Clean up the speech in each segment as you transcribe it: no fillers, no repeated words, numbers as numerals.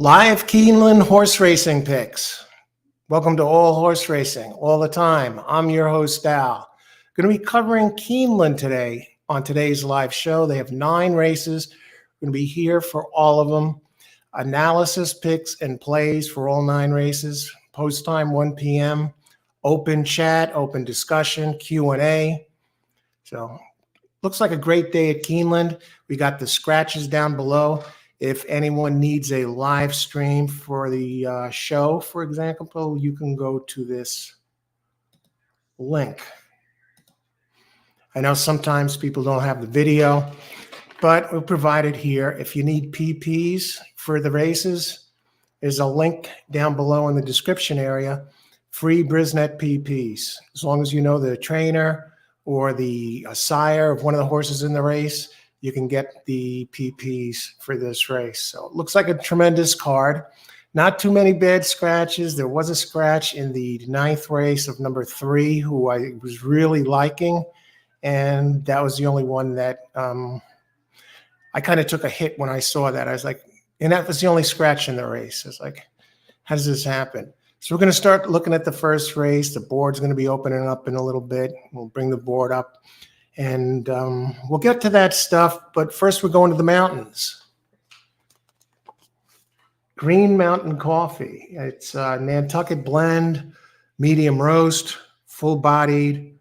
Live Keeneland horse racing picks. Welcome to All Horse Racing, all the time. I'm your host, Al. Going to be covering Keeneland today on today's live show. They have 9 races. We're going to be here for all of them. Analysis, picks, and plays for all 9 races. Post time 1 p.m. Open chat, open discussion, Q&A. So looks like a great day at Keeneland. We got the scratches down below. If anyone needs a live stream for the show, for example, you can go to this link. I know sometimes people don't have the video, but we provided here. If you need PPs for the races, there's a link down below in the description area, free Brisnet PPs. As long as you know the trainer or the sire of one of the horses in the race, you can get the PPs for this race. So it looks like a tremendous card. Not too many bad scratches. There was a scratch in the 9th race of number 3, who I was really liking. And that was the only one that I kind of took a hit when I saw that. I was like, and that was the only scratch in the race. I was like, how does this happen? So we're going to start looking at the first race. The board's going to be opening up in a little bit. We'll bring the board up. And we'll get to that stuff, but first we're going to the mountains. Green Mountain Coffee. It's a Nantucket blend, medium roast, full-bodied,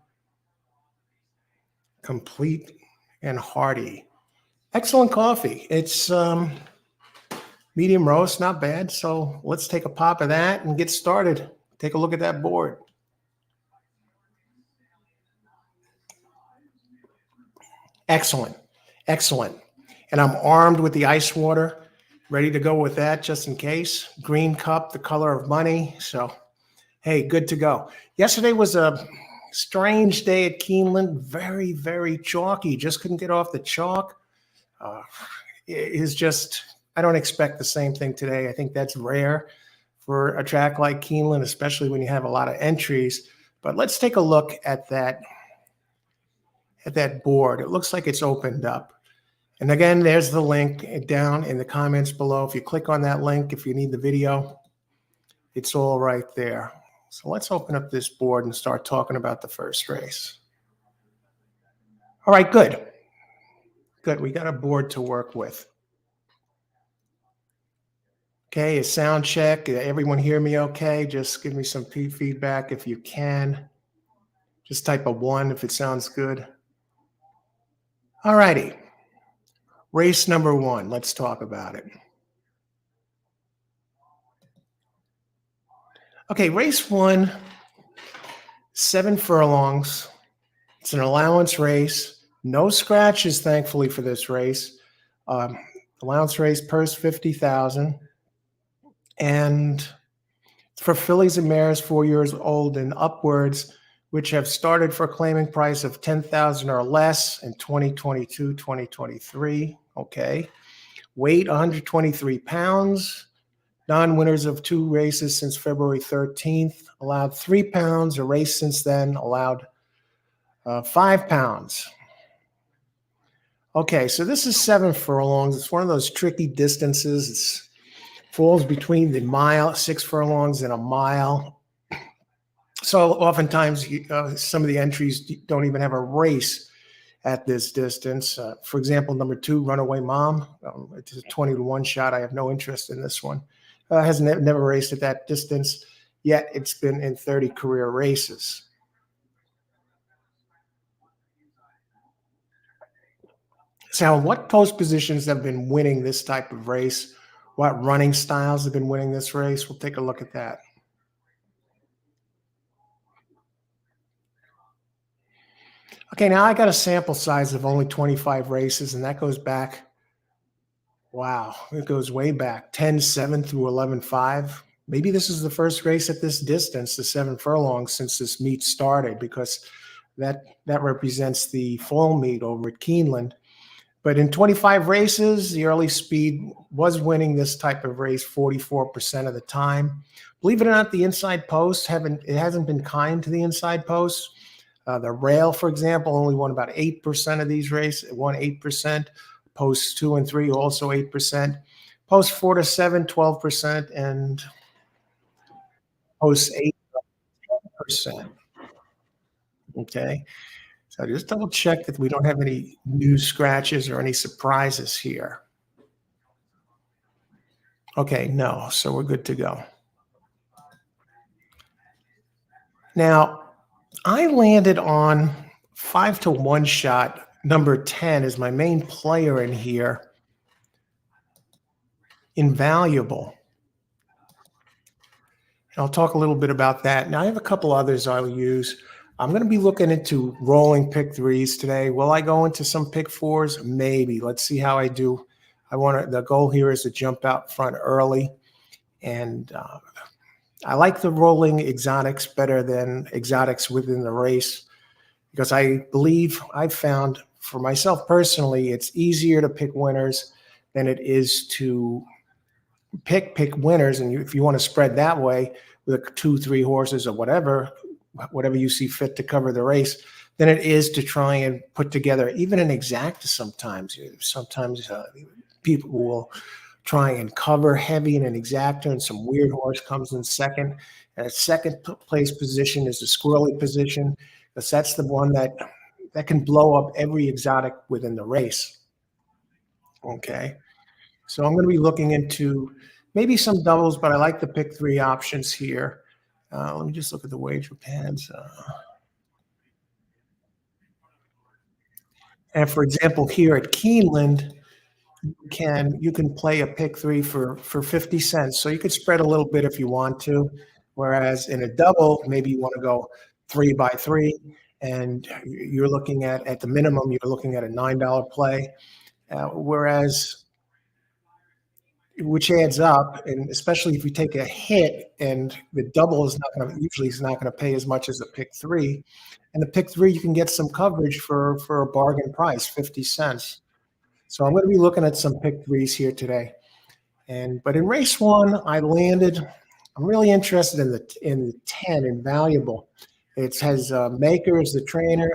complete and hearty. Excellent coffee. It's medium roast, not bad. So let's take a pop of that and get started. Take a look at that board. Excellent, excellent. And I'm armed with the ice water, ready to go with that just in case. Green cup, the color of money. So, hey, good to go. Yesterday was a strange day at Keeneland. Very, very chalky. Just couldn't get off the chalk. It is just, I don't expect the same thing today. I think that's rare for a track like Keeneland, especially when you have a lot of entries. But let's take a look at that board. It looks like it's opened up. And again, there's the link down in the comments below. If you click on that link, if you need the video, it's all right there. So let's open up this board and start talking about the first race. All right, good. Good, we got a board to work with. Okay, a sound check. Everyone hear me okay? Just give me some feedback if you can. Just type a 1 if it sounds good. All righty, race number 1. Let's talk about it. Okay, race 1, 7 furlongs. It's an allowance race. No scratches, thankfully, for this race. Allowance race, purse $50,000. And for fillies and mares 4 years old and upwards, which have started for a claiming price of $10,000 or less in 2022, 2023. Okay. Weight 123 pounds. Non-winners of 2 races since February 13th. Allowed 3 pounds. A race since then allowed 5 pounds. Okay, so this is 7 furlongs. It's one of those tricky distances. It falls between the mile, 6 furlongs, and a mile. So oftentimes, some of the entries don't even have a race at this distance. For example, number 2, Runaway Mom. It's a 20-to-1 shot. I have no interest in this one. Has never raced at that distance, yet it's been in 30 career races. So what post positions have been winning this type of race? What running styles have been winning this race? We'll take a look at that. Okay, now I got a sample size of only 25 races, and that goes back, wow, it goes way back, 10-7 through 11-5. Maybe this is the first race at this distance, the 7 furlongs, since this meet started, because that represents the fall meet over at Keeneland. But in 25 races, the early speed was winning this type of race 44% of the time. Believe it or not, the inside posts hasn't been kind to the inside posts. The rail, for example, only won about 8% of these races. It won 8%. Posts 2 and 3 also 8%. Post 4 to 7, 12%, and post 8%. Okay. So just double check that we don't have any new scratches or any surprises here. Okay, no. So we're good to go. Now, I landed on 5 to 1 shot. Number 10 is my main player in here. Invaluable. And I'll talk a little bit about that. Now, I have a couple others I'll use. I'm going to be looking into rolling pick threes today. Will I go into some pick fours? Maybe. Let's see how I do. The goal here is to jump out front early. And I like the rolling exotics better than exotics within the race, because I believe I've found for myself personally, it's easier to pick winners than it is to pick winners. And if you want to spread that way with 2, 3 horses or whatever you see fit to cover the race, than it is to try and put together even an exacta sometimes. Sometimes people will try and cover heavy in an exacta, and some weird horse comes in second. And a second place position is the squirrely position, because that's the one that can blow up every exotic within the race. Okay. So I'm going to be looking into maybe some doubles, but I like the pick three options here. Let me just look at the wager pads. And for example, here at Keeneland, you can play a pick three for 50 cents. So you could spread a little bit if you want to. Whereas in a double, maybe you want to go 3 by 3, and you're looking at the minimum, you're looking at a $9 play. Whereas, which adds up, and especially if you take a hit, and the double is usually not going to pay as much as a pick three. And the pick three, you can get some coverage for a bargain price, 50 cents. So I'm going to be looking at some pick threes here today. But in race 1, I'm really interested in the 10, Invaluable. It has Maker as the trainer,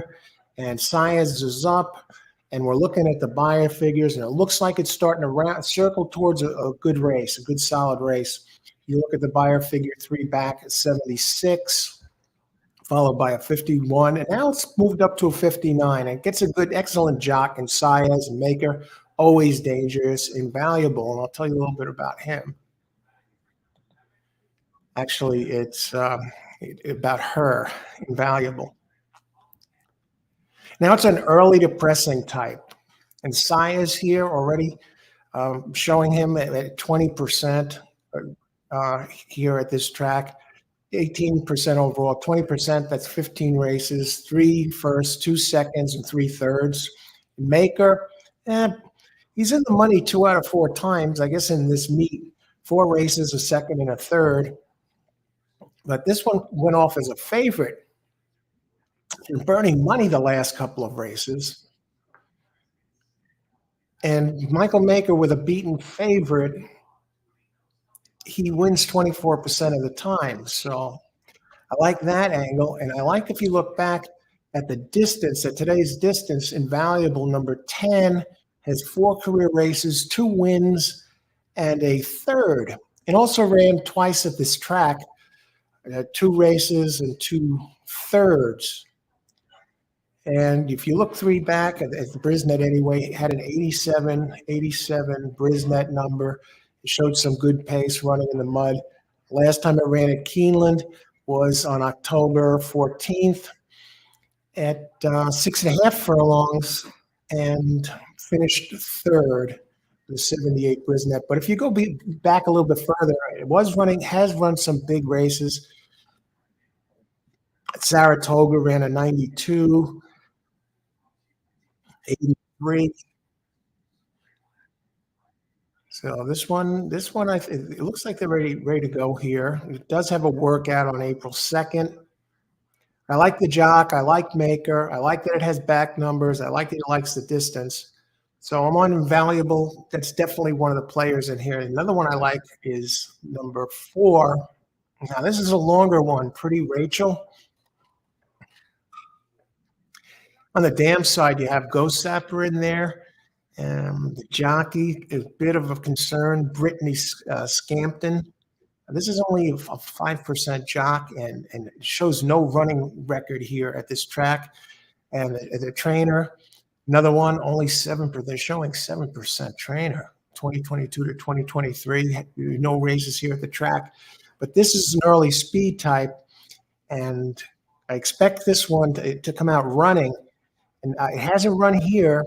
and Saez is up. And we're looking at the buyer figures, and it looks like it's starting to circle towards a good race, a good solid race. You look at the buyer figure 3 back at 76, followed by a 51, and now it's moved up to a 59. It gets a good, excellent jock in Saez and Maker, always dangerous, Invaluable, and I'll tell you a little bit about him. Actually, it's about her, Invaluable. Now it's an early depressing type, and Saez here already showing him at 20% here at this track, 18% overall, 20%. That's 15 races, 3 firsts, 2 seconds, and 3 thirds. Maker, he's in the money 2 out of 4 times, I guess, in this meet. 4 races, a second and a third. But this one went off as a favorite. Been burning money the last couple of races. And Michael Maker, with a beaten favorite, he wins 24% of the time. So I like that angle. And I like, if you look back at the distance, at today's distance, Invaluable, number 10, has 4 career races, 2 wins, and a third. And also ran twice at this track, 2 races and 2 thirds. And if you look 3 back at the Brisnet anyway, it had an 87 Brisnet number. It showed some good pace running in the mud. Last time it ran at Keeneland was on October 14th at 6.5 furlongs and finished third, the 78 Brisnet. But if you go back a little bit further, has run some big races. Saratoga ran a 92. 83. So this one, it looks like they're ready to go here. It does have a workout on April 2nd. I like the jock. I like Maker. I like that it has back numbers. I like that it likes the distance. So I'm on Invaluable. That's definitely one of the players in here. Another one I like is number 4. Now this is a longer one, Pretty Rachel. On the dam side, you have Ghost Sapper in there. The jockey is a bit of a concern, Brittany Scampton. This is only a 5% jock and it shows no running record here at this track. And the trainer, another one, only 7%. They're showing 7% trainer, 2022 to 2023. No races here at the track. But this is an early speed type, and I expect this one to come out running. And it hasn't run here,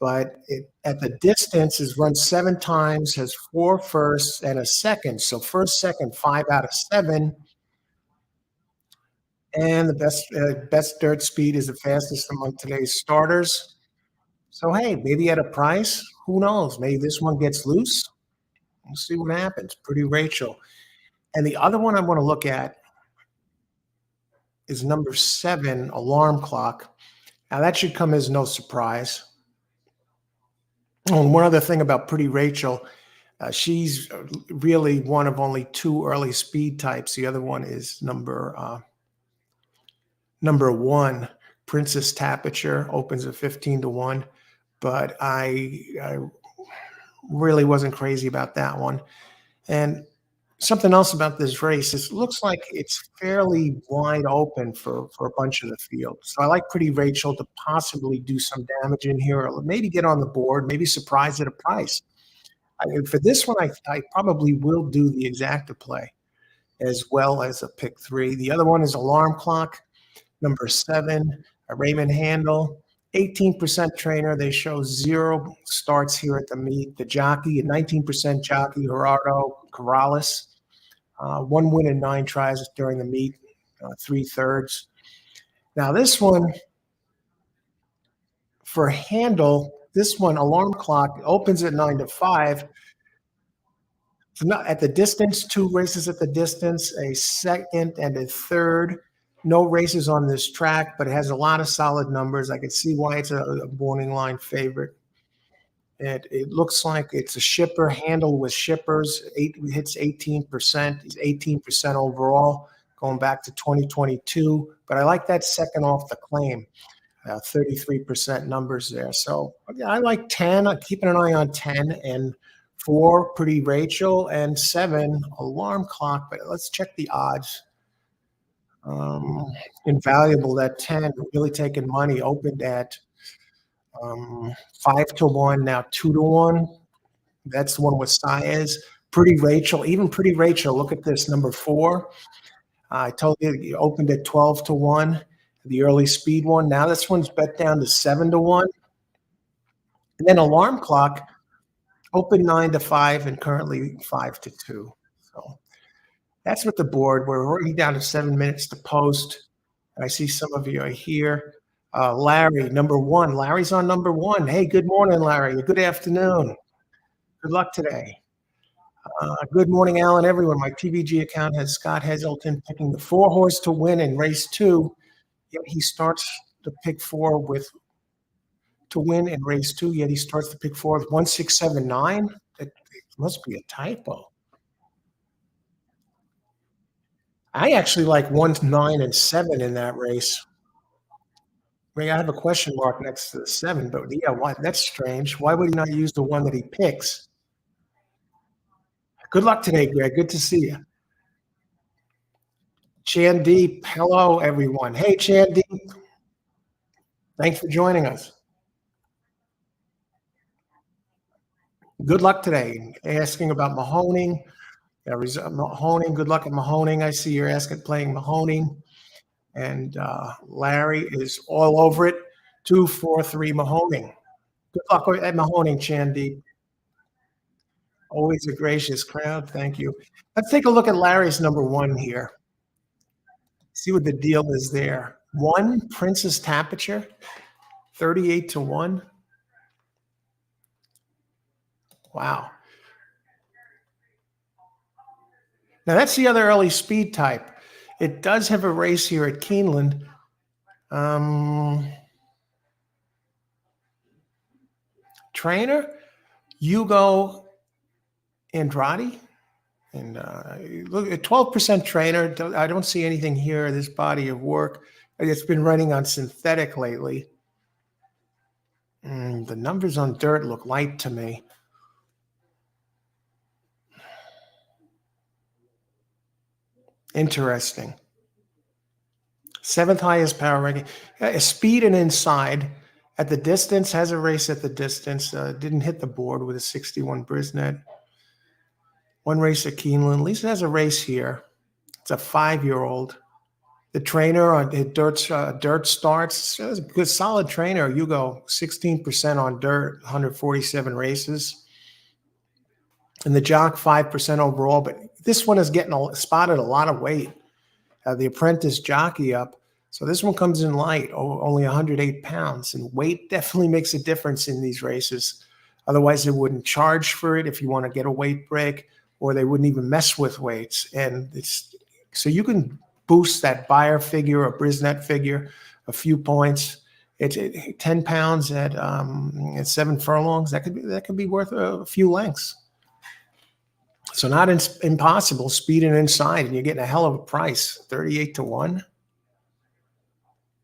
but at the distance is run 7 times, has 4 firsts and a second. So first, second, 5 out of 7. And the best dirt speed is the fastest among today's starters. So hey, maybe at a price, who knows? Maybe this one gets loose. We'll see what happens. Pretty Rachel. And the other one I want to look at is number 7, Alarm Clock. Now that should come as no surprise. Oh, and one other thing about Pretty Rachel, she's really one of only 2 early speed types. The other one is number 1, Princess Tapiture, opens at 15-1. But I really wasn't crazy about that one. And something else about this race is it looks like it's fairly wide open for a bunch of the field. So I like Pretty Rachel to possibly do some damage in here, or maybe get on the board, maybe surprise at a price. For this one, I probably will do the exacta play as well as a pick 3. The other one is Alarm Clock, number 7, Raymond Handel. 18% trainer. They show 0 starts here at the meet. The jockey, a 19% jockey, Gerardo Corrales. 1 win and 9 tries during the meet, 3/3. Now this one, for Handel, this one, Alarm Clock, opens at 9-5. So not at the distance, 2 races at the distance, a second and a third. No races on this track, but it has a lot of solid numbers. I can see why it's a borderline favorite. It looks like it's a shipper, Handle with shippers. Hits 18%. He's 18% overall, going back to 2022. But I like that second off the claim, 33% numbers there. So I like 10. I'm keeping an eye on 10 and 4, Pretty Rachel, and 7, Alarm Clock. But let's check the odds. Invaluable, that 10, really taking money, opened at 5-1, now 2-1. That's the one with Saez. Pretty Rachel, even Pretty Rachel, look at this, number 4. I told you it opened at 12-1, the early speed one. Now this one's bet down to 7-1. And then Alarm Clock opened 9-5 and currently 5-2. So that's with the board. We're already down to 7 minutes to post. I see some of you are here. Larry, number 1. Larry's on number 1. Hey, good morning, Larry. Good afternoon. Good luck today. Good morning, Alan, everyone. My TVG account has Scott Heselton picking the 4-horse to win in race 2. Yet he starts the pick 4 to win in race 2. Yet he starts the pick 4 with 1-6-7-9. It must be a typo. I actually like 1, 9, and 7 in that race. I mean, I have a question mark next to the 7, but yeah, why? That's strange. Why would he not use the one that he picks? Good luck today, Greg. Good to see you. Chandeep, hello, everyone. Hey, Chandeep. Thanks for joining us. Good luck today. Asking about Mahoning. Mahoning, good luck at Mahoning. I see you're asking playing Mahoning. And Larry is all over it. 2-4-3 Mahoning. Good luck at Mahoning, Chandeep. Always a gracious crowd. Thank you. Let's take a look at Larry's number 1 here. See what the deal is there. 1, Princess Tapiture, 38-1. Wow. Now that's the other early speed type. It does have a race here at Keeneland. Trainer, Hugo Andrade. And look at 12% trainer. I don't see anything here in this body of work. It's been running on synthetic lately. The numbers on dirt look light to me. Interesting. Seventh highest power ranking. Speed and inside. At the distance, has a race at the distance. Didn't hit the board with a 61 Brisnet. One race at Keeneland. At least it has a race here. It's a 5-year-old. The trainer on dirt starts. It's a good, solid trainer. You go 16% on dirt, 147 races. And the jock, 5% overall. But this one is getting spotted a lot of weight. The apprentice jockey up. So this one comes in light, only 108 pounds. And weight definitely makes a difference in these races. Otherwise, they wouldn't charge for it if you want to get a weight break, or they wouldn't even mess with weights. And so you can boost that Beyer figure or Brisnet figure a few points. It's 10 pounds at 7 furlongs. That could be worth a few lengths. So not impossible. Speed and inside, and you're getting a hell of a price. 38 to 1.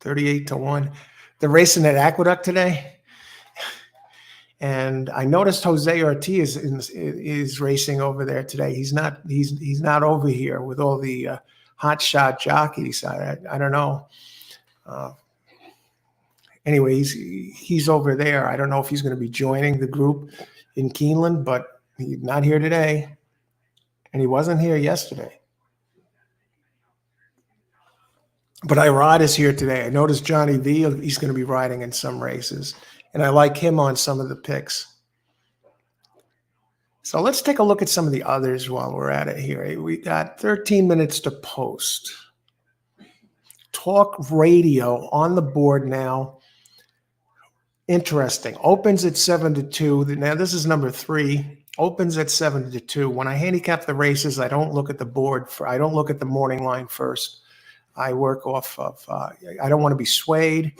38 to 1. They're racing at Aqueduct today. And I noticed Jose Ortiz is racing over there today. He's not over here with all the hot shot jockeys. I don't know. Anyway, he's over there. I don't know if he's going to be joining the group in Keeneland, but he's not here today. And he wasn't here yesterday. But Irod is here today. I noticed Johnny V, he's going to be riding in some races. And I like him on some of the picks. So let's take a look at some of the others while we're at it here. We got 13 minutes to post. Talk Radio on the board now. Interesting. Opens at 7 to 2. Now this is number 3. Opens at 7 to 2. When I handicap the races, I don't look at the board. I don't look at the morning line first. I work off of, I don't want to be swayed.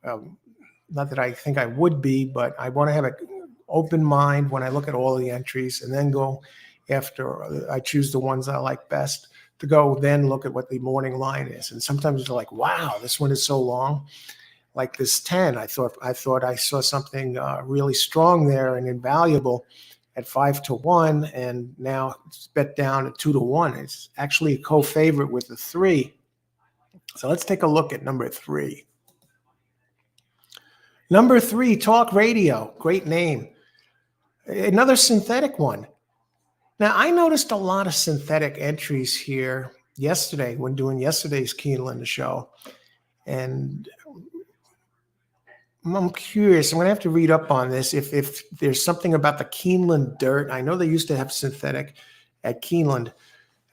Not that I think I would be, but I want to have an open mind when I look at all the entries and then go after, I choose the ones I like best to go then look at what the morning line is. And sometimes it's like, wow, this one is so long. Like this 10, I thought I saw something really strong there and invaluable at 5 to 1. And now it's bet down at 2 to 1. It's actually a co-favorite with the 3. So let's take a look at number 3. Number 3, Talk Radio. Great name. Another synthetic one. Now, I noticed a lot of synthetic entries here yesterday when doing yesterday's Keeneland show. And I'm curious. I'm going to have to read up on this. If there's something about the Keeneland dirt. I know they used to have synthetic at Keeneland.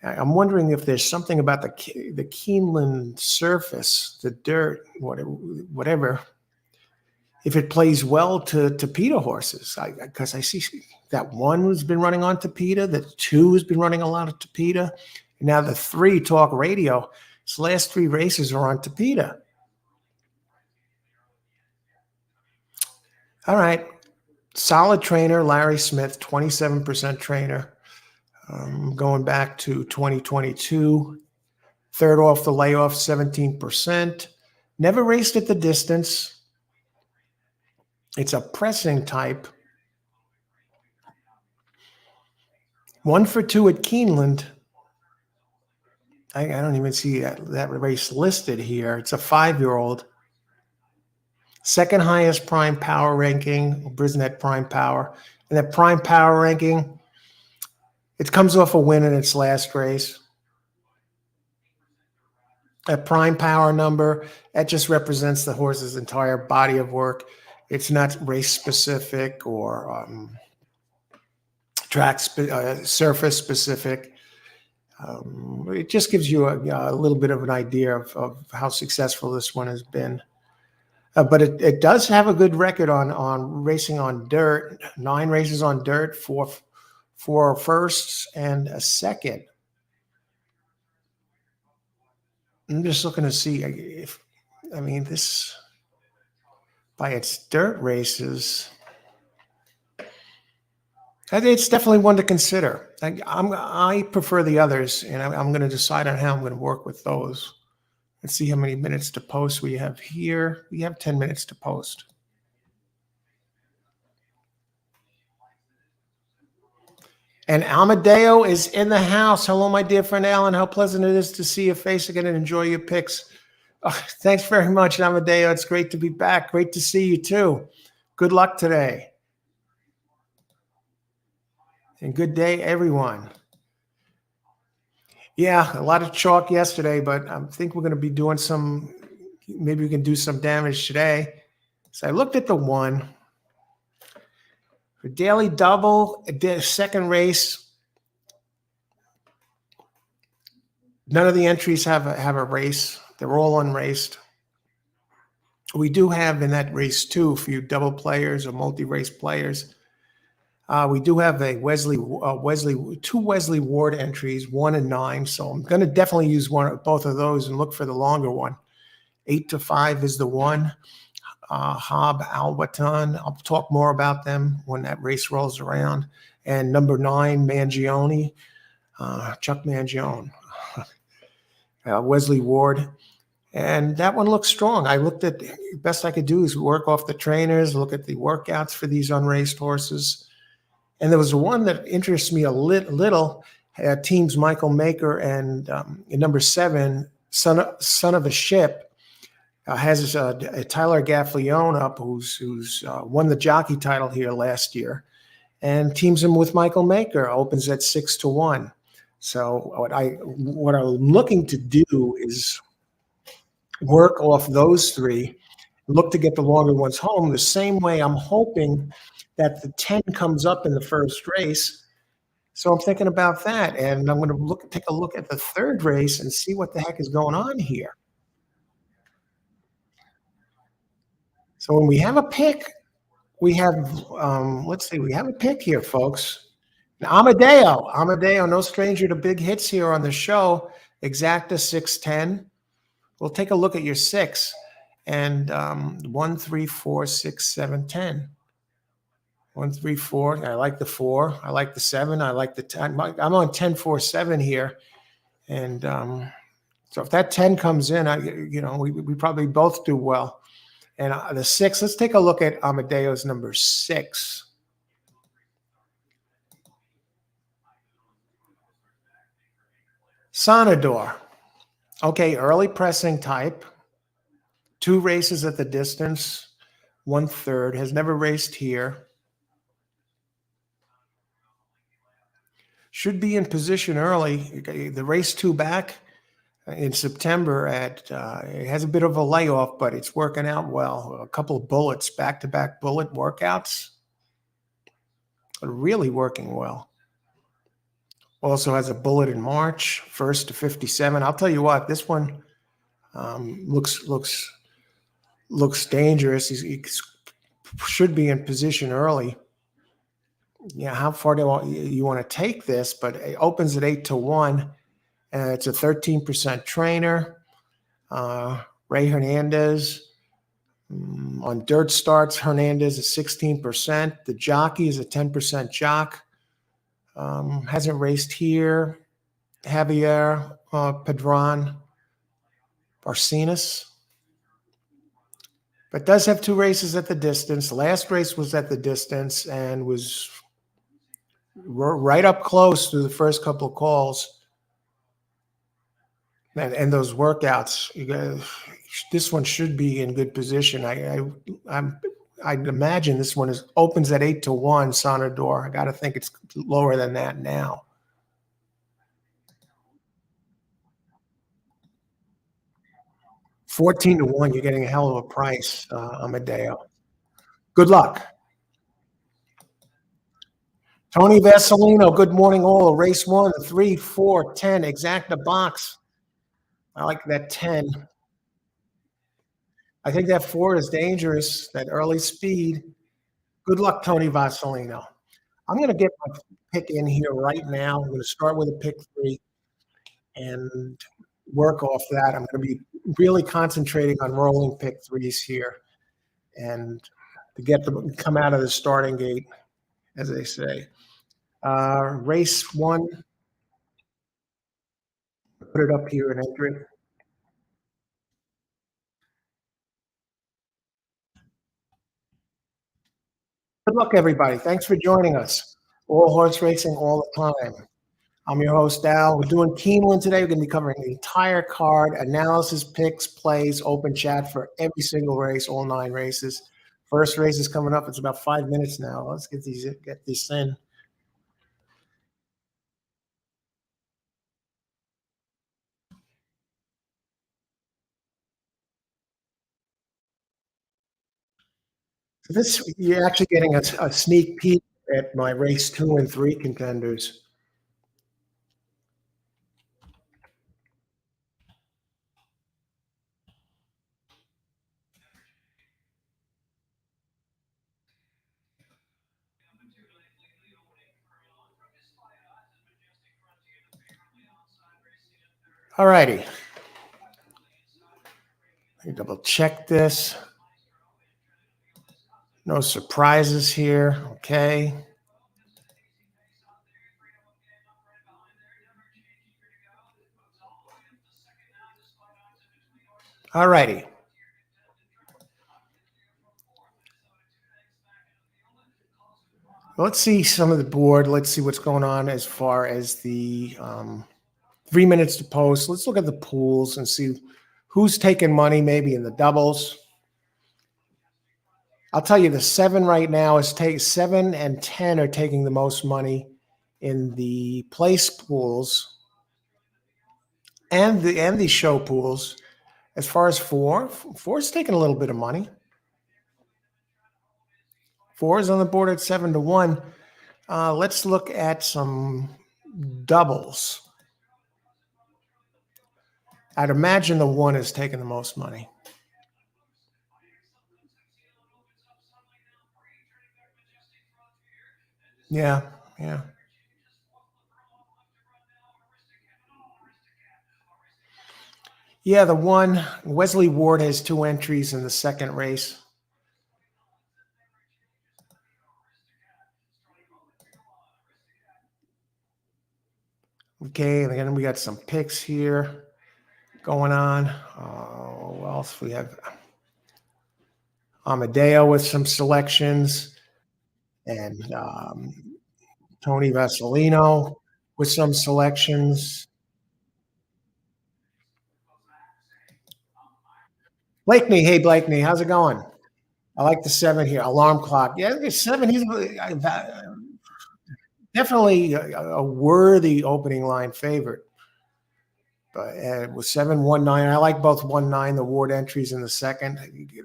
I'm wondering if there's something about the Keeneland surface, the dirt, whatever, if it plays well to PETA horses. Because I see that 1 has been running on PETA, the 2 has been running a lot of PETA, and now the 3, Talk Radio. His last 3 races are on PETA. All right. Solid trainer, Larry Smith, 27% trainer. Going back to 2022, third off the layoff, 17%. Never raced at the distance. It's a pressing type. 1 for 2 at Keeneland. I don't even see that race listed here. It's a 5-year-old. Second highest prime power ranking, Brisnet prime power. And that prime power ranking, it comes off a win in its last race. A prime power number, that just represents the horse's entire body of work. It's not race specific or surface specific. It just gives you a little bit of an idea of how successful this one has been. But it does have a good record on racing on dirt. 9 races on dirt, 4 firsts and a second. I'm just looking to see this by its dirt races. It's definitely one to consider. I prefer the others, and I'm going to decide on how I'm going to work with those. Let's see how many minutes to post we have here. We have 10 minutes to post. And Amadeo is in the house. Hello, my dear friend Alan. How pleasant it is to see your face again and enjoy your picks. Thanks very much, Amadeo. It's great to be back. Great to see you too. Good luck today. And good day, everyone. Yeah, a lot of chalk yesterday, but I think we're going to be doing maybe we can do some damage today. So I looked at the one. For daily double, second race, none of the entries have a race. They're all unraced. We do have in that race too, for you double players or multi-race players. We do have two Wesley Ward entries, 1 and 9. So I'm going to definitely use both of those and look for the longer one. 8 to 5 is the one. Hob Albaton. I'll talk more about them when that race rolls around. And number 9, Mangione, Chuck Mangione, Wesley Ward. And that one looks strong. I looked at, best I could do is work off the trainers, look at the workouts for these unraced horses. And there was one that interests me a little, teams Michael Maker and number 7, Son of a Ship. Has Tyler Gaffleone up, who's won the jockey title here last year, and teams him with Michael Maker. Opens at 6 to 1. So what I'm looking to do is work off those three, look to get the longer ones home. The same way I'm hoping that the 10 comes up in the first race. So I'm thinking about that, and I'm going to take a look at the third race and see what the heck is going on here. So when we have a pick, we have, let's see, we have a pick here, folks. Now, Amadeo, no stranger to big hits here on the show. Exacta 610. We'll take a look at your 6 and 1, 3, 4, 6, 7, 10. 1, 3, 4. I like the 4. I like the 7. I like the 10. I'm on 10, 4, 7 here, and so if that 10 comes in, we probably both do well. And the 6, let's take a look at Amadeo's number 6. Sonador. Okay, early pressing type. 2 races at the distance. 1/3. Has never raced here. Should be in position early. The race 2 back in September it has a bit of a layoff, but it's working out well. A couple of bullets, back-to-back bullet workouts. Really working well. Also has a bullet in March, 1st to 57. I'll tell you what, this one looks dangerous. He should be in position early. Yeah, how far do you want to take this? But it opens at 8 to 1. It's a 13% trainer. Ray Hernandez. On dirt starts, Hernandez is 16%. The jockey is a 10% jock. Hasn't raced here. Javier Padron Barcenas. But does have 2 races at the distance. The last race was at the distance and was right up close to the first couple of calls. And those workouts, this one should be in good position. I'd imagine this one opens at 8 to 1, Sonador. I got to think it's lower than that now. $14 to 1, you're getting a hell of a price, Amadeo. Good luck. Tony Vasilino, good morning all. Race 1, 3, 4, 10, exacta box. I like that 10. I think that 4 is dangerous, that early speed. Good luck, Tony Vasilino. I'm going to get my pick in here right now. I'm going to start with a pick 3 and work off that. I'm going to be really concentrating on rolling pick 3s here and to get them come out of the starting gate, as they say. Race 1. Put it up here and enter it. Good luck, everybody. Thanks for joining us. All horse racing all the time. I'm your host, Al. We're doing Keeneland today. We're going to be covering the entire card, analysis, picks, plays, open chat for every single race, all 9 races. First race is coming up. It's about 5 minutes now. Let's get these in. So this, you're actually getting a sneak peek at my race 2 and 3 contenders. All righty. Let me double check this. No surprises here. Okay. All righty. Let's see some of the board. Let's see what's going on as far as the 3 minutes to post. Let's look at the pools and see who's taking money maybe in the doubles. I'll tell you the 7 right now is 7 and 10 are taking the most money in the place pools and the show pools. As far as 4 is taking a little bit of money. 4 is on the board at 7-1. Let's look at some doubles. I'd imagine the 1 is taking the most money. Yeah. Yeah, the 1, Wesley Ward has 2 entries in the second race. Okay, and then we got some picks here going on. What else? We have Amadeo with some selections and Tony Vasilino with some selections. Blakeney, hey Blakeney, how's it going? I like the 7 here. Alarm clock. Yeah, the 7. He's definitely a worthy opening line favorite. But it was 7-1-9. I like both 1-9, the Ward entries in the second.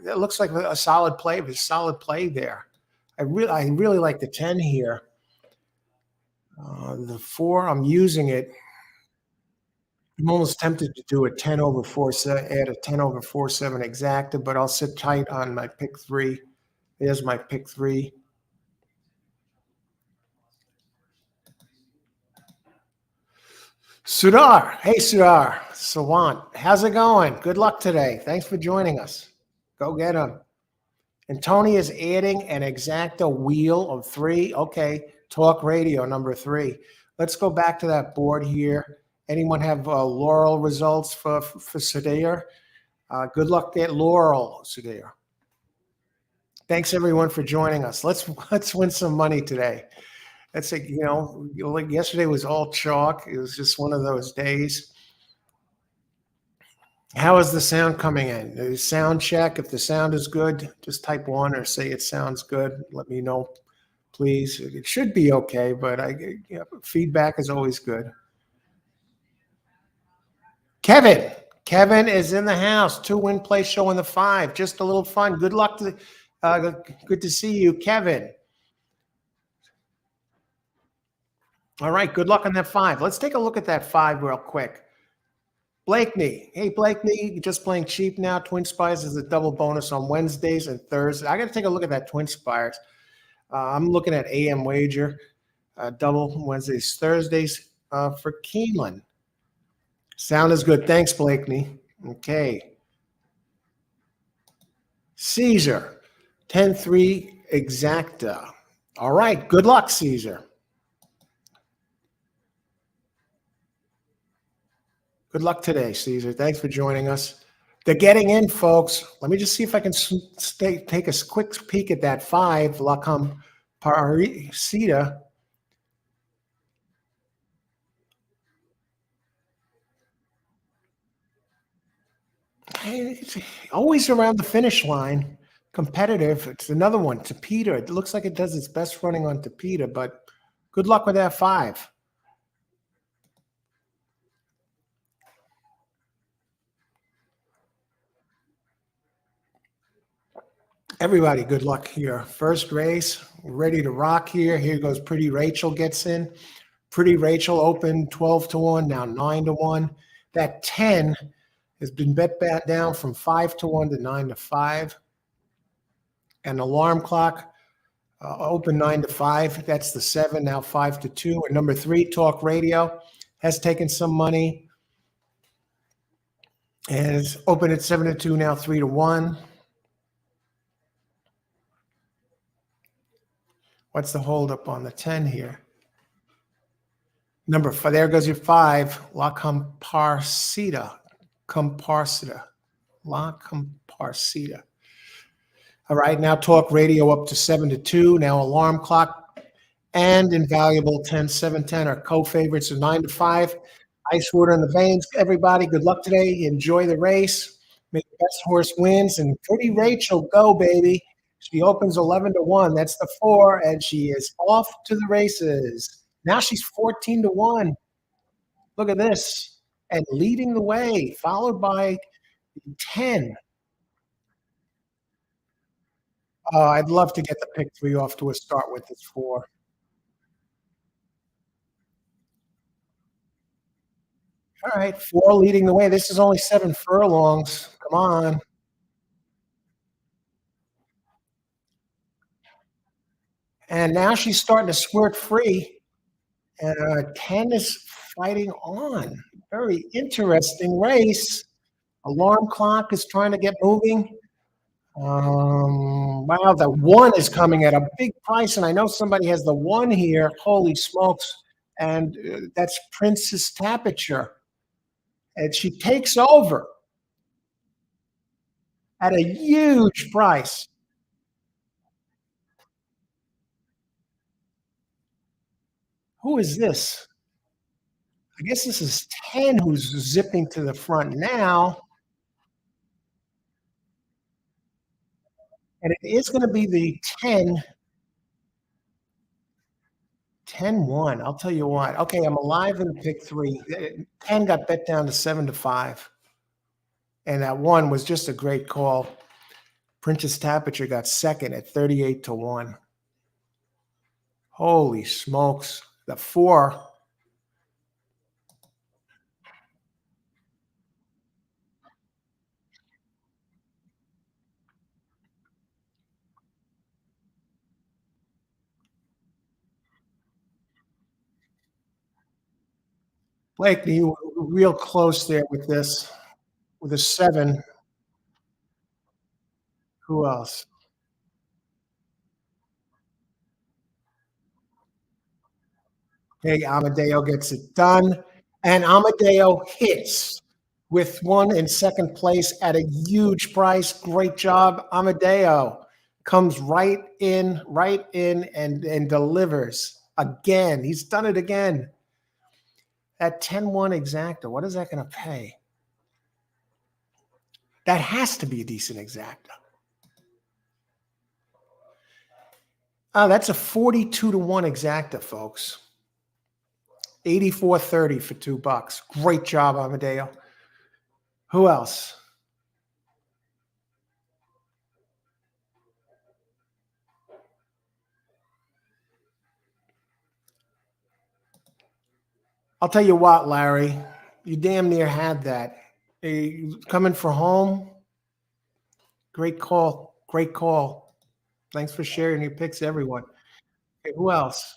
It looks like a solid play. A solid play there. I really like the 10 here. The 4, I'm using it. I'm almost tempted to do a 10 over 4, add a 10 over 4-7 exacta, but I'll sit tight on my pick 3. There's my pick 3. Sudar. Hey, Sudar. Sawant. How's it going? Good luck today. Thanks for joining us. Go get him. And Tony is adding an exacta wheel of 3. Okay. Talk radio number 3. Let's go back to that board here. Anyone have Laurel results for Sudar? Good luck at Laurel, Sudar. Thanks everyone for joining us. Let's win some money today. That's like, like yesterday was all chalk. It was just one of those days. How is the sound coming in? The sound check. If the sound is good, just type 1 or say it sounds good. Let me know, please. It should be okay, but feedback is always good. Kevin is in the house. 2 win play showing the 5. Just a little fun. Good luck good to see you, Kevin. All right, good luck on that 5. Let's take a look at that 5 real quick. Blakeney. Hey, Blakeney, just playing cheap now. Twin Spires is a double bonus on Wednesdays and Thursdays. I got to take a look at that Twin Spires. I'm looking at AM wager, double Wednesdays, Thursdays for Keeneland. Sound is good. Thanks, Blakeney. Okay. Caesar, 10-3 exacta. All right, good luck, Caesar. Good luck today, Caesar. Thanks for joining us. They're getting in, folks. Let me just see if I can take a quick peek at that 5. Lacom Parisita. It's always around the finish line. Competitive. It's another one. Tapeta. It looks like it does its best running on Tapeta, but good luck with that 5. Everybody, good luck here. First race, ready to rock here. Here goes Pretty Rachel gets in. Pretty Rachel opened 12 to 1, now 9 to 1. That 10 has been bet back down from 5 to 1 to 9 to 5. And alarm clock open 9 to 5. That's the 7, now 5 to 2. And number 3, Talk Radio, has taken some money and is open at 7 to 2, now 3 to 1. What's the holdup on the 10 here? Number 5, there goes your 5, La Comparsita. La Comparsita. All right, now Talk Radio up to 7 to 2. Now Alarm Clock and Invaluable 10, 7, 10 are co-favorites of 9 to 5. Ice water in the veins. Everybody, good luck today. Enjoy the race. May the best horse wins. And Pretty Rachel, go, baby. She opens 11 to 1. That's the 4, and she is off to the races. Now she's 14 to 1. Look at this. And leading the way, followed by 10. I'd love to get the pick 3 off to a start with this 4. All right, 4 leading the way. This is only 7 furlongs. Come on. And now she's starting to squirt free. And 10 is fighting on. Very interesting race. Alarm clock is trying to get moving. Wow, the 1 is coming at a big price, and I know somebody has the 1 here. Holy smokes. And that's Princess Tapiture. And she takes over at a huge price. Who is this? I guess this is 10 who's zipping to the front now. And it is going to be the 10. 10-1. I'll tell you what. Okay, I'm alive in the pick 3. 10 got bet down to 7 to 5. And that 1 was just a great call. Princess Tapiture got second at 38 to 1. Holy smokes. The 4. Blake, you were real close there with this. With a 7. Who else? Okay, Amadeo gets it done. And Amadeo hits with 1 in second place at a huge price. Great job, Amadeo. Comes right in, and delivers again. He's done it again. That 10-1 exacta, what is that going to pay? That has to be a decent exacta. That's a 42 to 1 exacta, folks. 84.30 for $2. Great job, Amadeo. Who else? I'll tell you what, Larry, you damn near had that. Coming for home. Great call. Great call. Thanks for sharing your picks, everyone. Okay, who else?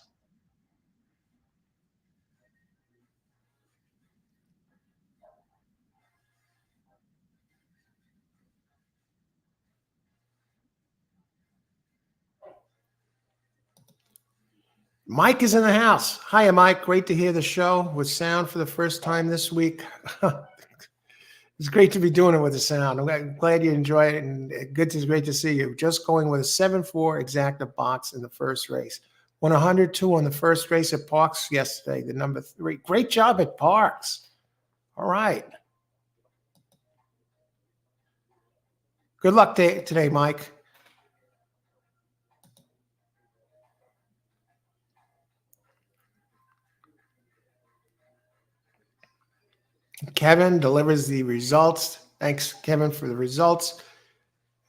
Mike is in the house. Hiya, Mike. Great to hear the show with sound for the first time this week. It's great to be doing it with the sound. I'm glad you enjoy it, and great to see you. Just going with a 7-4 exacta box in the first race. Won 102 on the first race at Parks yesterday, the number 3. Great job at Parks. All right. Good luck today, Mike. Kevin delivers the results. Thanks, Kevin, for the results.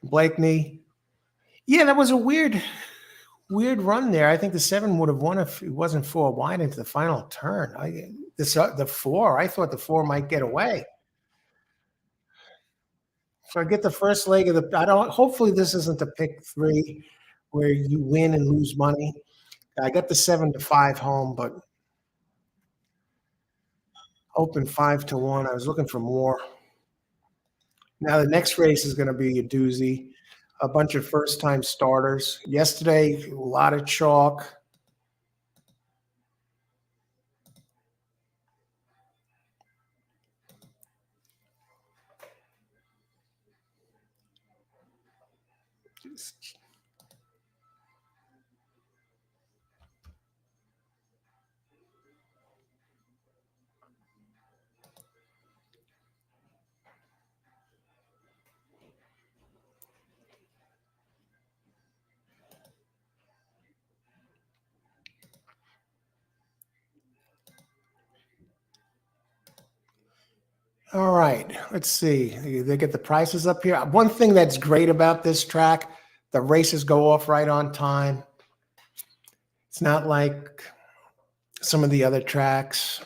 Blakeney. Yeah, that was a weird run there. I think the 7 would have won if it wasn't 4 wide into the final turn. The 4, I thought the 4 might get away. So I get the first leg of the. I don't. Hopefully, this isn't the pick 3 where you win and lose money. I got the 7-5 home, but open 5-1. I was looking for more. Now the next race is going to be a doozy. A bunch of first-time starters. Yesterday, a lot of chalk. All right, let's see. They get the prices up here. One thing that's great about this track, the races go off right on time. It's not like some of the other tracks.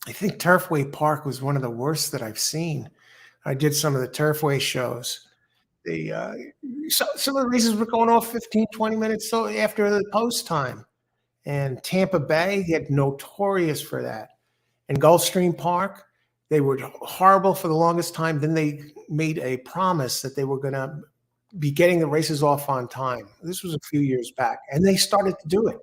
I think Turfway Park was one of the worst that I've seen. I did some of the Turfway shows. Some of the races were going off 15, 20 minutes so after the post time. And Tampa Bay get notorious for that. And Gulfstream Park, they were horrible for the longest time. Then they made a promise that they were going to be getting the races off on time. This was a few years back, and they started to do it.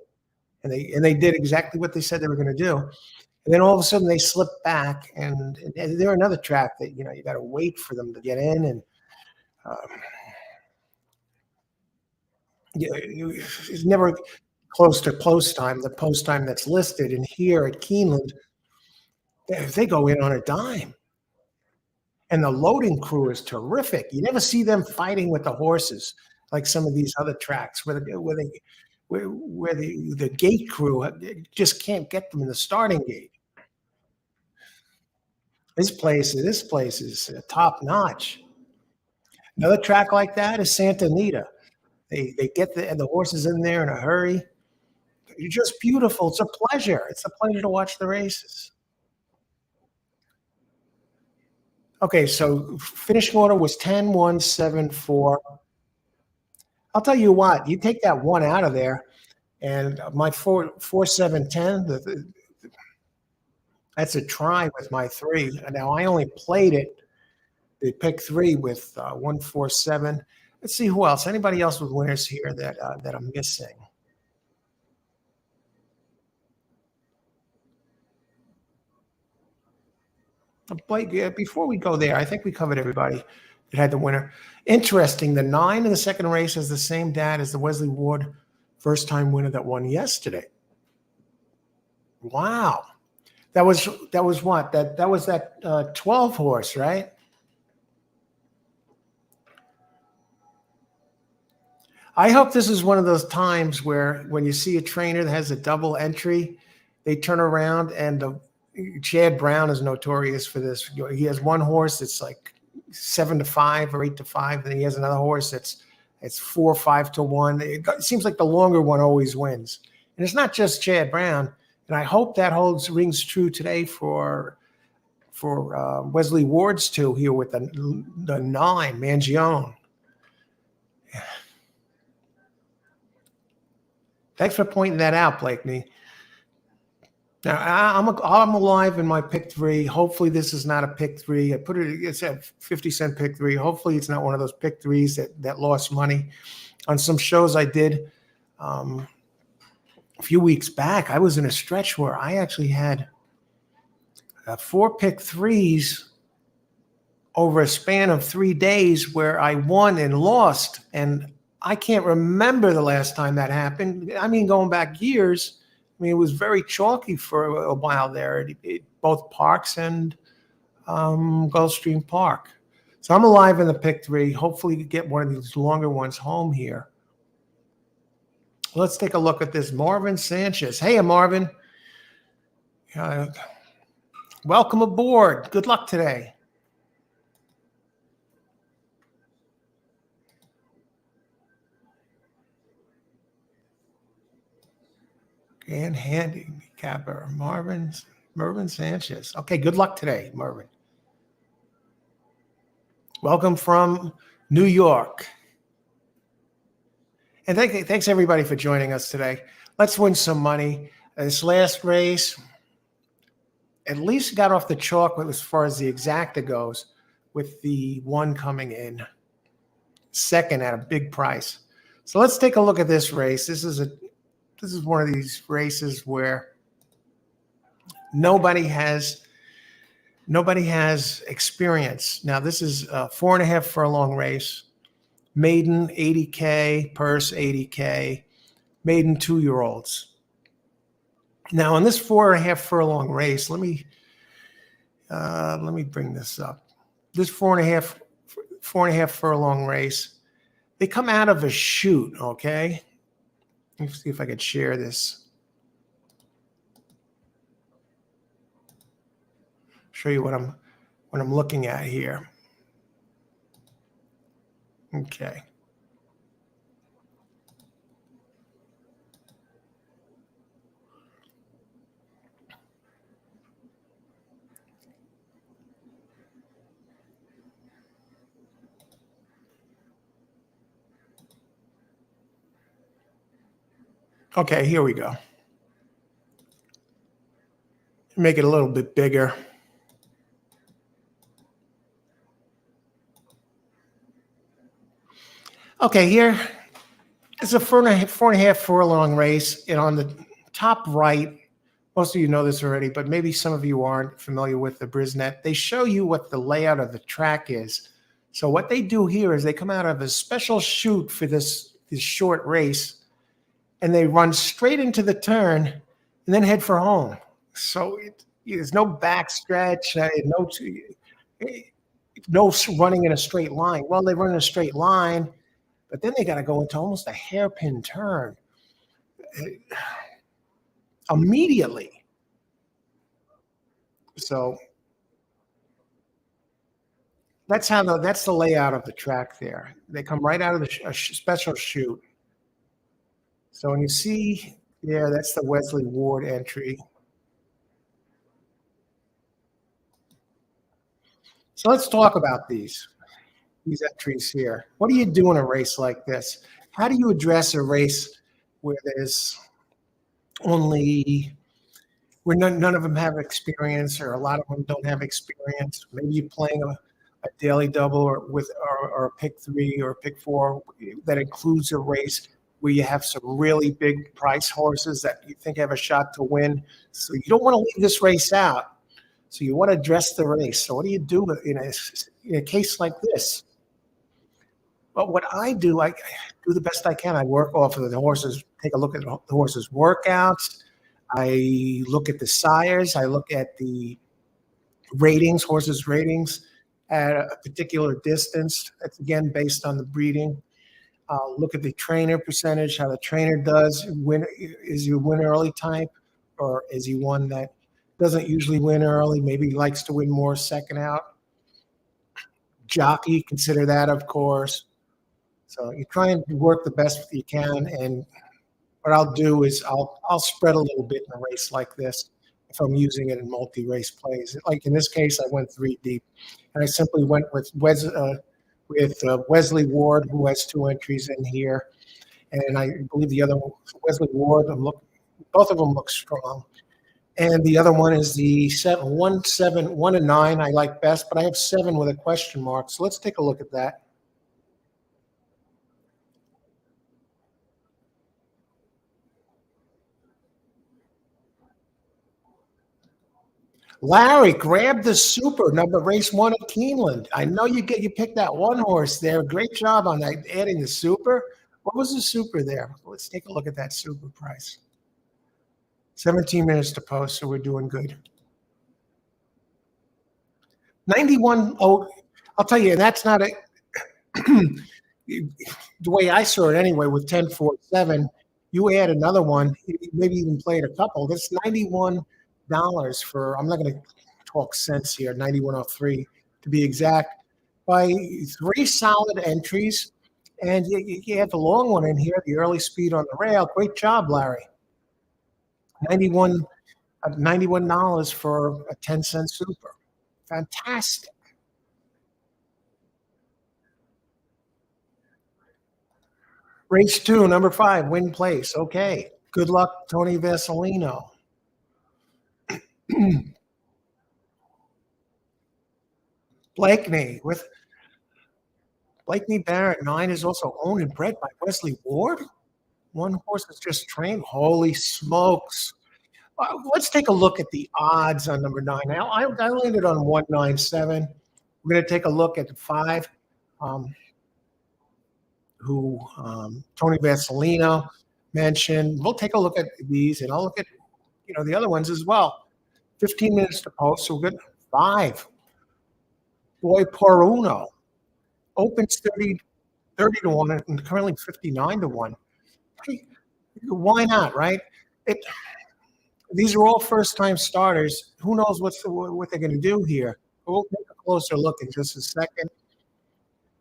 And they did exactly what they said they were going to do. And then all of a sudden they slipped back, and they're another track that you got to wait for them to get in, and it's never close to post time. The post time that's listed, and here at Keeneland, they go in on a dime. And the loading crew is terrific. You never see them fighting with the horses like some of these other tracks where the gate crew just can't get them in the starting gate. This place is top notch. Another track like that is Santa Anita. They get the horses in there in a hurry. You're just beautiful. It's a pleasure. It's a pleasure to watch the races. Okay, so finishing order was 10-1-7-4. I'll tell you what, you take that 1 out of there, and my 4-7-10, that's a try with my 3. Now I only played it, the pick 3 with 1-4-7. Let's see who else. Anybody else with winners here that I'm missing? Blake, before we go there, I think we covered everybody that had the winner. Interesting, the 9 in the second race has the same dad as the Wesley Ward first-time winner that won yesterday. Wow. That was what? That was that 12 horse, right? I hope this is one of those times where when you see a trainer that has a double entry, they turn around and Chad Brown is notorious for this. He has one horse that's like 7-5 or 8-5, and he has another horse that's 4-5-1. It seems like the longer one always wins, and it's not just Chad Brown. And I hope that rings true today for Wesley Ward's 2 here with the 9 Mangione. Thanks for pointing that out, Blakeney. Now I'm alive in my pick 3. Hopefully this is not a pick 3. It's a 50-cent pick 3. Hopefully it's not one of those pick 3s that lost money. On some shows I did a few weeks back, I was in a stretch where I actually had 4 pick 3s over a span of 3 days where I won and lost. And I can't remember the last time that happened. I mean, going back years. I mean, it was very chalky for a while there, both Parks and Gulfstream Park. So I'm alive in the pick 3. Hopefully you get one of these longer ones home here. Let's take a look at this. Marvin Sanchez. Hey, Marvin. Welcome aboard. Good luck today. And handicapper Marvin Sanchez. Okay, good luck today, Marvin. Welcome from New York. And thanks everybody for joining us today. Let's win some money. This last race, at least got off the chalk as far as the exacta goes, with the one coming in second at a big price. So let's take a look at this race. This is one of these races where nobody has experience. Now this is a 4.5 furlong race. Maiden 80K, purse 80K, maiden 2-year-olds. Now in this 4.5 furlong race, let me bring this up. This 4.5 furlong race, they come out of a chute, okay? Let me see if I could share this. Show you what I'm looking at here. Okay. Okay, here we go. Make it a little bit bigger. Okay, here it's a 4.5 furlong race, and on the top right, most of you know this already, but maybe some of you aren't familiar with the Brisnet. They show you what the layout of the track is. So what they do here is they come out of a special chute for this short race, and they run straight into the turn and then head for home. So there's no back stretch, no running in a straight line. Well, they run in a straight line, but then they got to go into almost a hairpin turn immediately. So that's the layout of the track there. They come right out of the special chute. So when you see there, that's the Wesley Ward entry. So let's talk about these entries here. What do you do in a race like this? How do you address a race where none of them have experience, or a lot of them don't have experience? Maybe you're playing a daily double or a pick 3 or a pick 4 that includes a race where you have some really big price horses that you think have a shot to win. So you don't want to leave this race out. So you want to address the race. So what do you do in a case like this? But what I do, I do the best I can. I work off of the horses, take a look at the horses' workouts. I look at the sires. I look at the ratings, horses' ratings at a particular distance. That's, again, based on the breeding. Look at the trainer percentage, how the trainer does. Is he a win early type, or is he one that doesn't usually win early, maybe likes to win more second out? Jockey, consider that, of course. So you try and work the best you can, and what I'll do is I'll spread a little bit in a race like this if I'm using it in multi-race plays. Like in this case, I went 3 deep, and I simply went with Wesley Ward, who has 2 entries in here, and I believe the other one, Wesley Ward, both of them look strong. And the other one is the 1 and 9 I like best, but I have 7 with a question mark. So let's take a look at that. Larry, grab the super number race 1 at Keeneland. I know you picked that one horse there. Great job on that, adding the super. What was the super there? Let's take a look at that super price. 17 minutes to post, so we're doing good. 91. Oh, I'll tell you, and that's not a the way I saw it anyway. With 10-4-7, you add another one, maybe even played a couple. That's $91 for. I'm not going to talk cents here. 91.03 to be exact. By three solid entries, and you had the long one in here, the early speed on the rail. Great job, Larry. 91 $91 for a 10-cent super. Fantastic. Race 2, number 5, win place. Okay. Good luck, Tony Vasilino. Blakeney with Blakeney Barrett 9 is also owned and bred by Wesley Ward. One horse is just trained. Holy smokes. Let's take a look at the odds on number 9. Now, I landed on 197. We're going to take a look at the 5, Tony Vasilino mentioned. We'll take a look at these, and I'll look at the other ones as well. 15 minutes to post, so we're good. 5. Boy Poruno opens 30 to 1 and currently 59 to 1. Hey, why not, right? These are all first-time starters. Who knows what they're going to do here? We'll take a closer look in just a second.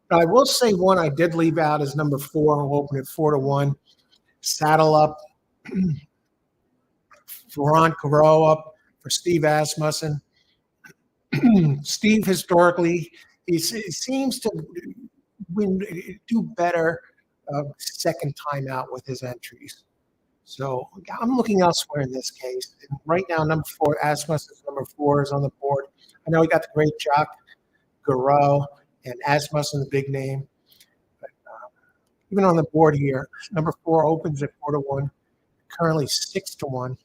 But I will say one I did leave out is number 4, who opened at 4 to 1. Saddle Up. Ferran Caro up for Steve Asmussen. Steve, historically, he seems to do better second time out with his entries. So I'm looking elsewhere in this case. And right now, number 4, Asmussen's number 4 is on the board. I know he got the great jock, Garreau, and Asmussen, the big name. But even on the board here, number 4 opens at 4 to 1, currently 6 to 1.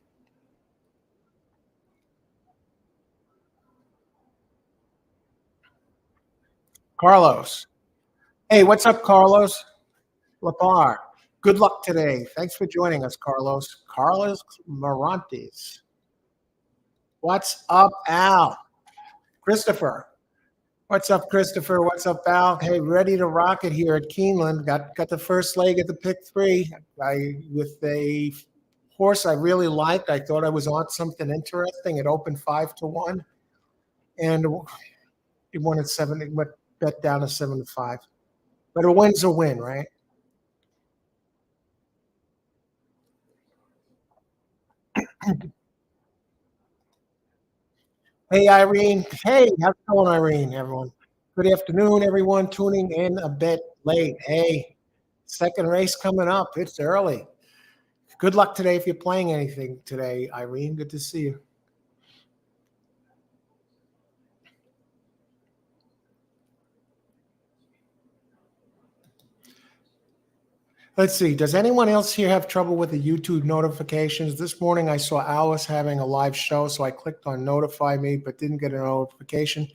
Carlos. Hey, what's up, Carlos? Lapar. Good luck today. Thanks for joining us, Carlos. Carlos Morantes. What's up, Al? Christopher. What's up, Christopher? What's up, Al? Hey, ready to rock it here at Keeneland. Got the first leg at the pick 3. With a horse I really liked. I thought I was on something interesting. It opened 5 to 1. And it won at 7. It went bet down to 7 to 5. But a win's a win, right? Hey, Irene. Hey, how's it going, Irene, everyone? Good afternoon, everyone tuning in a bit late. Hey, second race coming up. It's early. Good luck today if you're playing anything today, Irene. Good to see you. Let's see. Does anyone else here have trouble with the YouTube notifications? This morning I saw Alice having a live show, so I clicked on notify me, but didn't get a notification.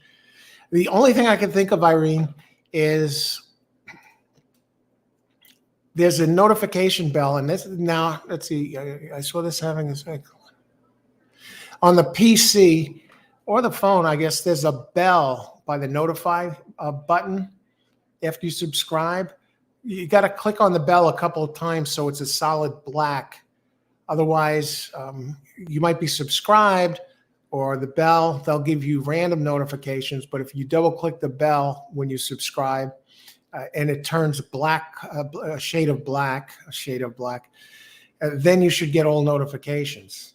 The only thing I can think of, Irene, is there's a notification bell, and this now, let's see. I saw this having this on the PC or the phone. I guess there's a bell by the notify button after you subscribe. You got to click on the bell a couple of times so it's a solid black. Otherwise, you might be subscribed, or the bell, they'll give you random notifications. But if you double click the bell when you subscribe and it turns black, a shade of black, then you should get all notifications.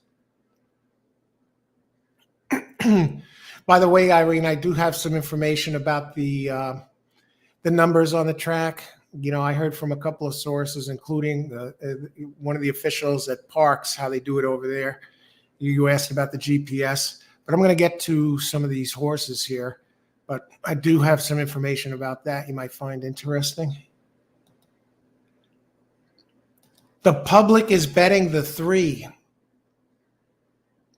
By the way, Irene, I do have some information about the numbers on the track. I heard from a couple of sources, including one of the officials at Parks, how they do it over there. You asked about the GPS, but I'm going to get to some of these horses here. But I do have some information about that you might find interesting. The public is betting the 3.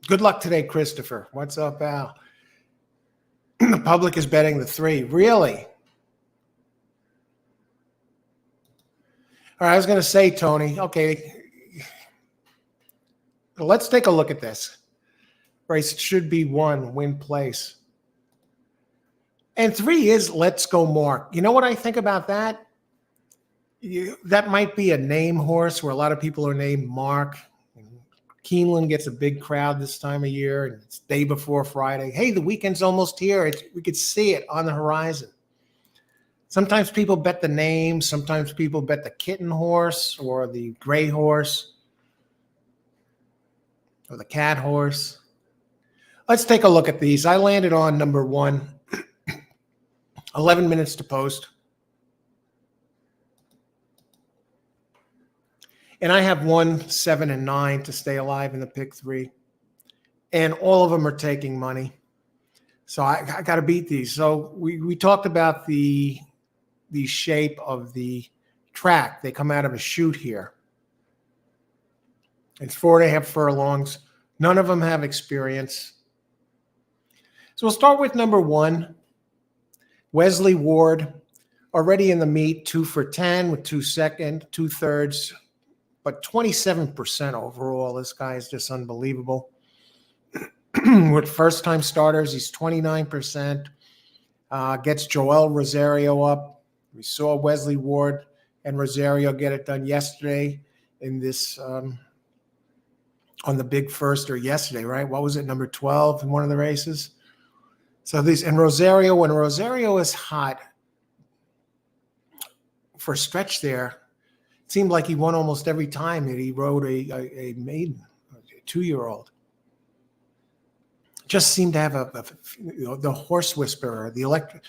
Good luck today, Christopher. What's up, Al? The public is betting the 3. Really? All right, I was going to say, Tony, okay, let's take a look at this. Race should be 1, win place. And 3 is Let's Go Mark. You know what I think about that? That might be a name horse where a lot of people are named Mark. Keeneland gets a big crowd this time of year, and it's day before Friday. Hey, the weekend's almost here. We could see it on the horizon. Sometimes people bet the name. Sometimes people bet the kitten horse or the gray horse or the cat horse. Let's take a look at these. I landed on number 1, 11 minutes to post. And I have 1, 7, and 9 to stay alive in the pick 3. And all of them are taking money. So I got to beat these. So we talked about the shape of the track. They come out of a chute here. It's 4.5 furlongs. None of them have experience. So we'll start with number 1, Wesley Ward, already in the meet, 2 for 10 with 2 second, 2 thirds, but 27% overall. This guy is just unbelievable. With first-time starters, he's 29%. Gets Joel Rosario up. We saw Wesley Ward and Rosario get it done yesterday in this on the big first, or yesterday, right? What was it, number 12 in one of the races? So these, and Rosario, when Rosario is hot for a stretch there, it seemed like he won almost every time that he rode a maiden, a 2-year-old. Just seemed to have the horse whisperer, the electric.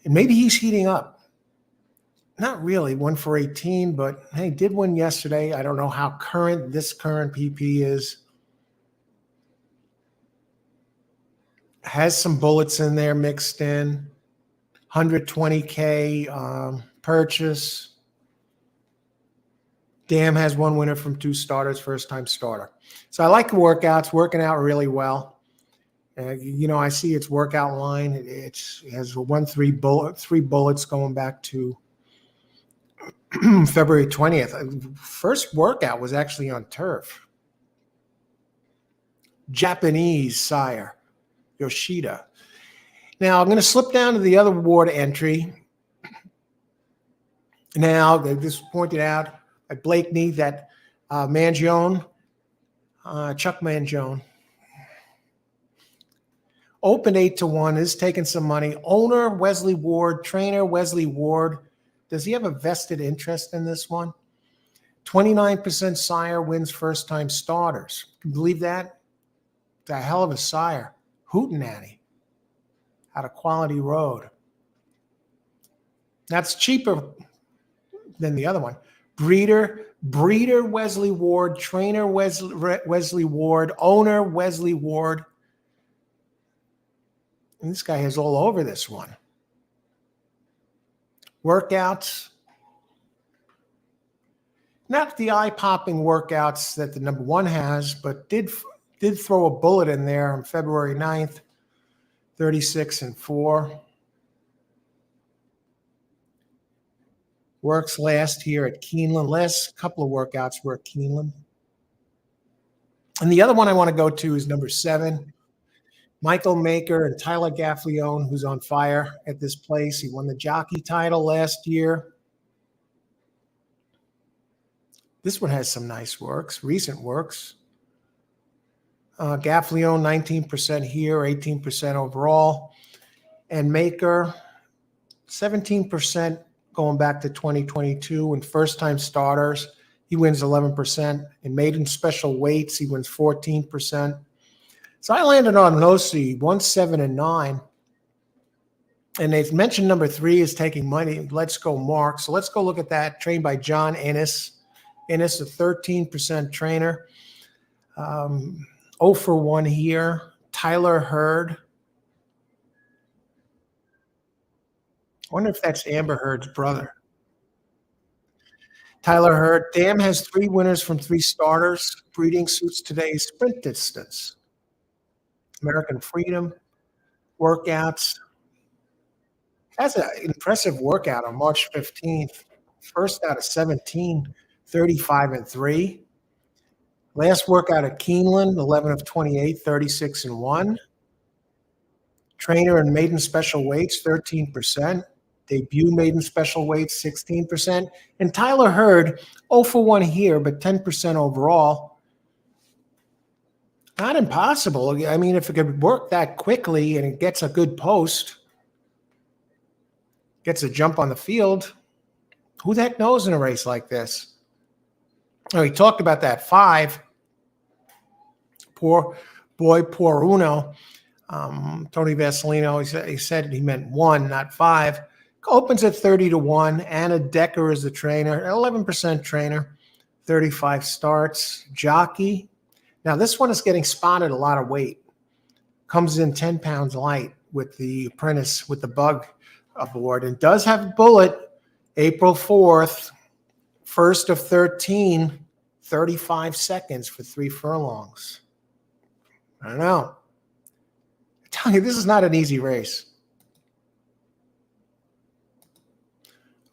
And maybe he's heating up. Not really, 1 for 18, but hey, did win yesterday. I don't know how current this current PP is. Has some bullets in there mixed in. 120K purchase. Dam has 1 winner from 2 starters, first-time starter. So I like the workouts, working out really well. I see its workout line. It has 3 bullets going back to February 20th. First workout was actually on turf. Japanese sire, Yoshida. Now I'm going to slip down to the other Ward entry. Now, this was pointed out by Blakeney that Mangione, Chuck Mangione, opened 8-1, is taking some money. Owner Wesley Ward, trainer Wesley Ward. Does he have a vested interest in this one? 29% sire wins first-time starters. Can you believe that? It's a hell of a sire. Hootenanny out of Quality Road. That's cheaper than the other one. Breeder Wesley Ward, trainer Wesley Ward, owner Wesley Ward. And this guy is all over this one. Workouts. Not the eye-popping workouts that the number 1 has, but did throw a bullet in there on February 9th, 36-4. Works last here at Keeneland. Last couple of workouts were at Keeneland. And the other one I want to go to is number 7, Michael Maker and Tyler Gaffleone, who's on fire at this place. He won the jockey title last year. This one has some nice works, recent works. Gaffleone, 19% here, 18% overall. And Maker, 17% going back to 2022. And first-time starters, he wins 11%. In maiden special weights, he wins 14%. So I landed on Nossi, 1, 7, and 9. And they've mentioned number 3 is taking money. Let's Go Mark. So let's go look at that. Trained by John Ennis. Ennis, a 13% trainer. 0 for 1 here. Tyler Hurd. I wonder if that's Amber Heard's brother. Tyler Hurd. Dam has 3 winners from 3 starters. Breeding suits today's sprint distance. American Freedom. Workouts. Has an impressive workout on March 15th. First out of 17, 35-3. Last workout at Keeneland, 11 of 28, 36-1. Trainer and maiden special weights, 13%. Debut maiden special weights, 16%. And Tyler Hurd, 0 for 1 here, but 10% overall. Not impossible. I mean, if it could work that quickly and it gets a good post, gets a jump on the field, who the heck knows in a race like this? Oh, he talked about that 5. Poor boy, poor Uno. Tony Vasilino, he said he meant 1, not 5. Opens at 30-1. Anna Decker is the trainer, 11% trainer, 35 starts. Jockey. Now, this one is getting spotted a lot of weight. Comes in 10 pounds light with the apprentice, with the bug aboard, and does have a bullet. April 4th, first of 13, 35 seconds for 3 furlongs. I don't know. I'm telling you, this is not an easy race.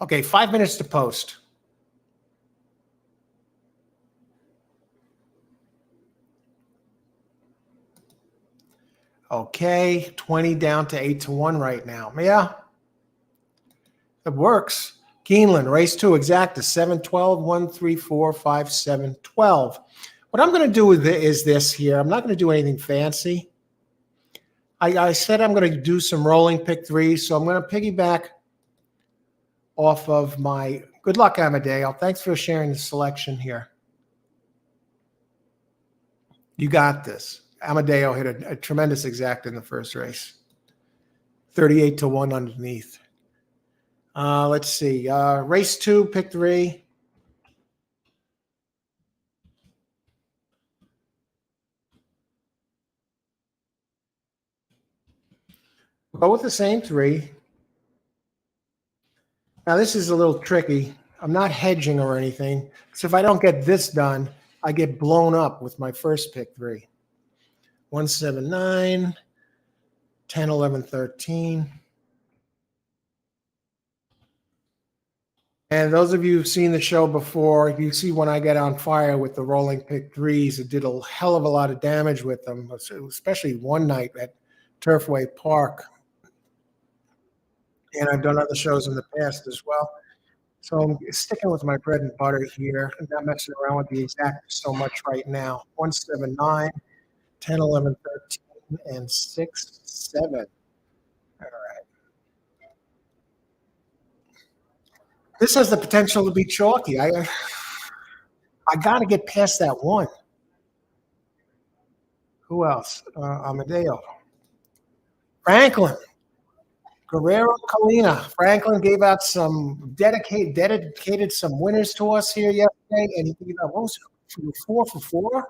Okay, 5 minutes to post. Okay, 20 down to 8-1 right now. Yeah, it works. Keeneland, race 2, exacta, 7-12, 1, 3, 4, 5, 7, 12. What I'm going to do is this here. I'm not going to do anything fancy. I said I'm going to do some rolling pick 3, so I'm going to piggyback off of my – good luck, Amadeo. Thanks for sharing the selection here. You got this. Amadeo hit a tremendous exact in the first race. 38-1 underneath. Let's see. Race 2, pick 3. Go with the same 3. Now, this is a little tricky. I'm not hedging or anything. So if I don't get this done, I get blown up with my first pick 3. 1, 7, 9, 10, 11, 13. And those of you who've seen the show before, you see when I get on fire with the rolling pick 3s, it did a hell of a lot of damage with them, especially one night at Turfway Park. And I've done other shows in the past as well. So I'm sticking with my bread and butter here. I'm not messing around with the exact so much right now. 1, 7, 9, 10, 11, 13, and 6, 7. All right. This has the potential to be chalky. I got to get past that 1. Who else? Amadeo. Franklin. Guerrero Colina. Franklin gave out some dedicated some winners to us here yesterday, and he gave out, what was it, 4 for 4?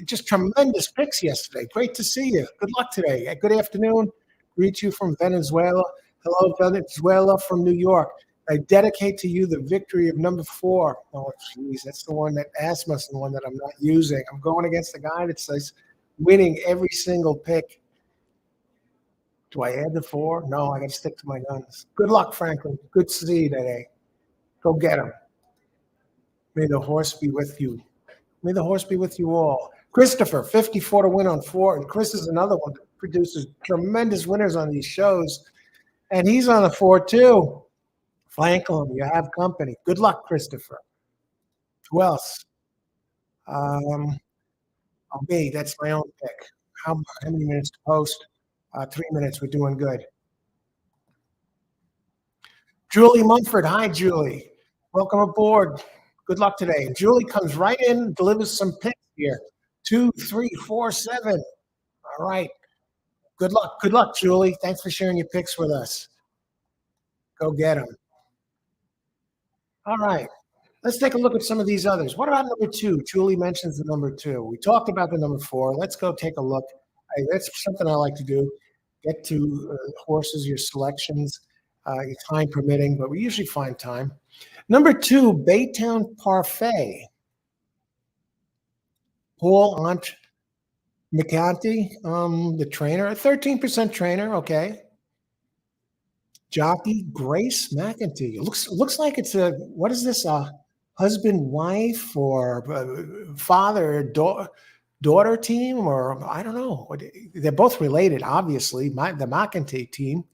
Just tremendous picks yesterday. Great to see you. Good luck today. Good afternoon. Greet you from Venezuela. Hello, Venezuela from New York. I dedicate to you the victory of number 4. Oh, geez, that's the one that Asmus, the one that I'm not using. I'm going against the guy that says winning every single pick. Do I add the 4? No, I got to stick to my guns. Good luck, Franklin. Good to see you today. Go get him. May the horse be with you. May the horse be with you all. Christopher, 54 to win on 4. And Chris is another one that produces tremendous winners on these shows. And he's on a 4 too. Franklin, you have company. Good luck, Christopher. Who else? Me, that's my own pick. How many minutes to post? 3 minutes. We're doing good. Julie Mumford. Hi, Julie. Welcome aboard. Good luck today. And Julie comes right in, delivers some picks here. 2, 3, 4, 7. All right. Good luck. Good luck, Julie. Thanks for sharing your picks with us. Go get them. All right. Let's take a look at some of these others. What about number 2? Julie mentions the number 2. We talked about the number 4. Let's go take a look. That's something I like to do. Get to horses, your selections, your time permitting, but we usually find time. Number 2, Baytown Parfait. Paul Ant McCanty, the trainer, a 13% trainer, okay. Jockey Grace McEntee. Looks like it's a, what is this, a husband, wife, or father, daughter, daughter team, or I don't know. They're both related, obviously. The McEntee team.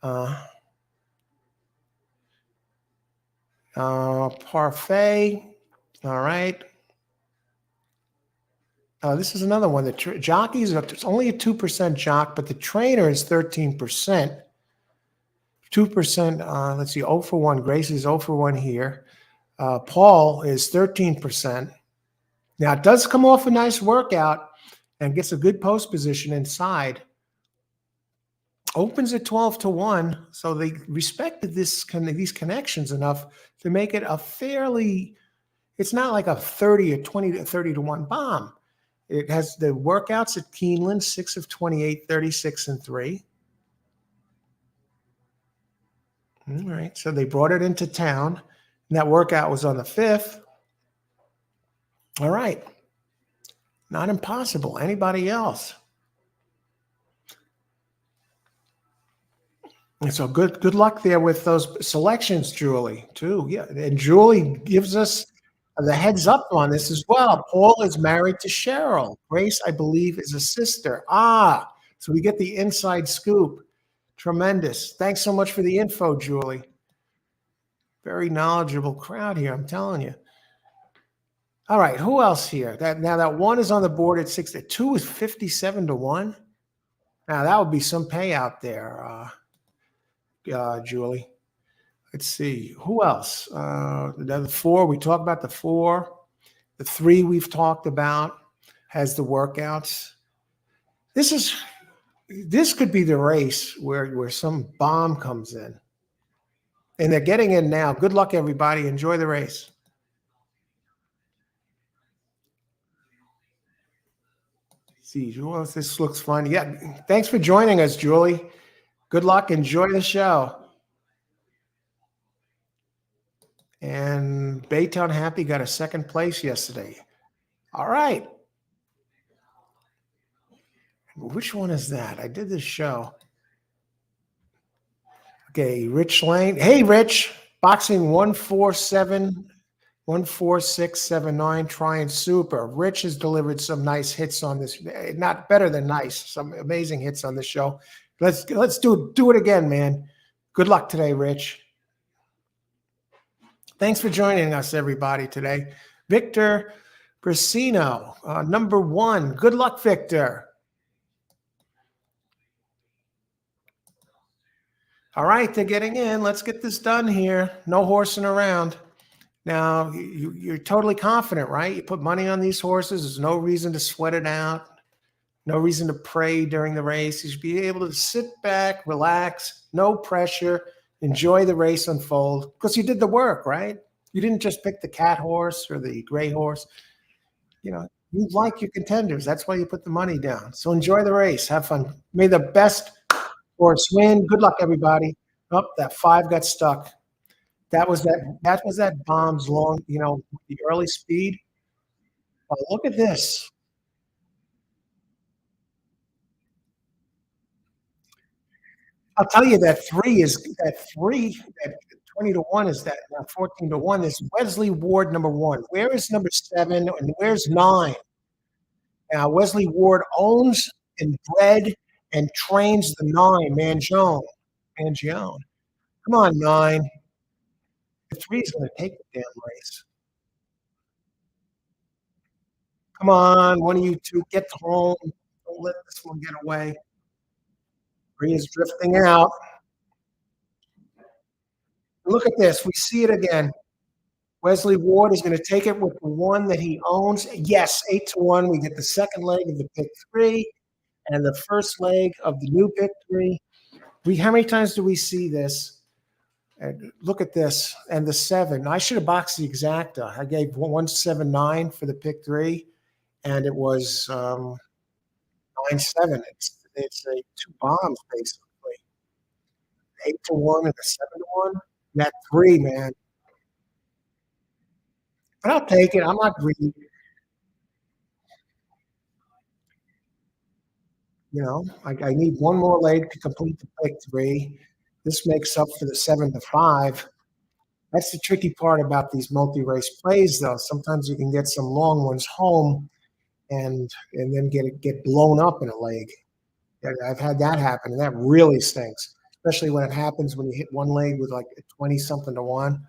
Uh, Parfait. All right. This is another one. The jockeys are it's only a 2% jock, but the trainer is 13%. 2%. Let's see. 0 for 1. Grace is 0 for 1 here. Paul is 13%. Now, it does come off a nice workout and gets a good post position inside. Opens at 12-1. So they respected these connections enough to make it a fairly, it's not like a 30 or 20 to 30-1 bomb. It has the workouts at Keeneland, 6 of 28, 36 and 3. All right. So they brought it into town. And that workout was on the 5th. All right. Not impossible. Anybody else? And so good luck there with those selections, Julie, too. Yeah. And Julie gives us the heads up on this as well. Paul is married to Cheryl. Grace, I believe, is a sister. So we get the inside scoop. Tremendous. Thanks so much for the info, Julie. Very knowledgeable crowd here, I'm telling you. All right, who else here? That one is on the board at 6. The 2 is 57-1. Now that would be some payout there, Julie. Let's see. Who else? The 4, we talked about the 4. The 3 we've talked about has the workouts. This could be the race where some bomb comes in. And they're getting in now. Good luck, everybody. Enjoy the race. See, well, this looks fun. Yeah, thanks for joining us, Julie. Good luck. Enjoy the show. And Baytown Happy got a 2nd place yesterday. All right. Which one is that? I did this show. Okay, Rich Lane. Hey, Rich. Boxing 14679, trying super. Rich has delivered some nice hits on this. Not better than nice. Some amazing hits on this show. Let's do it again, man. Good luck today, Rich. Thanks for joining us, everybody, today. Victor Brasino, number 1. Good luck, Victor. All right, they're getting in. Let's get this done here. No horsing around. Now, you're totally confident, right? You put money on these horses. There's no reason to sweat it out. No reason to pray during the race. You should be able to sit back, relax, no pressure, enjoy the race unfold because you did the work, right? You didn't just pick the cat horse or the gray horse. You like your contenders. That's why you put the money down. So enjoy the race. Have fun. May the best horse win. Good luck, everybody. Oh, that 5 got stuck. That was that bomb's long, the early speed. Oh, look at this. I'll tell you that 20-1 is that 14-1 is Wesley Ward, number 1. Where is number 7 and where's 9? Now Wesley Ward owns and bred and trains the 9, Mangione. Come on, 9. The 3 is going to take the damn race. Come on, one of you two, get home. Don't let this one get away. 3 is drifting out. Look at this. We see it again. Wesley Ward is going to take it with the 1 that he owns. Yes, 8-1. We get the 2nd leg of the pick 3 and the 1st leg of the new pick 3. How many times do we see this? And look at this. And the 7. I should have boxed the exacta. I gave 179 for the pick 3, and it was 9-7. It's 2 bombs, basically. 8-1 and a 7-1. That 3, man. But I'll take it. I'm not greedy. I need one more leg to complete the pick 3. This makes up for the 7-5. That's the tricky part about these multi-race plays, though. Sometimes you can get some long ones home and then get blown up in a leg. Yeah, I've had that happen, and that really stinks, especially when it happens when you hit one leg with like 20 something to one.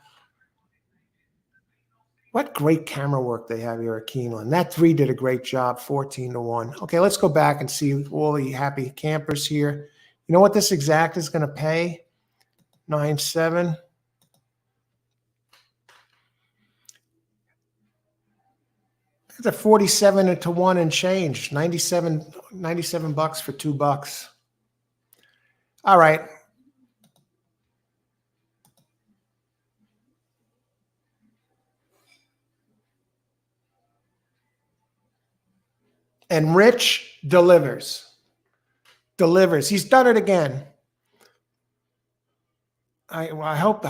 What great camera work they have here at Keeneland. That three did a great job, 14 to 1. Okay, let's go back and see all the happy campers here. You know what this exact is going to pay? 9.7. It's a 47 to 1 and change. 97 bucks for $2. All right. And Rich delivers. Delivers. He's done it again. I hope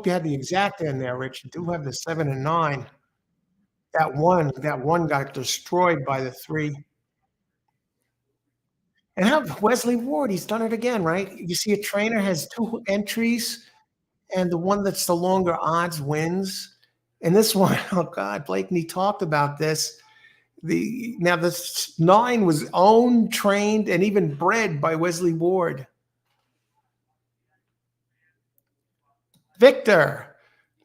you had the exact in there, Rich. You do have the 7 and 9. That one got destroyed by the 3. And have Wesley Ward, he's done it again, right? You see a trainer has 2 entries, and the one that's the longer odds wins. And this one, oh God, Blakeney talked about this. Now this 9 was owned, trained, and even bred by Wesley Ward. Victor,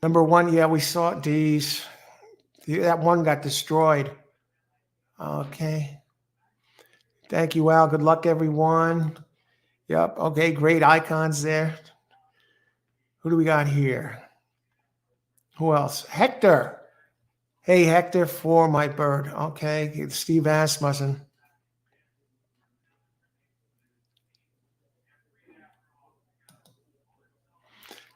number 1. Yeah, we saw D's. That one got destroyed. Okay. Thank you, Al. Good luck, everyone. Yep. Okay, great icons there. Who do we got here? Who else? Hector. Hey, Hector, for my bird. Okay, Steve Asmussen.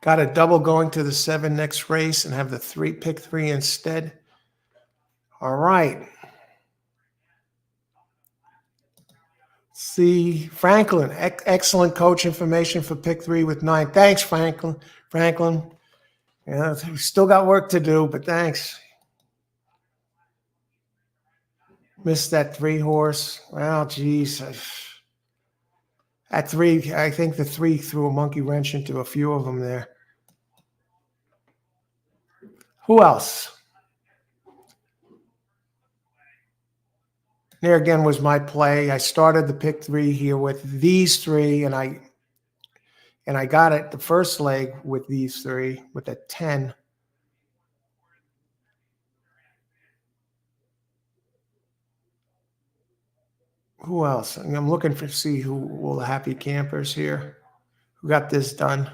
Got a double going to the 7 next race and have the 3, pick 3 instead. All right. See, Franklin, excellent coach information for pick 3 with 9. Thanks, Franklin. Yeah, we still got work to do, but thanks. Missed that 3 horse. Well, geez. At 3, I think the 3 threw a monkey wrench into a few of them there. Who else? There again was my play. I started the pick 3 here with these 3, and I got it the first leg with these 3 with a 10. Who else? I'm looking for see who all the happy campers here who got this done.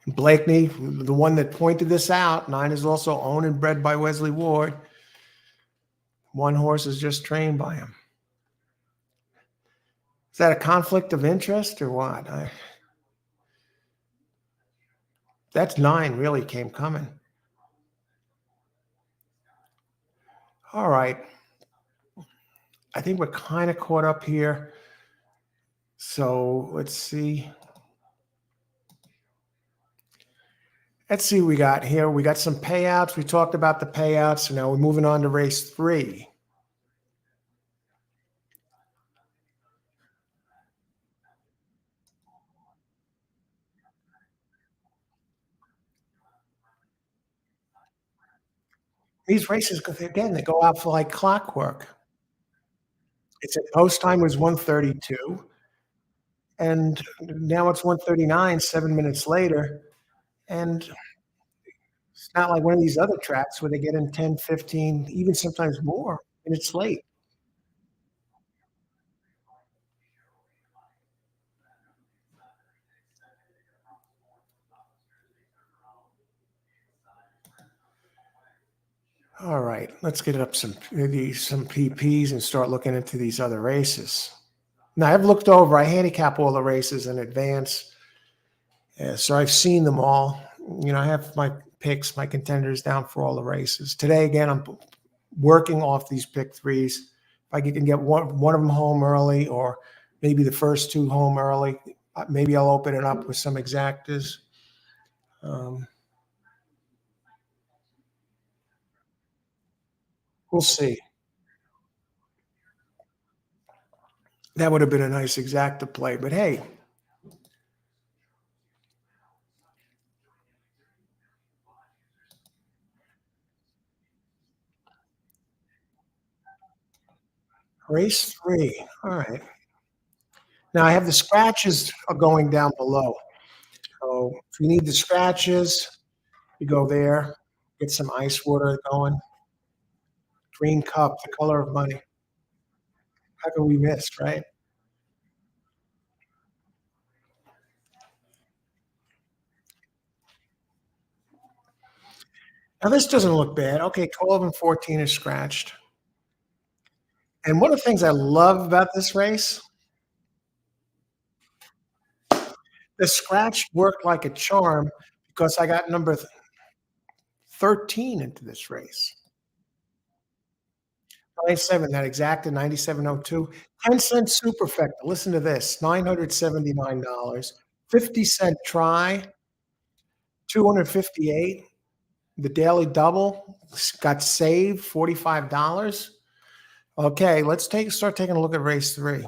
Blakeney, the one that pointed this out. 9 is also owned and bred by Wesley Ward. 1 horse is just trained by him. Is that a conflict of interest or what? That's 9 really came coming. All right. I think we're kind of caught up here. So let's see. Let's see what we got here. We got some payouts. We talked about the payouts. So now we're moving on to race 3. These races, again, they go out for like clockwork. It's at post time was 1:32, and now it's 1:39, 7 minutes later. And it's not like one of these other tracks where they get in 10, 15, even sometimes more, and it's late. All right, let's get up some PPs and start looking into these other races. Now I've looked over. I handicap all the races in advance, so I've seen them all. I have my picks, my contenders down for all the races. Today again, I'm working off these pick 3s. If I can get one of them home early, or maybe the first 2 home early, maybe I'll open it up with some exactas. We'll see. That would have been a nice exacta play, but hey. Race three. All right. Now I have the scratches are going down below. So if you need the scratches, you go there, get some ice water going. Green cup, the color of money. How could we miss, right? Now this doesn't look bad. Okay, 12 and 14 is scratched. And one of the things I love about this race, the scratch worked like a charm because I got number 13 into this race. 97, that exacta 9702. 10-cent superfecta. Listen to this, $979. 50-cent try, 258. The daily double got saved, $45. Okay, let's start taking a look at race three.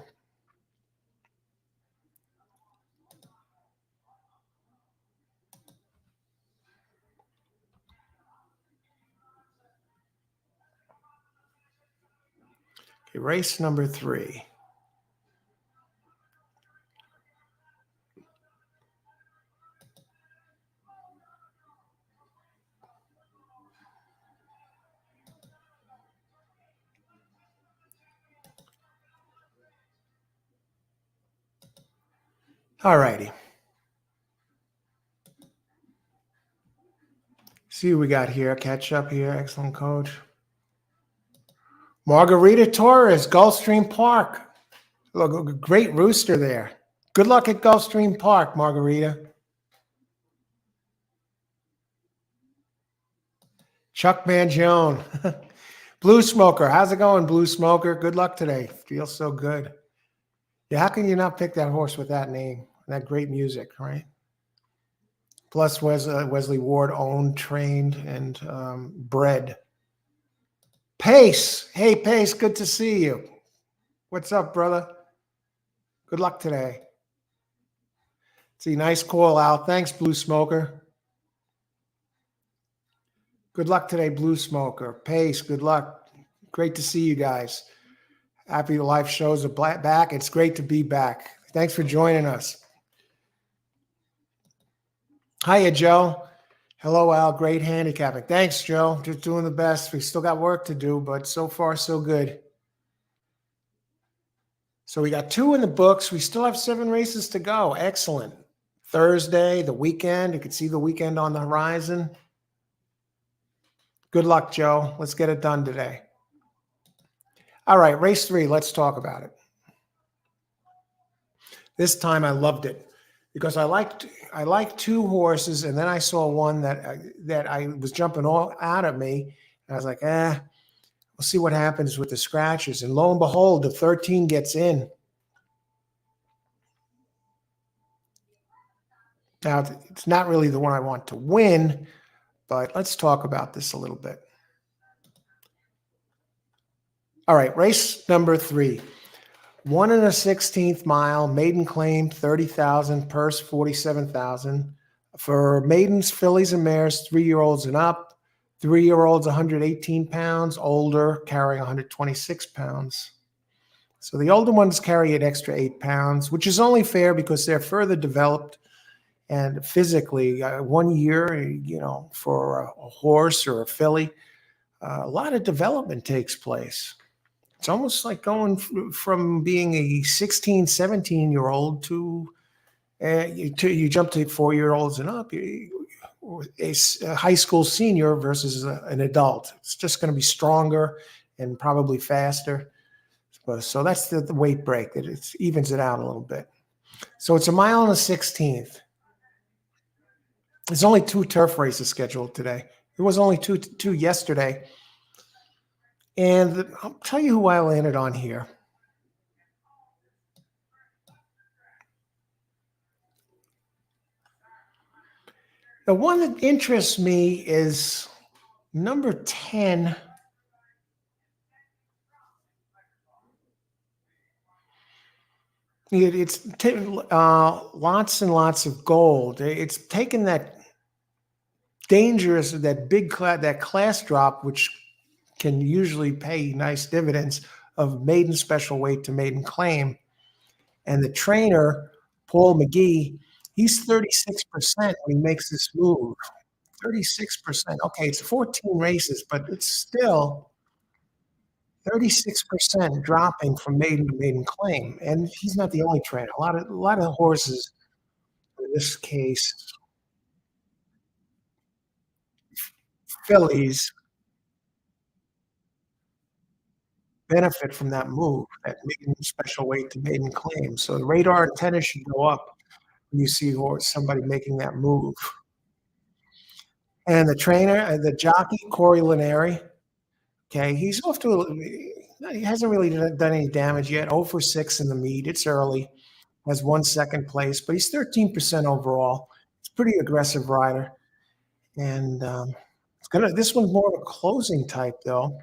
Okay, race number three. All righty. See what we got here. Catch up here. Excellent, coach. Margarita Torres, Gulfstream Park. Look, a great rooster there. Good luck at Gulfstream Park, Margarita. Chuck Mangione. Blue Smoker. How's it going, Blue Smoker? Good luck today. Feels so good. Yeah, how can you not pick that horse with that name? That great music, right? Plus Wesley Ward owned, trained, and bred. Pace. Hey, Pace, good to see you. What's up, brother? Good luck today. See, nice call out. Thanks, Blue Smoker. Good luck today, Blue Smoker. Pace, good luck. Great to see you guys. Happy the live shows are back. It's great to be back. Thanks for joining us. Hiya, Joe. Hello, Al. Great handicapping. Thanks, Joe. Just doing the best. We still got work to do, but so far, so good. So we got 2 in the books. We still have 7 races to go. Excellent. Thursday, the weekend. You can see the weekend on the horizon. Good luck, Joe. Let's get it done today. All right, race 3. Let's talk about it. This time I loved it because I liked 2 horses, and then I saw one that I was jumping all out at me. And I was like, we'll see what happens with the scratches. And lo and behold, the 13 gets in. Now, it's not really the one I want to win, but let's talk about this a little bit. All right, race number 3. 1 1/16 mile, maiden claim 30,000, purse 47,000. For maidens, fillies, and mares, 3-year-olds and up. 3-year-olds 118 pounds, older carrying 126 pounds. So the older ones carry an extra 8 pounds, which is only fair because they're further developed and physically. 1 year, for a horse or a filly, a lot of development takes place. It's almost like going from being a 16, 17-year-old to you jump to 4-year-olds and up. A high school senior versus an adult. It's just going to be stronger and probably faster. So that's the weight break. That it evens it out a little bit. So it's 1 1/16 mile. There's only 2 turf races scheduled today. There was only two yesterday. And I'll tell you who I landed on here. The one that interests me is number 10. It's lots and lots of gold. It's taken that that big class drop, which can usually pay nice dividends, of maiden special weight to maiden claim. And the trainer, Paul McGee, he's 36% when he makes this move. 36%. Okay, it's 14 races, but it's still 36% dropping from maiden to maiden claim. And he's not the only trainer. A lot of horses, in this case, fillies, benefit from that move, that maiden special weight to maiden claim. So the radar antenna should go up when you see somebody making that move. And the trainer, the jockey, Corey Lineri, okay, he's off to he hasn't really done any damage yet. 0 for 6 in the meet. It's early. Has 1 second place, but he's 13% overall. It's a pretty aggressive rider. And this one's more of a closing type, though.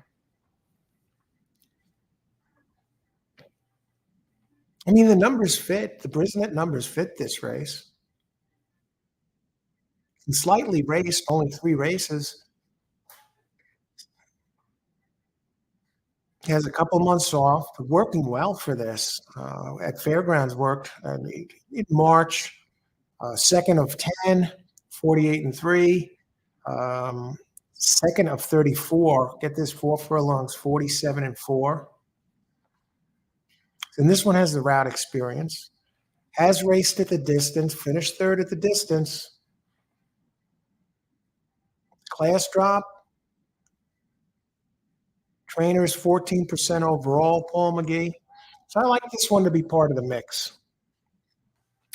I mean, the numbers fit. The Brisnet numbers fit this race. It's slightly raced, only 3 races. He has a couple months off, working well for this. At Fairgrounds worked in March, 2nd of 10, 48-3, 2nd of 34. Get this, 4 furlongs, 47-4. And this one has the route experience. Has raced at the distance, finished 3rd at the distance. Class drop. Trainers 14% overall, Paul McGee. So I like this one to be part of the mix.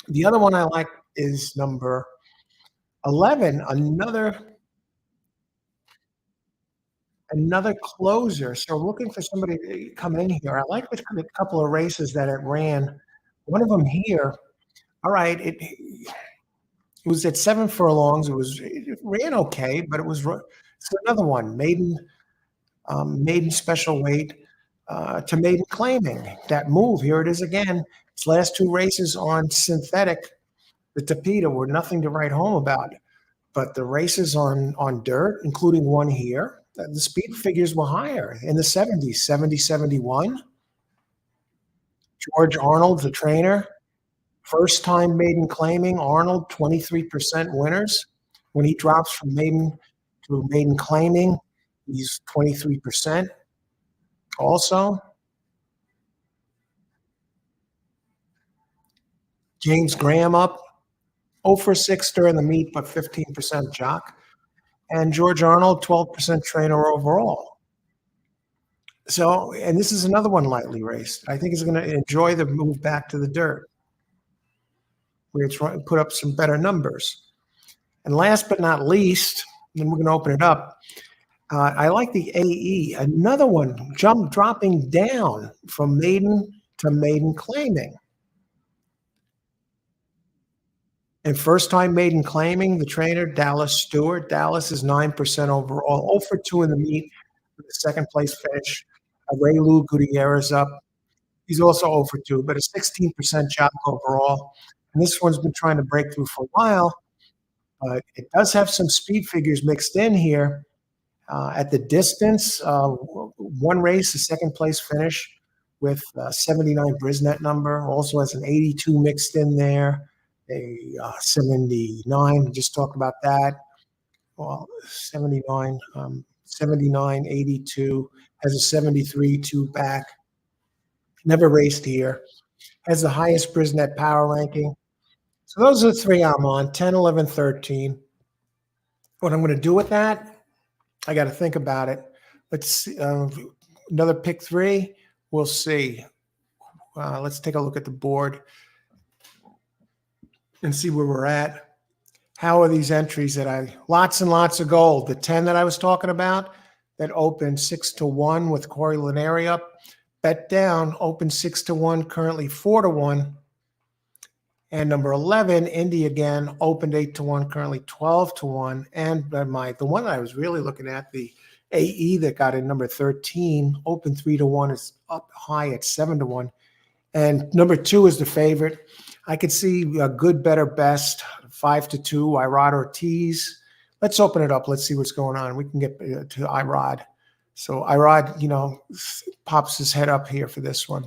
The other one I like is number 11, another closer. So looking for somebody to come in here. I like a couple of races that it ran. One of them here, all right, it was at 7 furlongs. It ran okay, but it's another one, maiden special weight to maiden claiming. That move, here it is again. Its last 2 races on synthetic, the Tapeta, were nothing to write home about. But the races on dirt, including one here, the speed figures were higher in the 70s, 70, 71. George Arnold, the trainer, first time maiden claiming. Arnold, 23% winners. When he drops from maiden to maiden claiming, he's 23%. Also, James Graham up 0 for 6 during the meet, but 15% jock. And George Arnold, 12% trainer overall. So, and this is another one lightly raced. I think he's going to enjoy the move back to the dirt, where it's put up some better numbers. And last but not least, then we're going to open it up. I like the AE, another one dropping down from maiden to maiden claiming. And first time maiden claiming, the trainer, Dallas Stewart. Dallas is 9% overall, 0 for 2 in the meet with a 2nd place finish. Raylu Gutierrez up. He's also 0 for 2, but a 16% jock overall. And this one's been trying to break through for a while, but it does have some speed figures mixed in here. At the distance, 1 race, a 2nd place finish with 79 Brisnet number. Also has an 82 mixed in there, a 79. We just talked about that. Well, 79, 79, 82. Has a 73, 2 back. Never raced here. Has the highest Brisnet power ranking. So those are the 3 I'm on, 10, 11, 13. What I'm going to do with that, I got to think about it. Let's see, another pick 3. We'll see. Let's take a look at the board and see where we're at. How are these entries lots and lots of gold. The 10 that I was talking about that opened 6-1 with Corey Lineri up. Bet down, open 6-1, currently 4-1. And number 11, Indy again, opened 8-1, currently 12-1. And the one that I was really looking at, the AE that got in number 13, opened 3-1, is up high at 7-1. And number 2 is the favorite. I could see a good, better, best, 5-2, Irod Ortiz. Let's open it up. Let's see what's going on. We can get to Irod. So Irod, pops his head up here for this one.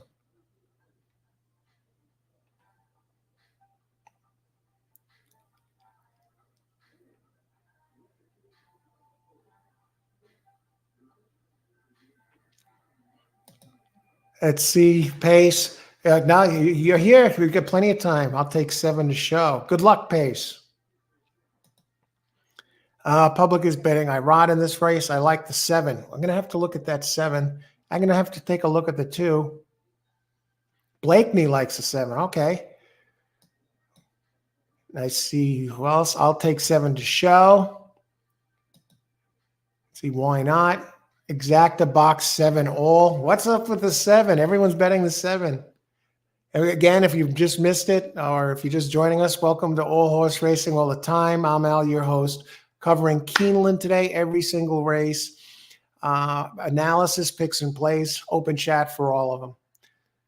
Let's see, Pace. Now you're here. We've got plenty of time. I'll take 7 to show. Good luck, Pace. Public is betting Irod in this race. I like the 7. I'm going to have to look at that 7. I'm going to have to take a look at the 2. Blakeney likes the 7. Okay. I see who else. I'll take 7 to show. See, why not? Exacta box 7 all. What's up with the 7? Everyone's betting the 7. And again, if you've just missed it or if you're just joining us, welcome to All Horse Racing All the Time. I'm Al, your host, covering Keeneland today, every single race. Analysis, picks and plays, open chat for all of them.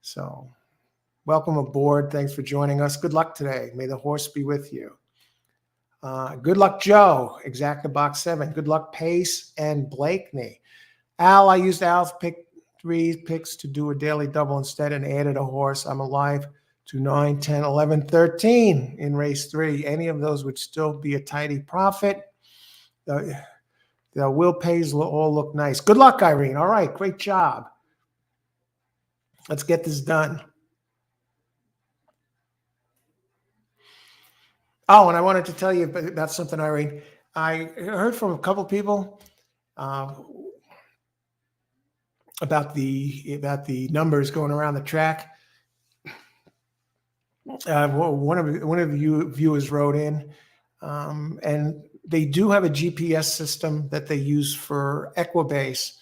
So welcome aboard. Thanks for joining us. Good luck today. May the horse be with you. Good luck, Joe. Exacta box 7. Good luck, Pace and Blakeney. Al, I used Al's pick 3 picks to do a daily double instead and added a horse. I'm alive to 9, 10, 11, 13 in race 3. Any of those would still be a tidy profit. The will pays all look nice. Good luck, Irene. All right, great job. Let's get this done. Oh, and I wanted to tell you about something, Irene. I heard from a couple people about the numbers going around the track. One of you viewers wrote in, and they do have a GPS system that they use for Equibase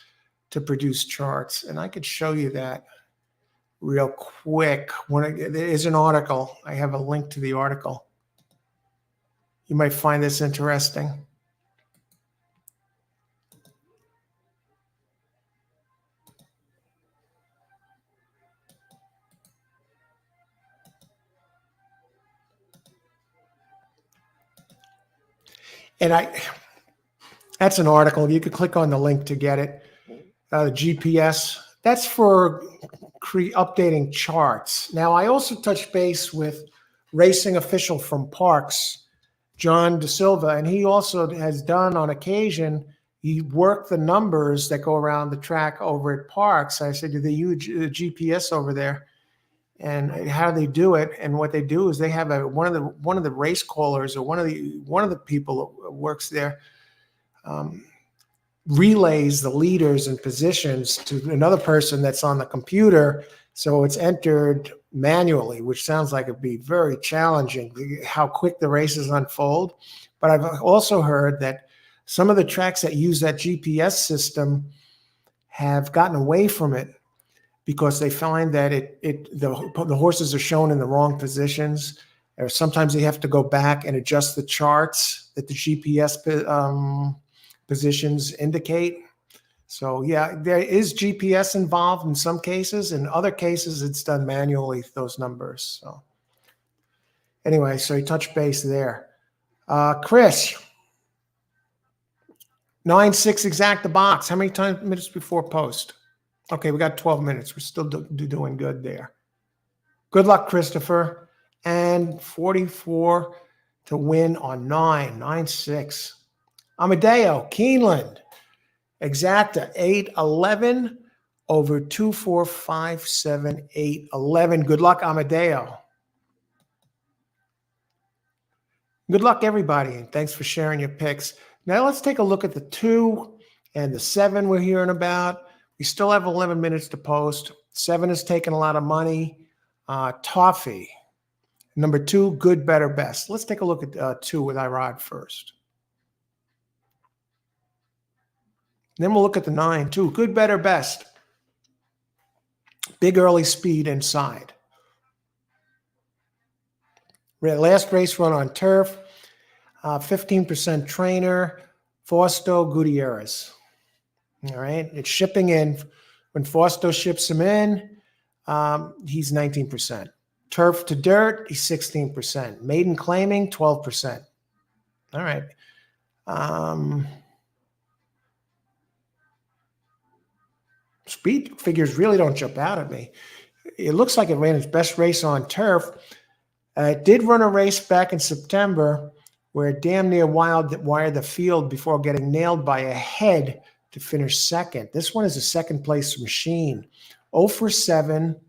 to produce charts, and I could show you that real quick. There is an article. I have a link to the article. You might find this interesting. And that's an article. You could click on the link to get it. The GPS, that's for updating charts. Now, I also touched base with racing official from Parks, John De Silva, and he also has done on occasion, he worked the numbers that go around the track over at Parks. I said, do they use GPS over there? And how do they do it? And what they do is they have one of the race callers or one of the people that works there relays the leaders and positions to another person that's on the computer. So it's entered manually, which sounds like it'd be very challenging how quick the races unfold. But I've also heard that some of the tracks that use that GPS system have gotten away from it because they find that the horses are shown in the wrong positions, or sometimes they have to go back and adjust the charts that the GPS positions indicate. So yeah, there is GPS involved in some cases. In other cases, it's done manually, those numbers. So anyway, so you touch base there. Chris, 9-6 exacta box. How many minutes before post? Okay, we got 12 minutes. We're still doing good there. Good luck, Christopher. And 44 to win on 9-6. Amadeo, Keeneland, exacta 8-11 over 2, 4, 5, 7, 8, 11. Good luck, Amadeo. Good luck, everybody, and thanks for sharing your picks. Now let's take a look at the 2 and the 7 we're hearing about. We still have 11 minutes to post. 7 is taking a lot of money. Toffee. Number 2, good, better, best. Let's take a look at 2 with Irod first. Then we'll look at the 9, too. Good, better, best. Big early speed inside. Last race run on turf. 15% trainer. Fausto Gutierrez. All right. It's shipping in. When Fausto ships him in, he's 19%. Turf to dirt, he's 16%. Maiden claiming, 12%. All right. speed figures really don't jump out at me. It looks like it ran its best race on turf. It did run a race back in September where it damn near wired the field before getting nailed by a head to finish second. This one is a second place machine. 0 for 7,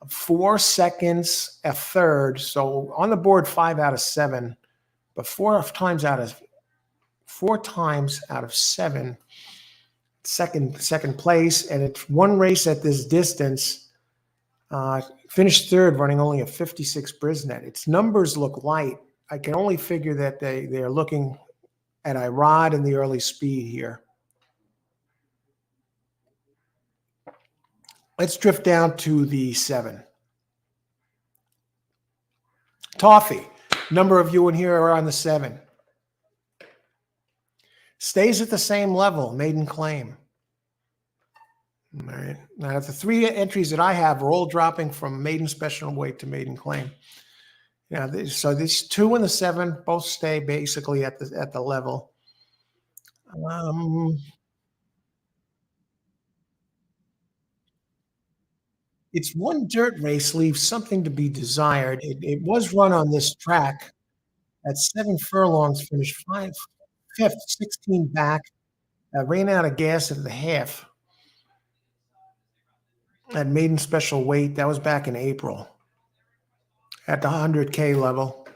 4 seconds, a third. So on the board, 5 out of 7, but four times out of 7, second place. And it's one race at this distance. Finished third, running only a 56 Brisnet. Its numbers look light. I can only figure that they're looking at Irod and the early speed here. Let's drift down to the 7. Toffee. Number of you in here are on the 7. Stays at the same level, maiden claim. All right. Now, the 3 entries that I have are all dropping from maiden special weight to maiden claim. Yeah, so these 2 and the 7 both stay basically at the level. It's one dirt race, leaves something to be desired. It was run on this track at 7 furlongs, finished fifth, 16 back, ran out of gas at the half. At maiden special weight, that was back in April at the 100K level.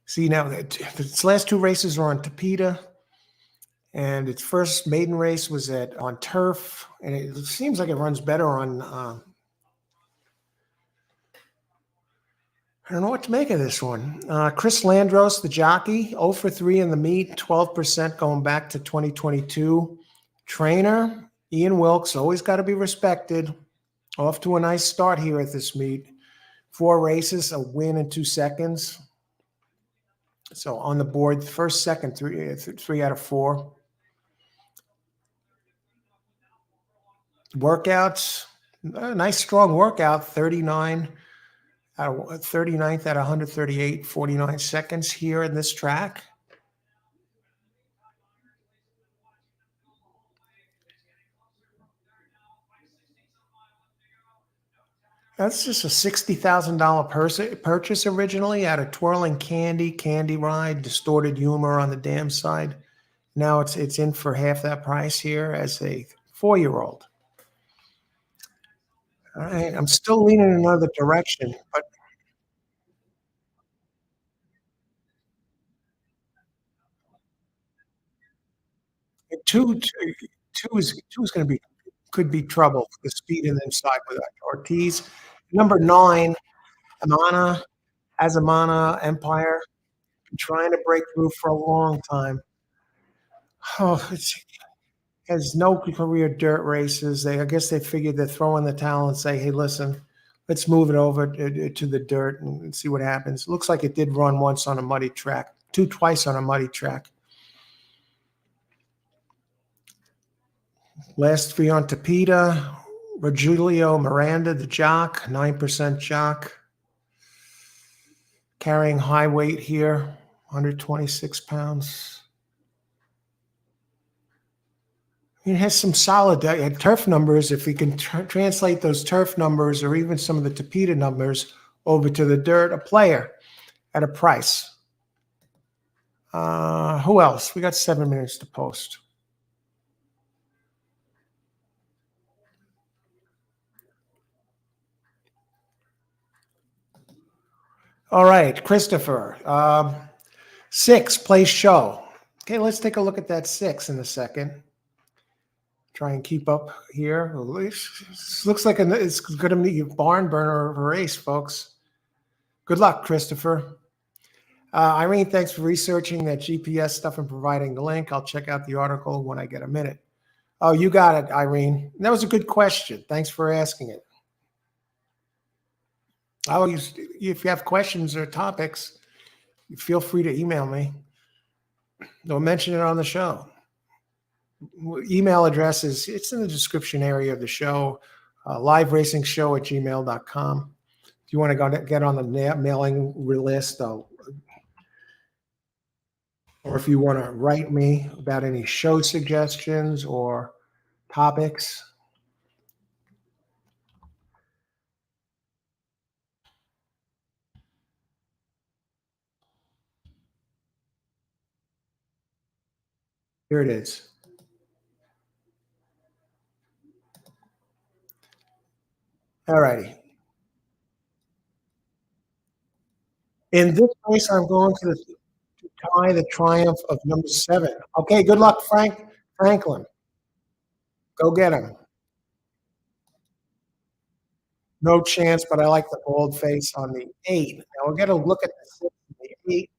See, now its last 2 races are on Tapeta, and its first maiden race was on turf, and it seems like it runs better on. I don't know what to make of this one. Chris Landros, the jockey, 0 for 3 in the meet, 12% going back to 2022. Trainer, Ian Wilkes, always got to be respected. Off to a nice start here at this meet. 4 races, a win in 2 seconds. So on the board, first, second, 3 out of 4. Workouts, a nice strong workout, 39th out of 138, 49 seconds here in this track. That's just a $60,000 purchase originally out of Twirling Candy Ride, Distorted Humor on the dam side. Now it's in for half that price here as a 4-year-old. All right, I'm still leaning in another direction, but two is going to be could be trouble. The speed and inside with Ortiz. Number 9, Azamana Empire. Been trying to break through for a long time. Oh, it has no career dirt races. I guess they figured they'd throw in the towel and say, "Hey, listen, let's move it over to the dirt and see what happens." Looks like it did run once on a muddy track, twice on a muddy track. Last 3 on Tapeta. Rogelio Miranda, the jock, 9% jock. Carrying high weight here, 126 pounds. It has some solid turf numbers. If we can translate those turf numbers or even some of the Tapeta numbers over to the dirt, a player at a price. Who else? We got 7 minutes to post. All right, Christopher. 6 place show. Okay, let's take a look at that 6 in a second. Try and keep up here. This looks like it's going to be a barn burner of a race, folks. Good luck, Christopher. Irene, thanks for researching that GPS stuff and providing the link. I'll check out the article when I get a minute. Oh, you got it, Irene. That was a good question. Thanks for asking it. If you have questions or topics, feel free to email me. Don't mention it on the show. Email address it's in the description area of the show, liveracing@gmail.com. If you want to get on the mailing list, or if you want to write me about any show suggestions or topics, Here it is. All righty. In this race, I'm going to tie the triumph of number 7. Okay, good luck, Franklin. Go get him. No chance, but I like the bold face on the 8. Now we'll get a look at the 6 and the 8.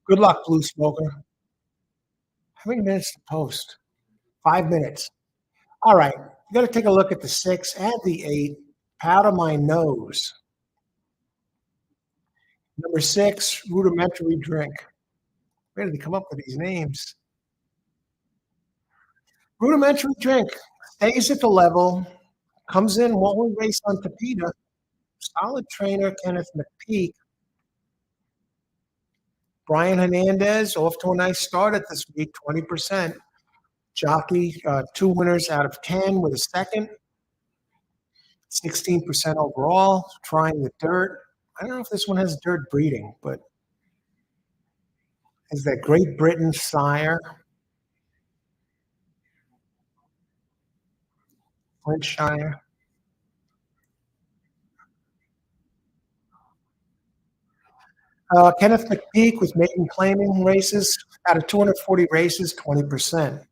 Good luck, Blue Smoker. How many minutes to post? 5 minutes. All right. You got to take a look at the 6 and the 8. Powder my nose. Number 6, rudimentary drink. Where did they come up with these names? Rudimentary drink. Stays at the level. Comes in while we race on Tapeta. Solid trainer, Kenneth McPeak. Brian Hernandez off to a nice start at this week, 20%. Jockey, 2 winners out of 10 with a second. 16% overall. Trying the dirt. I don't know if this one has dirt breeding, but has that Great Britain sire. Flintshire. Kenneth McPeak with maiden claiming races out of 240 races, 20%.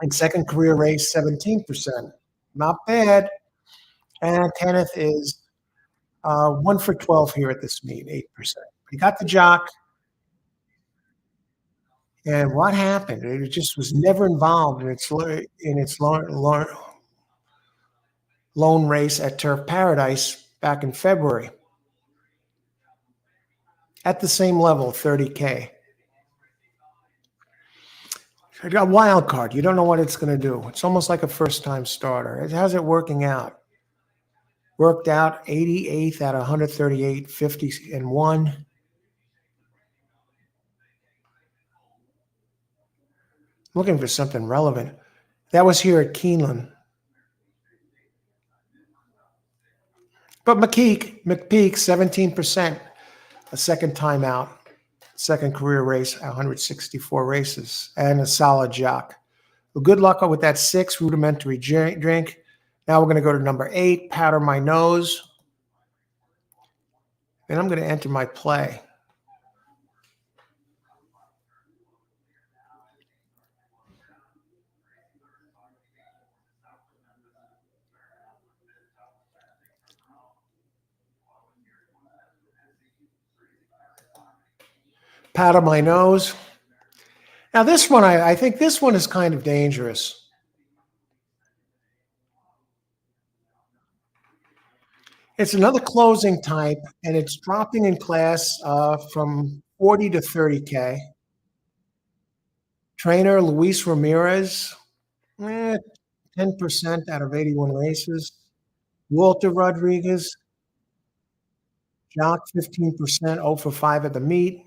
And second career race, 17%. Not bad. And Kenneth is 1 for 12 here at this meet, 8%. He got the jock. And what happened? It just was never involved in its lone race at Turf Paradise back in February. At the same level, 30K. I got a wild card. You don't know what it's going to do. It's almost like a first-time starter. How's it working out? Worked out 88th out of 138, 50 and 1. Looking for something relevant. That was here at Keeneland. But McPeak, 17%, a second time out, second career race, 164 races, and a solid jock. Well, good luck with that 6, rudimentary drink. Now we're going to go to number 8, powder my nose. And I'm going to enter my play. Powder my nose. Now this one, I think this one is kind of dangerous. It's another closing type, and it's dropping in class from 40 to 30K. Trainer Luis Ramirez, 10% out of 81 races. Walter Rodriguez, jock 15%, 0 for 5 at the meet.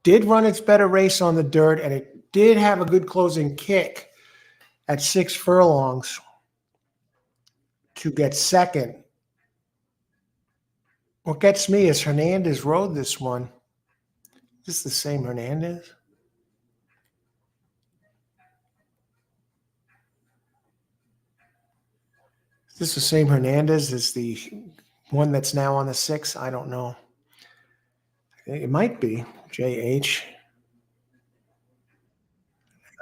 Did run its better race on the dirt, and it did have a good closing kick at 6 furlongs to get second. What gets me is Hernandez rode this one. Is this the same Hernandez? Is this the same Hernandez as the one that's now on the 6? I don't know. It might be JH.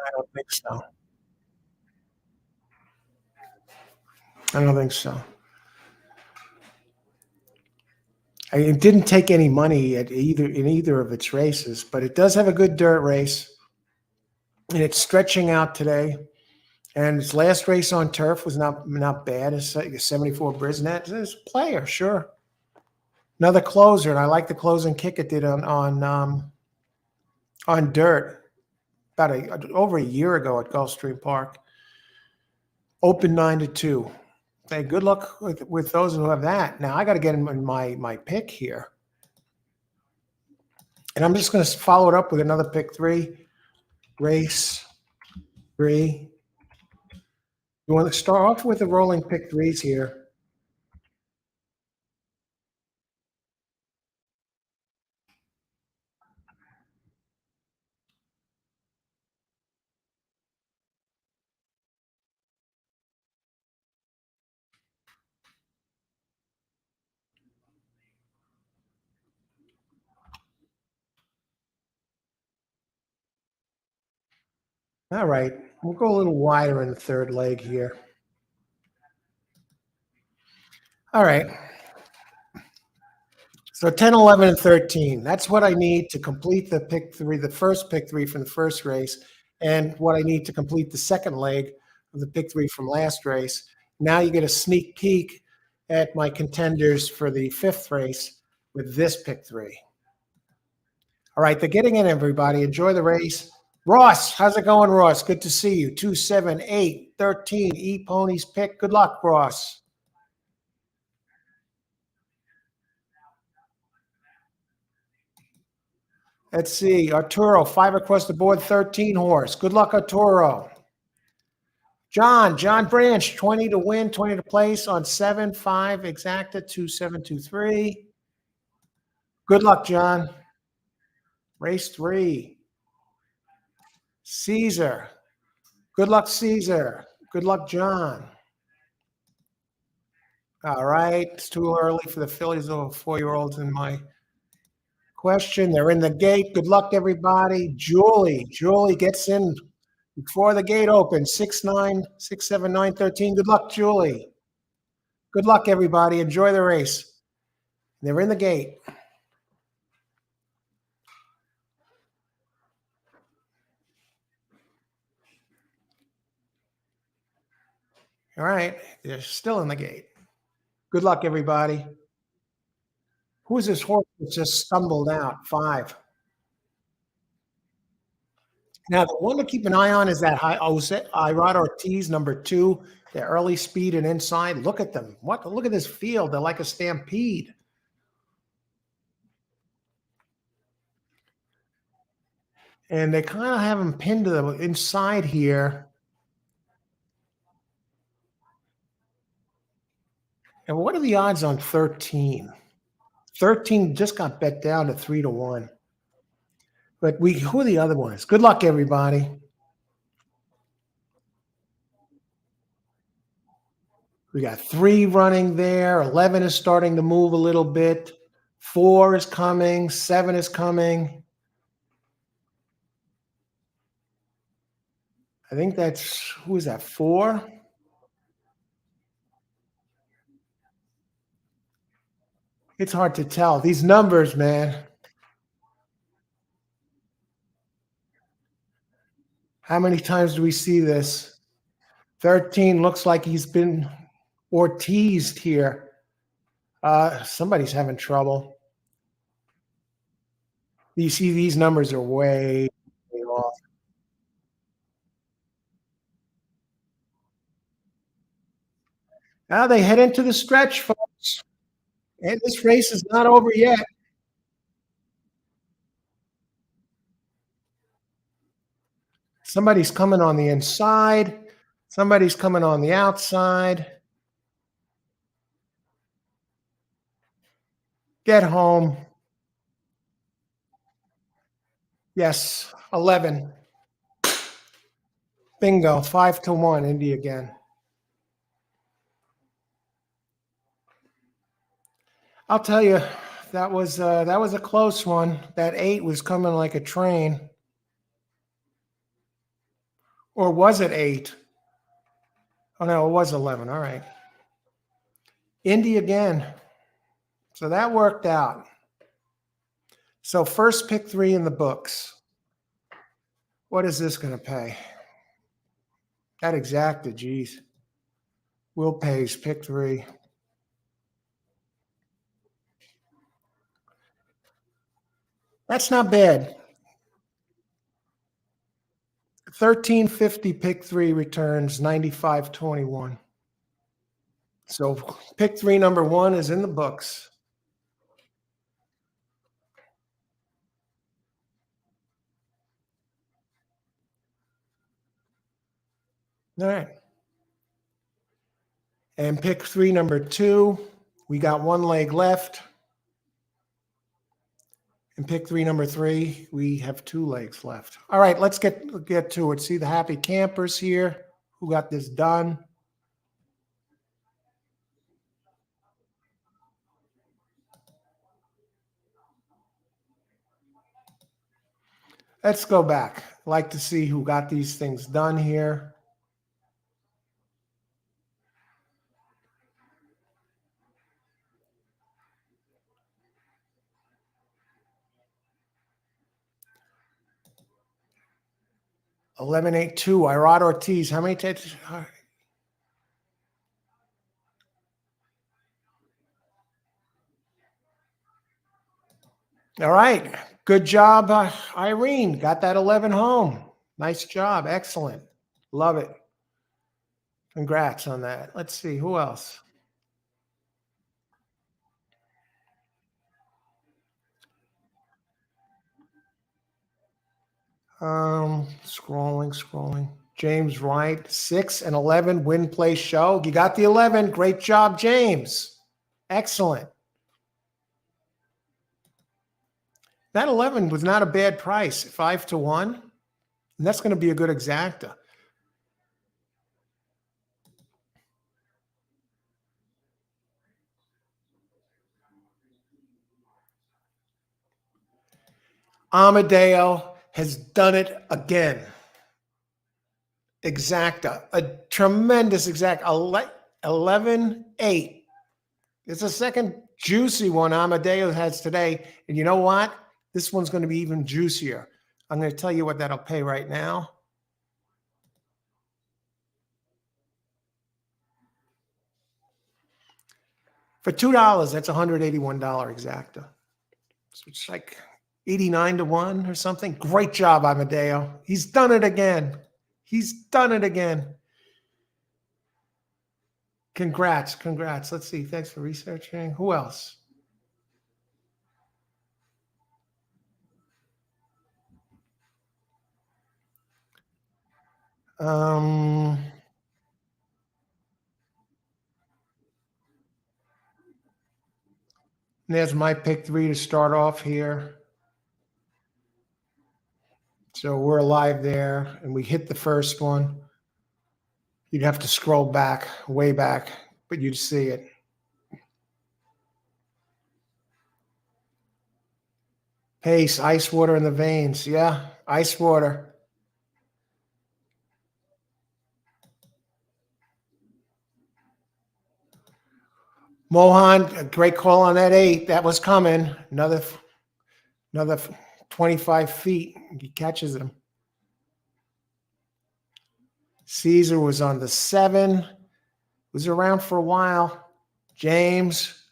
I don't think so. I don't think so. It didn't take any money in either of its races, but it does have a good dirt race, and it's stretching out today. And its last race on turf was not bad. It's like a 74 Brisnet. It's a player, sure. Another closer, and I like the closing kick it did on dirt about over a year ago at Gulfstream Park. Open 9-2. Hey, good luck with those who have that. Now I got to get in my pick here, and I'm just going to follow it up with another pick 3, race 3. You want to start off with the rolling pick 3s here. All right. We'll go a little wider in the third leg here. All right. So 10, 11, and 13. That's what I need to complete the pick three, the first pick three from the first race, and what I need to complete the second leg of the pick three from last race. Now you get a sneak peek at my contenders for the fifth race with this pick three. All right, they're getting in, everybody. Enjoy the race. Ross, how's it going, Ross? Good to see you. 2, 7, 8, 13. E-Ponies pick. Good luck, Ross. Let's see. Arturo, 5 across the board, 13 horse. Good luck, Arturo. John Branch, 20 to win, 20 to place on 7, 5, exacta, 2, 7, 2, 3. Good luck, John. Race 3. Caesar. Good luck, Caesar. Good luck, John. All right. It's too early for the fillies over 4-year-olds in my question. They're in the gate. Good luck, everybody. Julie gets in before the gate opens. 6, 9, 6, 7, 9, 13. Good luck, Julie. Good luck, everybody. Enjoy the race. They're in the gate. All right. They're still in the gate. Good luck, everybody. Who is this horse that just stumbled out? 5. Now, the one to keep an eye on is that Irad Ortiz, number 2, the early speed and inside. Look at them. Look at this field. They're like a stampede. And they kind of have him pinned to the inside here. And what are the odds on 13? 13 just got bet down to 3 to 1. But who are the other ones? Good luck, everybody. We got 3 running there. 11 is starting to move a little bit. 4 is coming. 7 is coming. I think who is that? 4? It's hard to tell. These numbers, man. How many times do we see this? 13 looks like he's been Ortized here. Somebody's having trouble. You see, these numbers are way off. Now they head into the stretch, folks. And this race is not over yet. Somebody's coming on the inside. Somebody's coming on the outside. Get home. Yes, 11. Bingo, 5 to 1, Indy again. I'll tell you, that was a close one. That 8 was coming like a train. Or was it 8? Oh no, it was 11. All right. Indy again. So that worked out. So first pick 3 in the books. What is this going to pay? That exacta, geez. Will pays pick 3. That's not bad. 1350 pick 3 returns 95.21. So pick 3 number 1 is in the books. All right. And pick 3 number 2, we got 1 leg left. And pick 3 number 3, we have 2 legs left. All right, let's get to it. See the happy campers here who got this done. Let's go back. like to see who got these things done here. $11.82. Irad Ortiz. How many takes? All right. Good job, Irene. Got that 11 home. Nice job. Excellent. Love it. Congrats on that. Let's see. Who else? Scrolling. James Wright, 6 and 11 win play show. You got the 11. Great job, James. Excellent. That 11 was not a bad price, 5-1. And that's going to be a good exacta. Amadeo has done it again. Exacta, a tremendous exact 11-8. It's a second juicy one Amadeo has today. And you know what? This one's going to be even juicier. I'm going to tell you what that'll pay right now. For $2, that's $181 exacta. So it's like 89-1 or something. Great job, Amadeo. He's done it again. He's done it again. Congrats. Let's see. Thanks for researching. Who else? There's my pick 3 to start off here. So we're alive there, and we hit the first one. You'd have to scroll back, way back, but you'd see it. Pace, ice water in the veins. Yeah, ice water. Mohan, a great call on that 8. That was coming. Another 25 feet. He catches him. Caesar was on the 7. Was around for a while. James.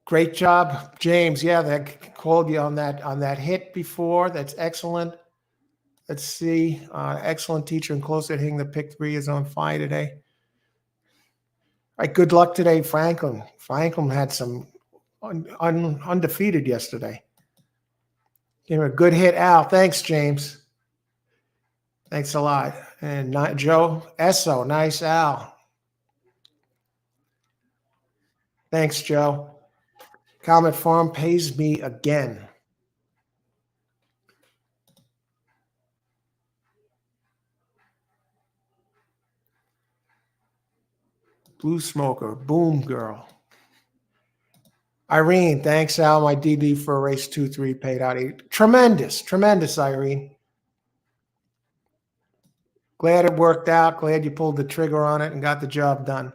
Great job, James. Yeah, that called you on that hit before. That's excellent. Let's see. Excellent teacher and close at hitting the pick 3 is on fire today. All right, good luck today, Franklin. Franklin had some undefeated yesterday. Gave him a good hit, Al. Thanks, James. Thanks a lot. And not Joe Esso. Nice, Al. Thanks, Joe. Comet Farm pays me again. Blue Smoker. Boom, girl. Irene, thanks, Al. My DD for a race 2-3 paid out 8. Tremendous, Irene. Glad it worked out. Glad you pulled the trigger on it and got the job done.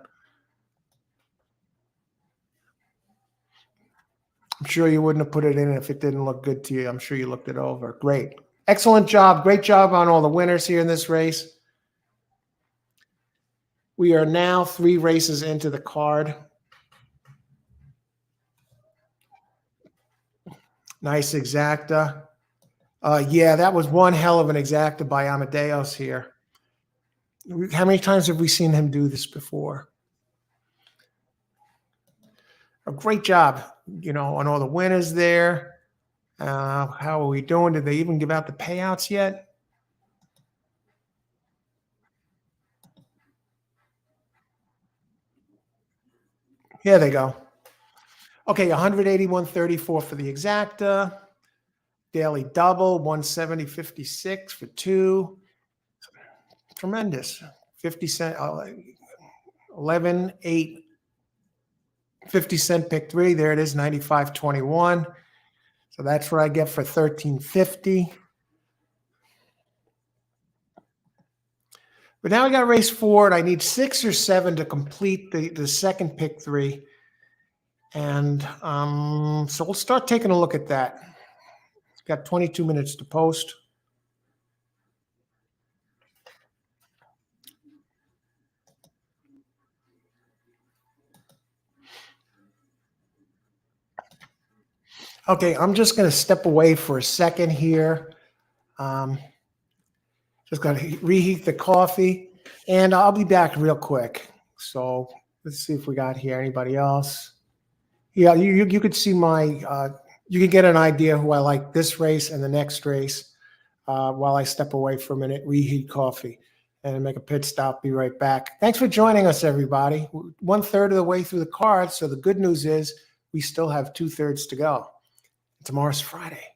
I'm sure you wouldn't have put it in if it didn't look good to you. I'm sure you looked it over. Great. Excellent job. Great job on all the winners here in this race. We are now 3 races into the card. Nice exacta. Yeah, that was one hell of an exacta by Amadeus here. How many times have we seen him do this before? A great job, on all the winners there. How are we doing? Did they even give out the payouts yet? Here they go. Okay, 181.34 for the exacta. Daily double, 170.56 for 2. Tremendous. 50 cent, 11.8. 50 cent pick 3. There it is, 95.21. So that's what I get for 1350. But now we got race forward. I need 6 or 7 to complete the second pick 3. And so we'll start taking a look at that. It's got 22 minutes to post. Okay, I'm just going to step away for a second here. Um, just going to reheat the coffee, and I'll be back real quick. So let's see if we got here anybody else. Yeah, you could see my you can get an idea who I like this race and the next race while I step away for a minute, reheat coffee, and make a pit stop. Be right back. Thanks for joining us, everybody. 1/3 of the way through the card. So the good news is we still have 2/3 to go. Tomorrow's Friday.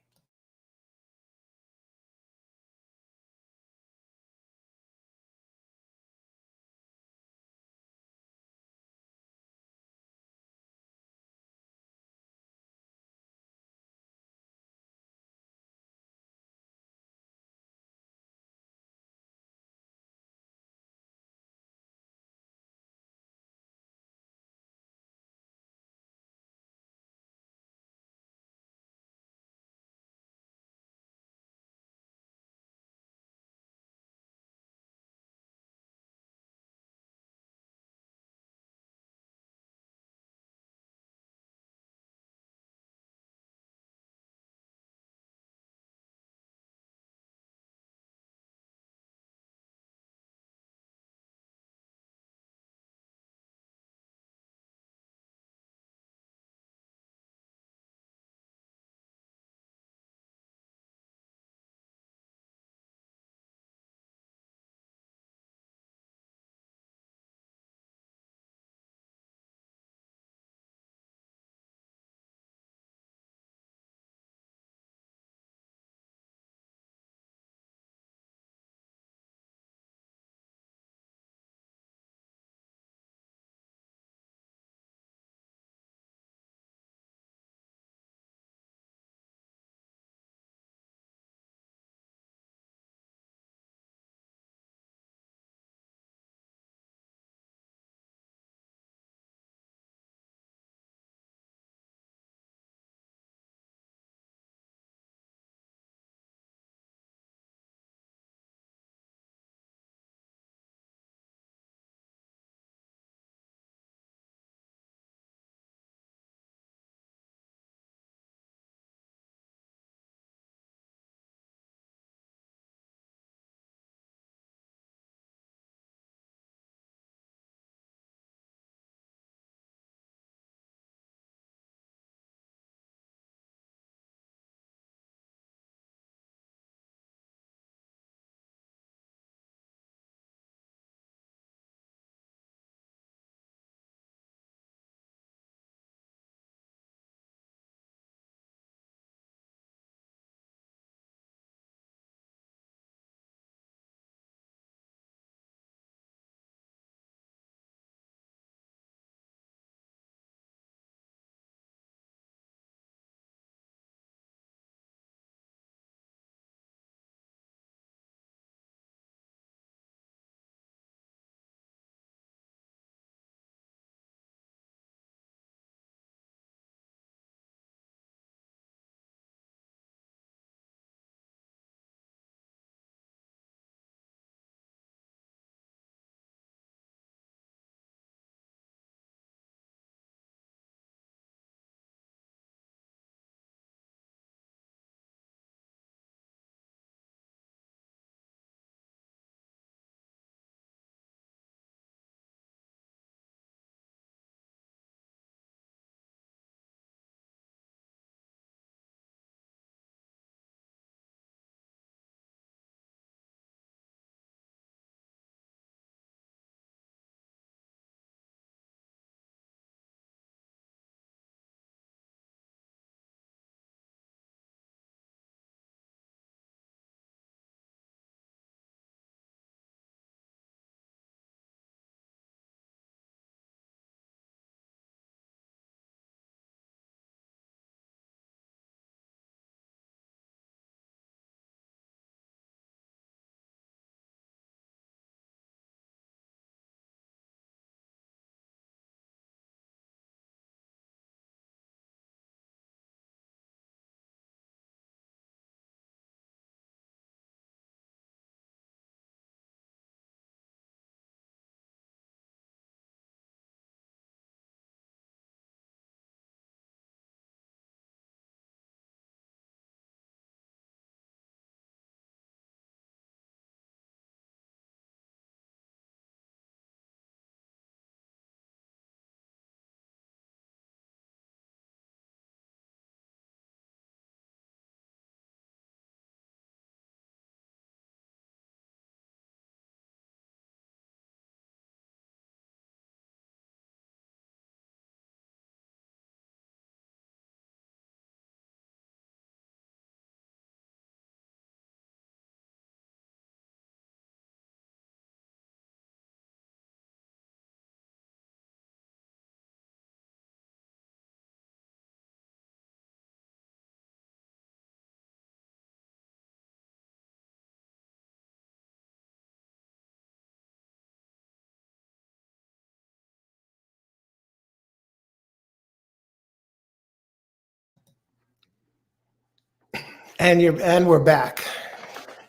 And we're back.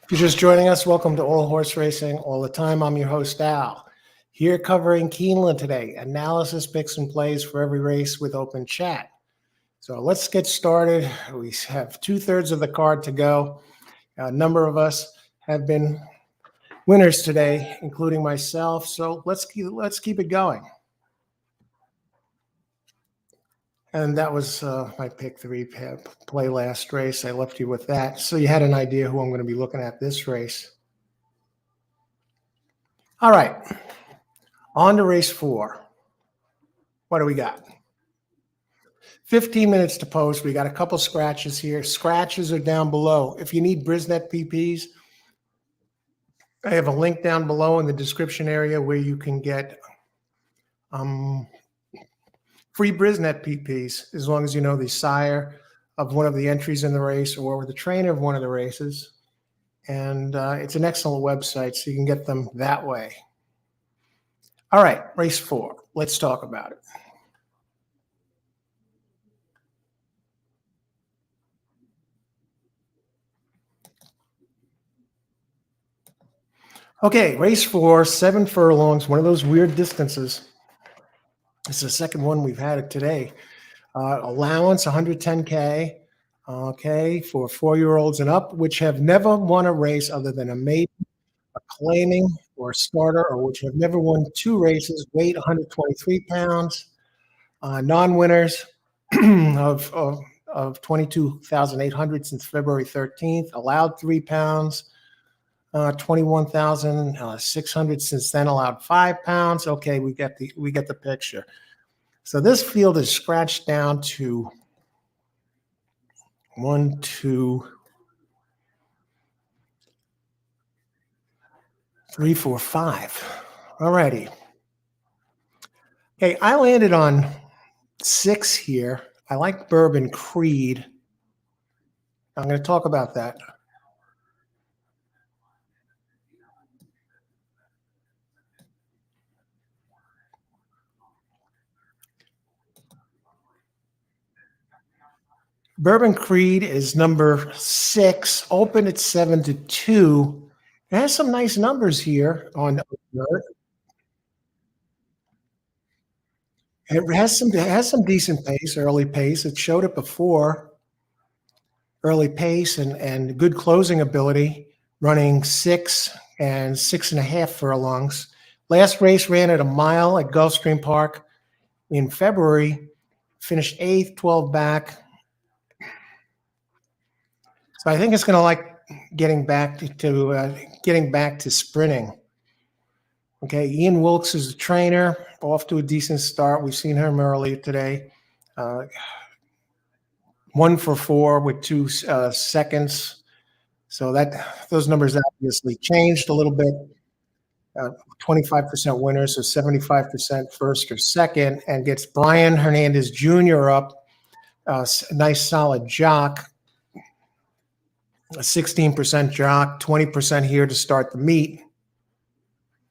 If you're just joining us, welcome to All Horse Racing All the Time. I'm your host, Al. Here covering Keeneland today. Analysis, picks, and plays for every race with open chat. So let's get started. We have 2/3 of the card to go. A number of us have been winners today, including myself. So let's keep it going. And that was my pick 3 play last race. I left you with that. So you had an idea who I'm going to be looking at this race. All right. On to race 4. What do we got? 15 minutes to post. We got a couple scratches here. Scratches are down below. If you need Brisnet PPs, I have a link down below in the description area where you can get free Brisnet PPs, as long as you know the sire of one of the entries in the race or the trainer of one of the races. And it's an excellent website, so you can get them that way. All right, race 4. Let's talk about it. Okay, race 4, 7 furlongs, one of those weird distances. This is the second one we've had it today. Allowance 110K, okay, for 4-year-olds and up, which have never won a race other than a maiden, a claiming, or a starter, or which have never won 2 races, weight 123 pounds, non-winners of 22,800 since February 13th, allowed 3 pounds, 21,600 since then, allowed 5 pounds. Okay, we get the picture. So this field is scratched down to 1, 2, 3, 4, 5. Alrighty. Okay, I landed on 6 here. I like Bourbon Creed. I'm going to talk about that. Bourbon Creed is number 6, open at 7-2. It has some nice numbers here on it has some decent pace, early pace. It showed it before. Early pace and good closing ability, running 6 and 6.5 furlongs. Last race ran at a mile at Gulfstream Park in February, finished 8th, 12 back. So I think it's going to like getting back to sprinting. Okay, Ian Wilkes is the trainer, off to a decent start. We've seen him earlier today. 1 for 4 with 2 seconds. So those numbers obviously changed a little bit. 25% winners, so 75% first or second, and gets Brian Hernandez Jr. up. A nice solid jock. A 16% jock, 20% here to start the meet.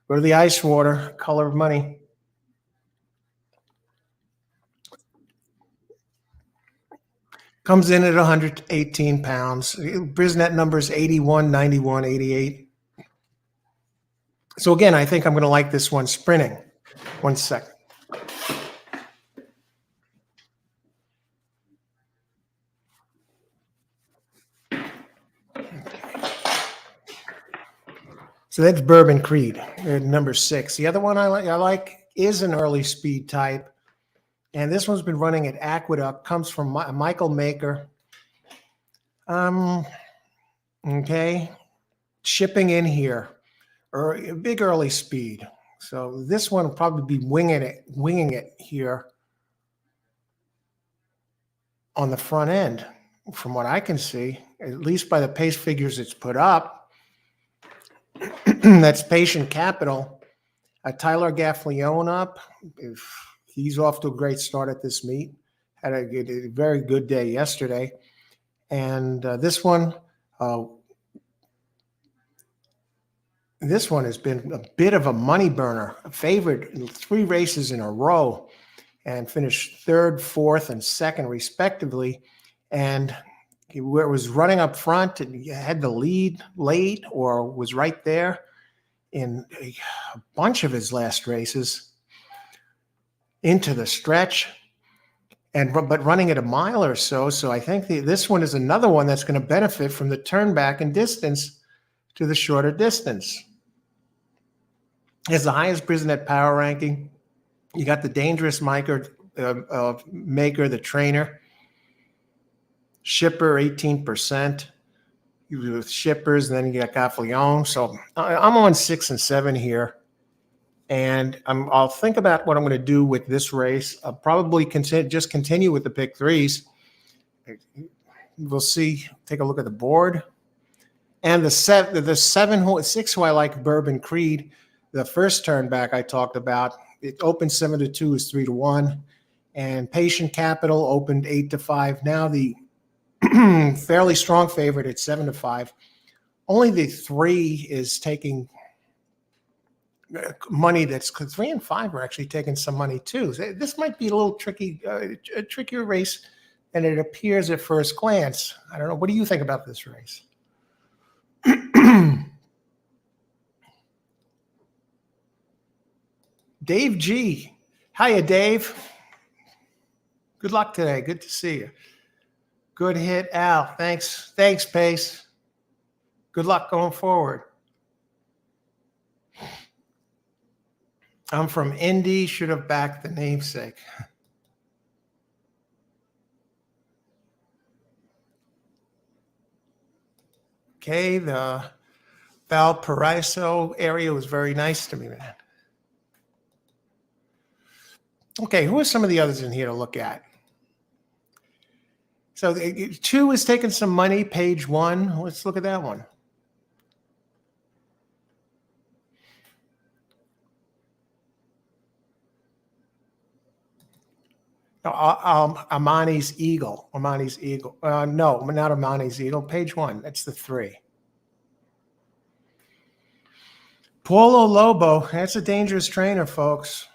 Go to the ice water, color of money. Comes in at 118 pounds. Brisnet numbers 81, 91, 88. So again, I think I'm going to like this one sprinting. 1 second. So that's Bourbon Creed, number 6. The other one I like is an early speed type. And this one's been running at Aqueduct, comes from Michael Maker. Okay, shipping in here, or a big early speed. So this one will probably be winging it here on the front end, from what I can see, at least by the pace figures it's put up. That's Patient Capital. Tyler Gaffleone up. If he's off to a great start at this meet. Had a very good day yesterday. And this one has been a bit of a money burner. A favorite in 3 races in a row and finished 3rd, 4th, and 2nd respectively. And where it was running up front and had the lead late or was right there in a bunch of his last races into the stretch, but running at a mile or so. So I think this one is another one that's going to benefit from the turn back in distance to the shorter distance. It's the highest Brisnet power ranking. You got the dangerous maker, the trainer. Shipper, 18%. With shippers, and then you got Gaffalione. So I'm on 6 and 7 here. And I'll think about what I'm going to do with this race. I'll probably just continue with the pick threes. We'll see. Take a look at the board. And the 6 who I like, Bourbon Creed. The first turn back I talked about, it opened 7-2, is 3-1. And Patient Capital opened 8-5. Now the fairly strong favorite at 7-5. Only the 3 is taking money. That's 3 and 5 are actually taking some money too. So this might be a little tricky, a trickier race than it appears at first glance. I don't know. What do you think about this race? Dave G. Hiya, Dave. Good luck today. Good to see you. Good hit, Al. Thanks, Pace. Good luck going forward. I'm from Indy. Should have backed the namesake. Okay, the Valparaiso area was very nice to me, man. Okay, who are some of the others in here to look at? So 2 is taking some money, page 1. Let's look at that one. Amani's Eagle. No, not Amani's Eagle. Page 1. That's the 3. Paulo Lobo. That's a dangerous trainer, folks.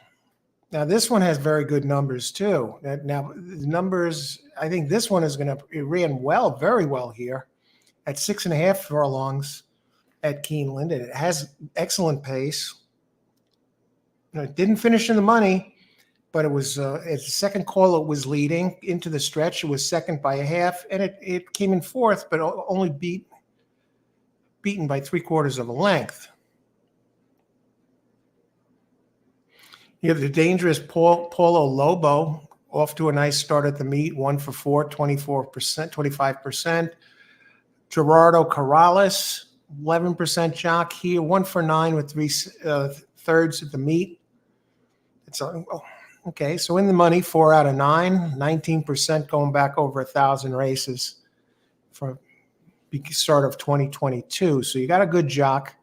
Now, this one has very good numbers, too. Now, the numbers, I think this one is going to, it ran very well here at 6.5 furlongs at Keeneland. And it has excellent pace. It didn't finish in the money, but it was, at the second call, it was leading into the stretch. It was second by a half, and it came in fourth, but only beaten by 3/4 of a length. You have the dangerous Paulo Lobo off to a nice start at the meet, 1 for 4, 24%, 25%. Gerardo Corrales, 11% jock here, 1 for 9 with 3/3 at the meet. Okay, so in the money, 4 out of 9, 19% going back over 1,000 races from the start of 2022. So you got a good jock.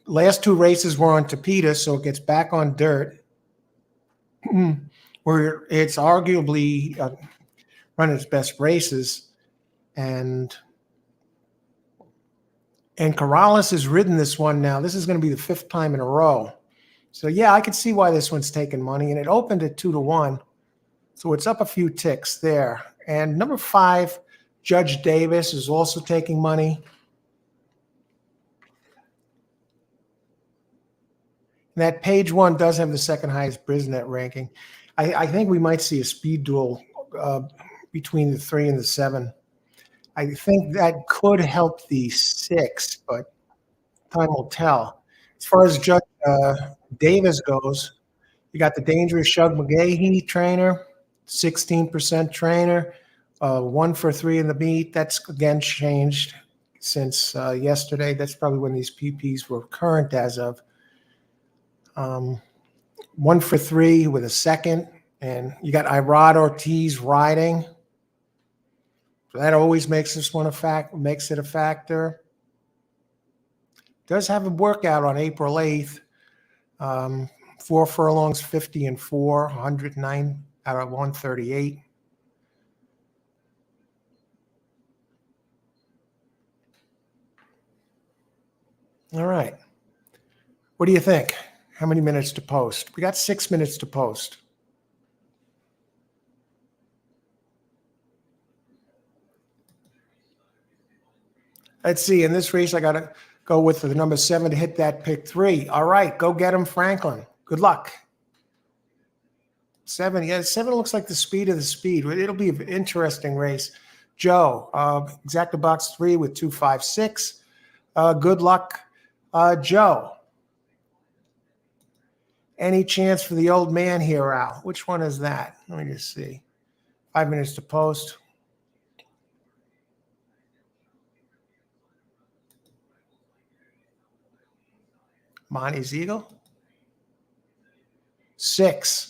Last 2 races were on Tapeta, so it gets back on dirt, where it's arguably run its best races, and Corrales has ridden this one now. This is going to be the 5th time in a row. So yeah, I could see why this one's taking money, and it opened at 2-1, so it's up a few ticks there. And number 5, Judge Davis, is also taking money. That page 1 does have the second highest Brisnet ranking. I think we might see a speed duel between the 3 and the 7. I think that could help the 6, but time will tell. As far as Judge Davis goes, you got the dangerous Shug McGahee trainer, 16% trainer, 1 for 3 in the meet. That's again changed since yesterday. That's probably when these PPs were current as of. 1 for 3 with a second, and you got Irad Ortiz riding. So that always makes this one makes it a factor. Does have a workout on April 8th. 4 furlongs, 50 and 4, 109 out of 138. All right. What do you think? How many minutes to post? We got 6 minutes to post. Let's see. In this race, I got to go with the number 7 to hit that pick 3. All right, go get him, Franklin. Good luck. 7. Yeah, 7 looks like the speed of the speed. It'll be an interesting race. Joe, exacta box 3 with 256. Good luck, Joe. Any chance for the old man here, Al? Which one is that? Let me just see. 5 minutes to post. Monty's Eagle. 6.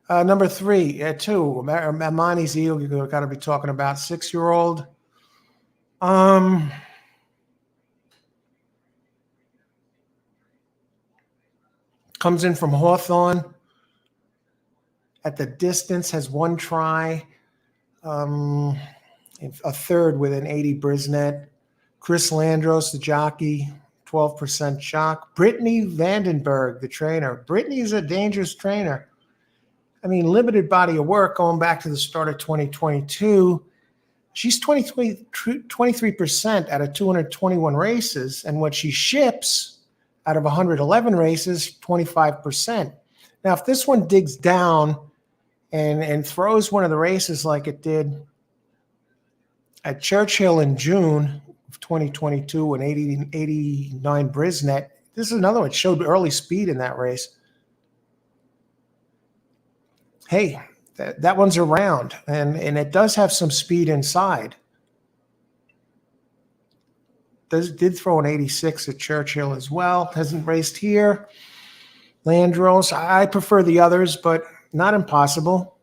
Number 3, 2. Monty's Eagle. You've got to be talking about 6-year-old. Comes in from Hawthorne. At the distance, has 1 try. A third with an 80 Brisnet. Chris Landros, the jockey, 12% shock. Brittany Vandenberg, the trainer. Brittany's a dangerous trainer. I mean, limited body of work going back to the start of 2022. She's 23% out of 221 races. And what she ships out of 111 races, 25%. Now, if this one digs down and throws one of the races like it did at Churchill in June of 2022, an 89 Brisnet, this is another one. It showed early speed in that race. Hey, that one's around, and it does have some speed inside. Did throw an 86 at Churchill as well. Hasn't raced here. Landros, I prefer the others, but not impossible.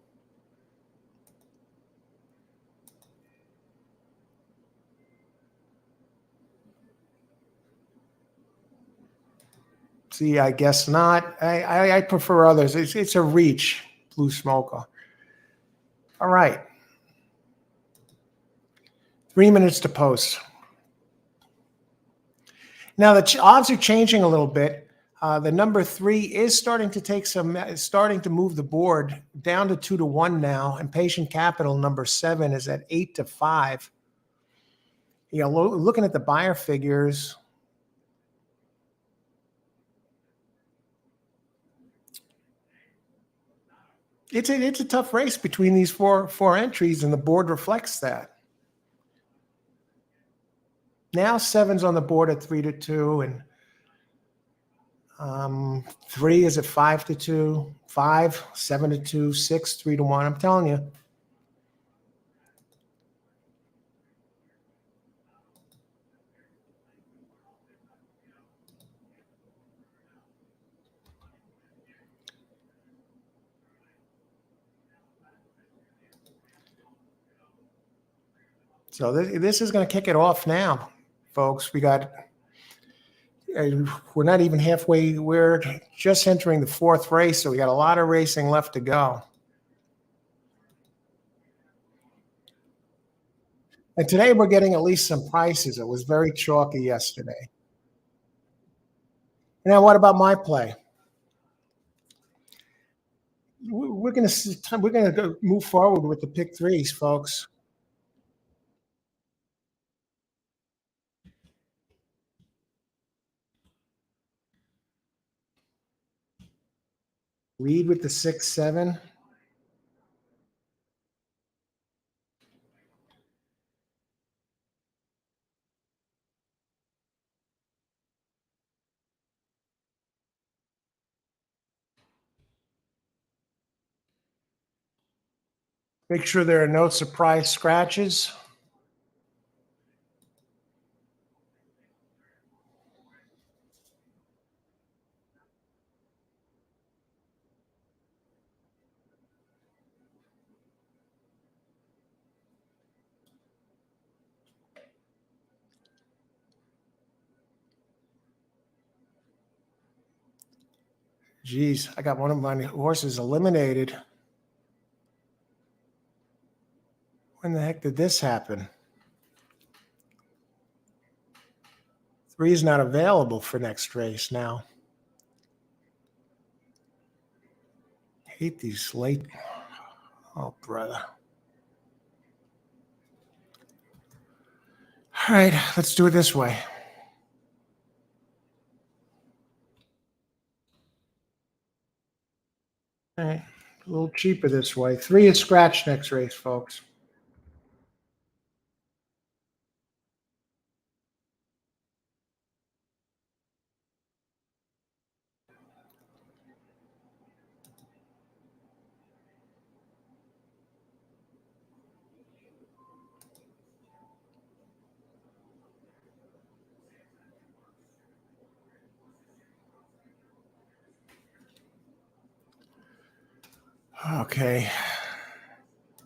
See, I guess not. I prefer others. It's a reach, Blue Smoker. All right. 3 minutes to post. Now the odds are changing a little bit. The number 3 is starting to move the board down to 2-1 now, and Patient Capital number 7 is at 8-5. You know, looking at the buyer figures, it's a tough race between these four entries, and the board reflects that. Now 7's on the board at 3-2, and 3 is at 5-2, 5, 7-2, 6, 3-1. I'm telling you. So this is going to kick it off now, folks. We're not even halfway. We're just entering the 4th race, so we got a lot of racing left to go. And today we're getting at least some prices. It was very chalky yesterday. Now, what about my play? We're going to move forward with the pick 3s, folks. Lead with the 6-7. Make sure there are no surprise scratches. Geez, I got one of my horses eliminated. When the heck did this happen? 3 is not available for next race now. Hate these late. Oh, brother. All right, let's do it this way. All right, a little cheaper this way. 3 is scratch next race, folks. Okay.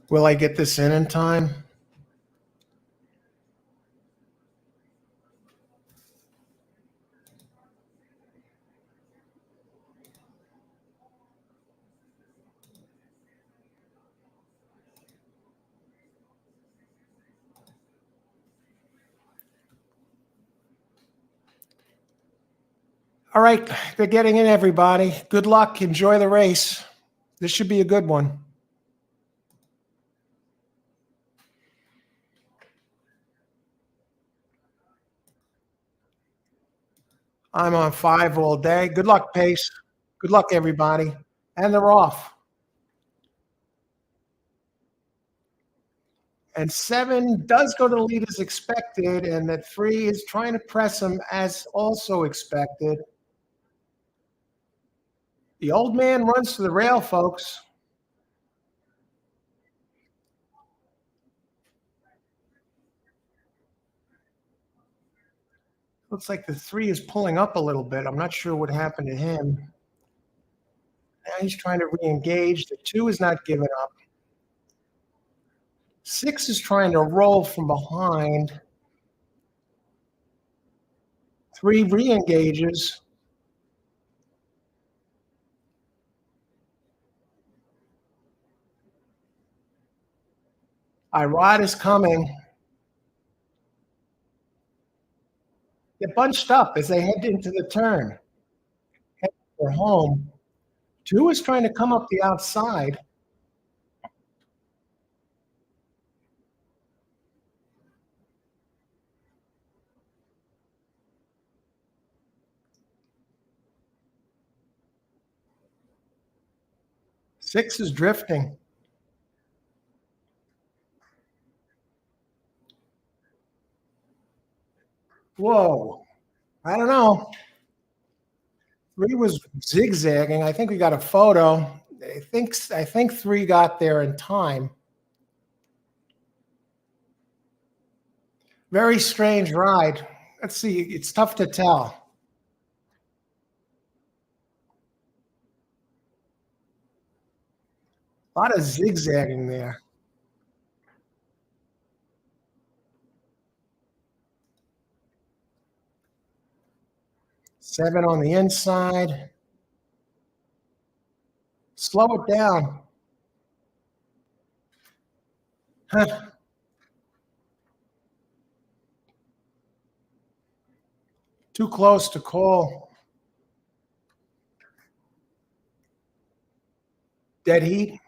Will I get this in time? All right, they're getting in, everybody. Good luck. Enjoy the race. This should be a good one. I'm on 5 all day. Good luck, Pace. Good luck, everybody. And they're off. And 7 does go to the lead as expected, and that 3 is trying to press him as also expected. The old man runs to the rail, folks. Looks like the 3 is pulling up a little bit. I'm not sure what happened to him. Now he's trying to re-engage. The 2 is not giving up. 6 is trying to roll from behind. 3 re-engages. Irod is coming. They're bunched up as they head into the turn. They're home. 2 is trying to come up the outside. 6 is drifting. Whoa. I don't know. 3 was zigzagging. I think we got a photo. I think 3 got there in time. Very strange ride. Let's see. It's tough to tell. A lot of zigzagging there. 7 on the inside. Slow it down. Huh. Too close to call. Dead heat.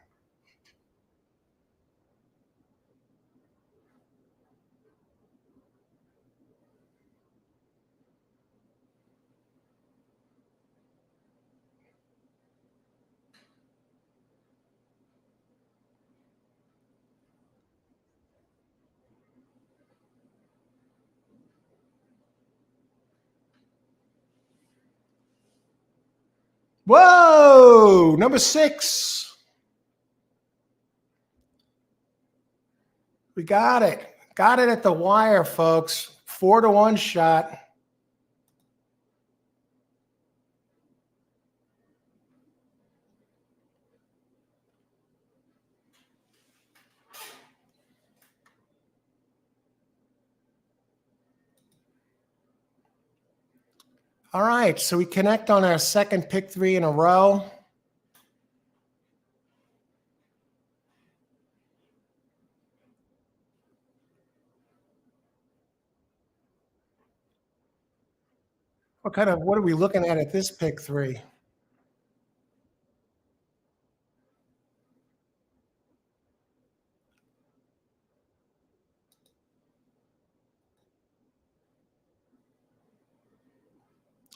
Whoa! Number 6. We got it. Got it at the wire, folks. 4-1 shot. All right, so we connect on our second pick 3 in a row. What are we looking at this pick 3?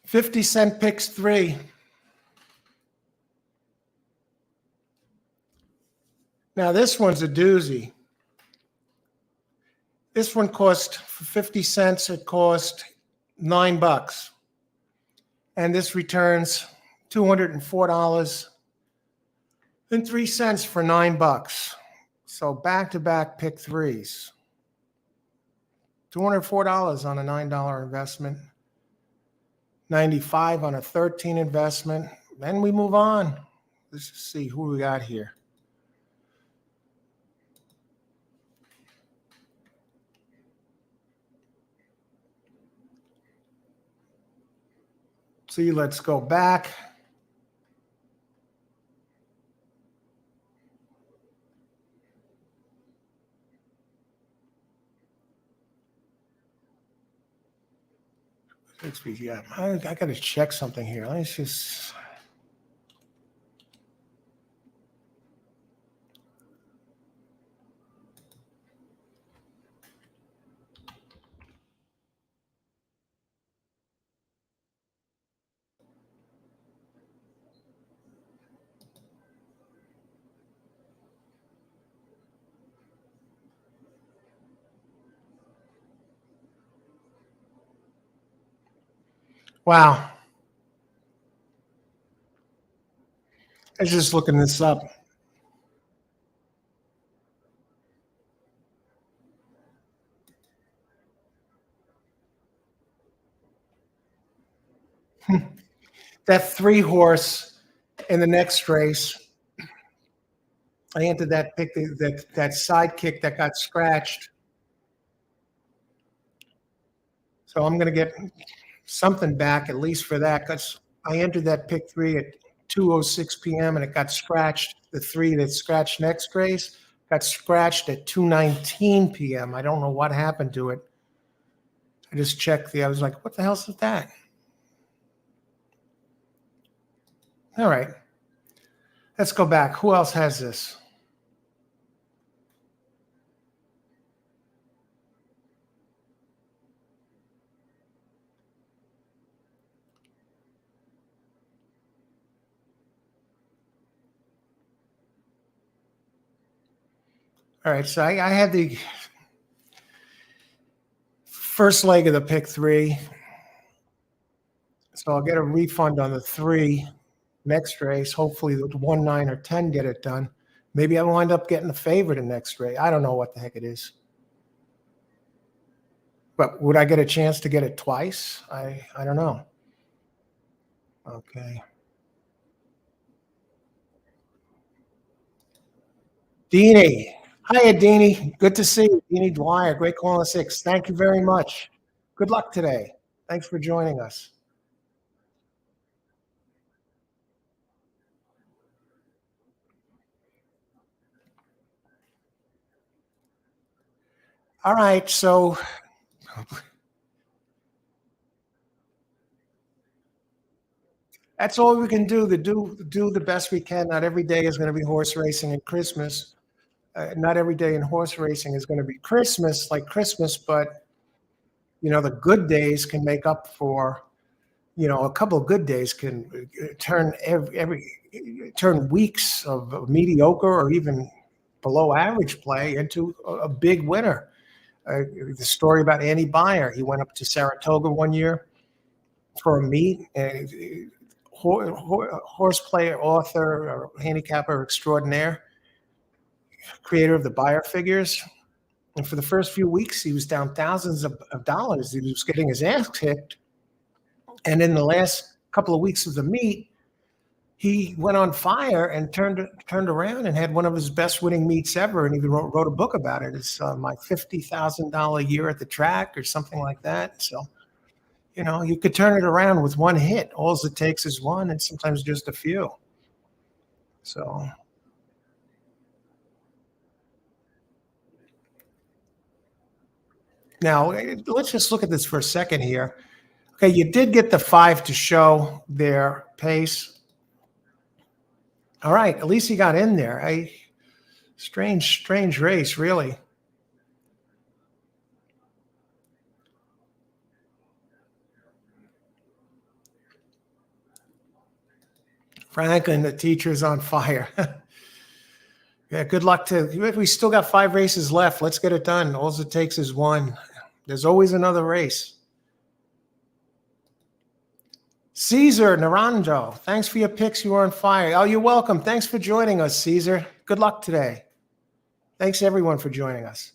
50-cent picks 3. Now this one's a doozy. This one cost, for 50 cents, it cost $9. And this returns $204.03 for $9. So back-to-back pick 3s. $204 on a $9 investment. $95 on a 13 investment. Then we move on. Let's see who we got here. See, let's go back. Yeah, I got to check something here. Let's just. Wow. I was just looking this up. That 3-horse in the next race, I entered that pick, that sidekick that got scratched. So I'm going to get something back at least for that, because I entered that pick 3 at 2:06 p.m. and it got scratched. The 3 that scratched next race got scratched at 2:19 p.m. I don't know what happened to it. I just checked I was like, what the hell's with that? All right. Let's go back. Who else has this? All right, so I had the first leg of the pick 3. So I'll get a refund on the 3 next race. Hopefully the 1, 9, or 10 get it done. Maybe I'll wind up getting a favorite in next race. I don't know what the heck it is. But would I get a chance to get it twice? I don't know. Okay. Deanie. Hiya, Deanie. Good to see you. Deanie Dwyer, Great Call 6. Thank you very much. Good luck today. Thanks for joining us. All right, so that's all we can do. Do the best we can. Not every day is going to be horse racing and Christmas. Not every day in horse racing is going to be Christmas, like Christmas, but the good days can make up for, a couple of good days can turn turn weeks of mediocre or even below average play into a big winner. The story about Andy Beyer, he went up to Saratoga one year for a meet, and horse player, author, or handicapper extraordinaire, creator of the Beyer figures. And for the first few weeks, he was down thousands of dollars. He was getting his ass kicked. And in the last couple of weeks of the meet, he went on fire and turned around and had one of his best winning meets ever, and even wrote a book about it. It's my $50,000 year at the track or something like that. So, you could turn it around with one hit. All it takes is one, and sometimes just a few. So now let's just look at this for a second here. Okay, you did get the 5 to show their pace. All right, at least he got in there. Strange race, really. Franklin, the teacher's on fire. Yeah, good luck to we still got 5 races left. Let's get it done. All it takes is one. There's always another race. Caesar Naranjo, thanks for your picks. You are on fire. Oh, you're welcome. Thanks for joining us, Caesar. Good luck today. Thanks, everyone, for joining us.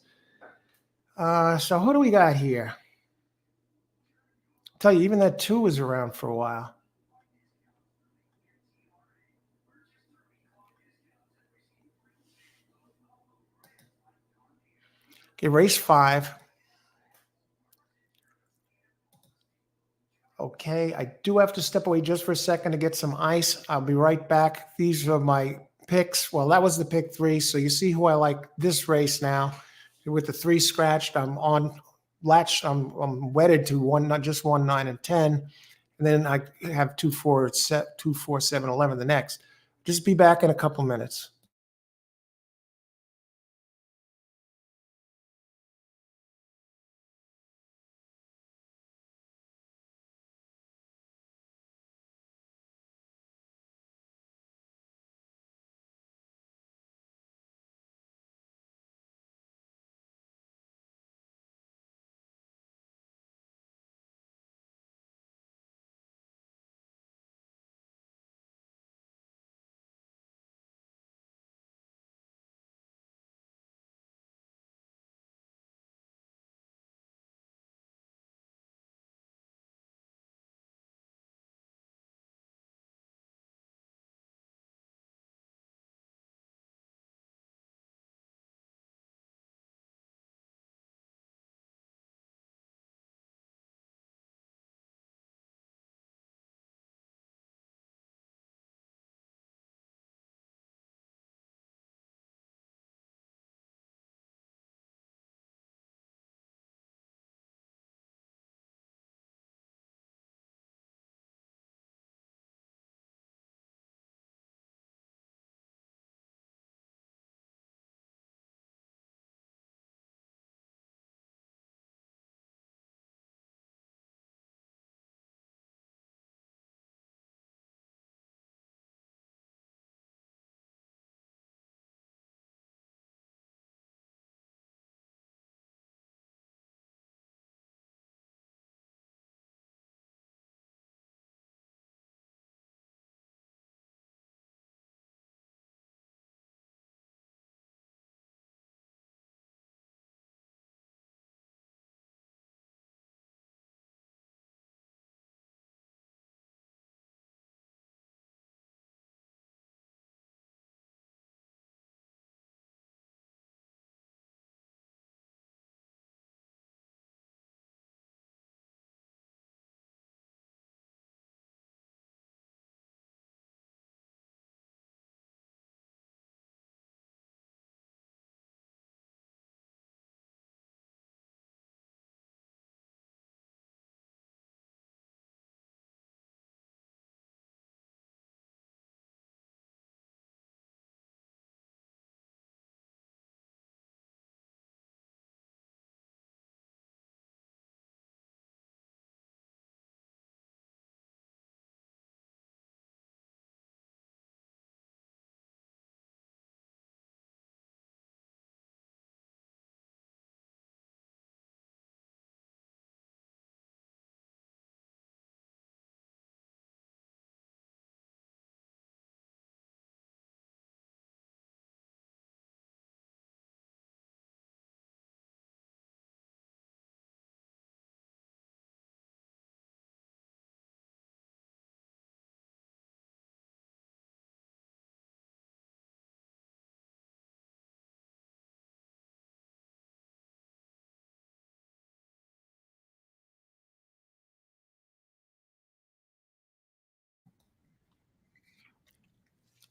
So who do we got here? I'll tell you, even that 2 was around for a while. Okay, race 5. Okay, I do have to step away just for a second to get some ice. I'll be right back. These are my picks. Well, that was the pick 3. So you see who I like this race now. With the 3 scratched, I'm on latched. I'm wedded to one, not just 1, 9, and 10. And then I have 2, 4, 7, 11 the next. Just be back in a couple minutes.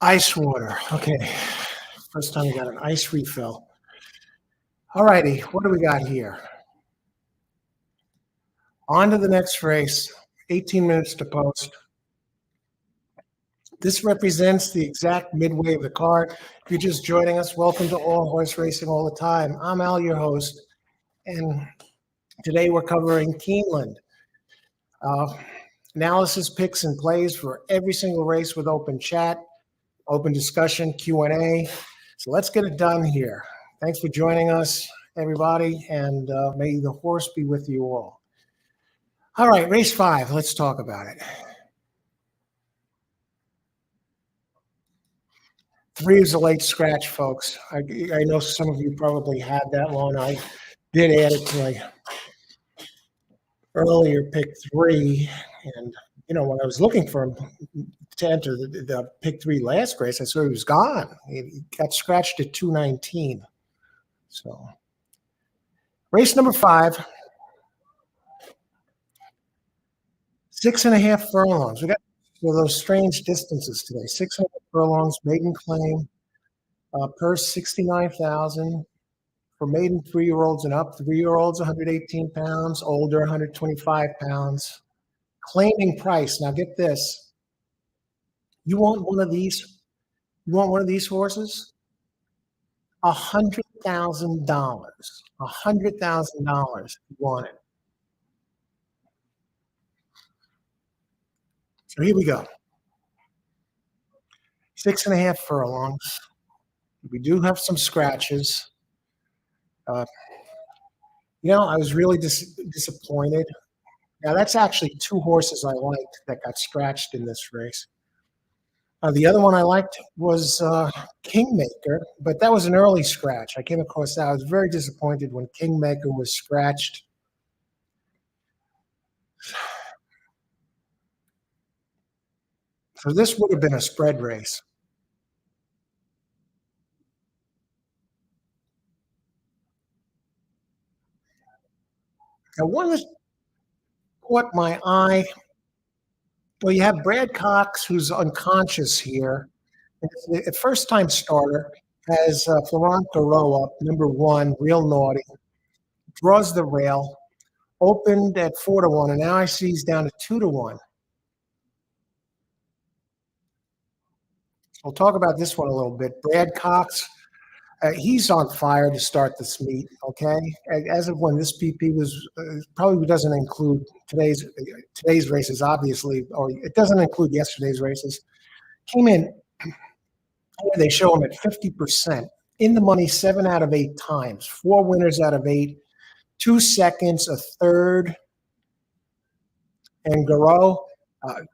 Ice water. Okay. First time we got an ice refill. All righty. What do we got here? On to the next race. 18 minutes to post. This represents the exact midway of the card. If you're just joining us, welcome to All Horse Racing All the Time. I'm Al, your host, and today we're covering Keeneland. analysis, picks, and plays for every single race with open chat, open discussion, Q&A. So let's get it done here. Thanks for joining us, everybody, and may the horse be with you all. All right, race 5. Let's talk about it. 3 is a late scratch, folks. I know some of you probably had that one. I did add it to my earlier pick 3, and when I was looking for him to enter the pick 3 last race, I saw he was gone. He got scratched at 219. So race number 5, 6.5 furlongs. We got those strange distances today. 6.5 furlongs, maiden claim, purse 69,000 for maiden 3-year-olds and up. 3-year-olds 118 pounds, older 125 pounds. Claiming price. Now get this. You want one of these? You want one of these horses? $100,000. $100,000. You want it. So here we go. 6.5 furlongs. We do have some scratches. I was really disappointed. Now, that's actually 2 horses I liked that got scratched in this race. The other one I liked was Kingmaker, but that was an early scratch. I came across that. I was very disappointed when Kingmaker was scratched. So this would have been a spread race. Now, one that caught my eye, well, you have Brad Cox, who's unconscious here. A first-time starter, has Florent Garreau up, number 1, real naughty, draws the rail, opened at 4-1, and now I see he's down to 2-1. We'll talk about this one a little bit. Brad Cox, he's on fire to start this meet, okay? As of when this PP was, probably doesn't include today's races, obviously, or it doesn't include yesterday's races. Came in, they show him at 50%. In the money 7 out of 8 times. 4 winners out of 8. 2 seconds, a third. And Garreau,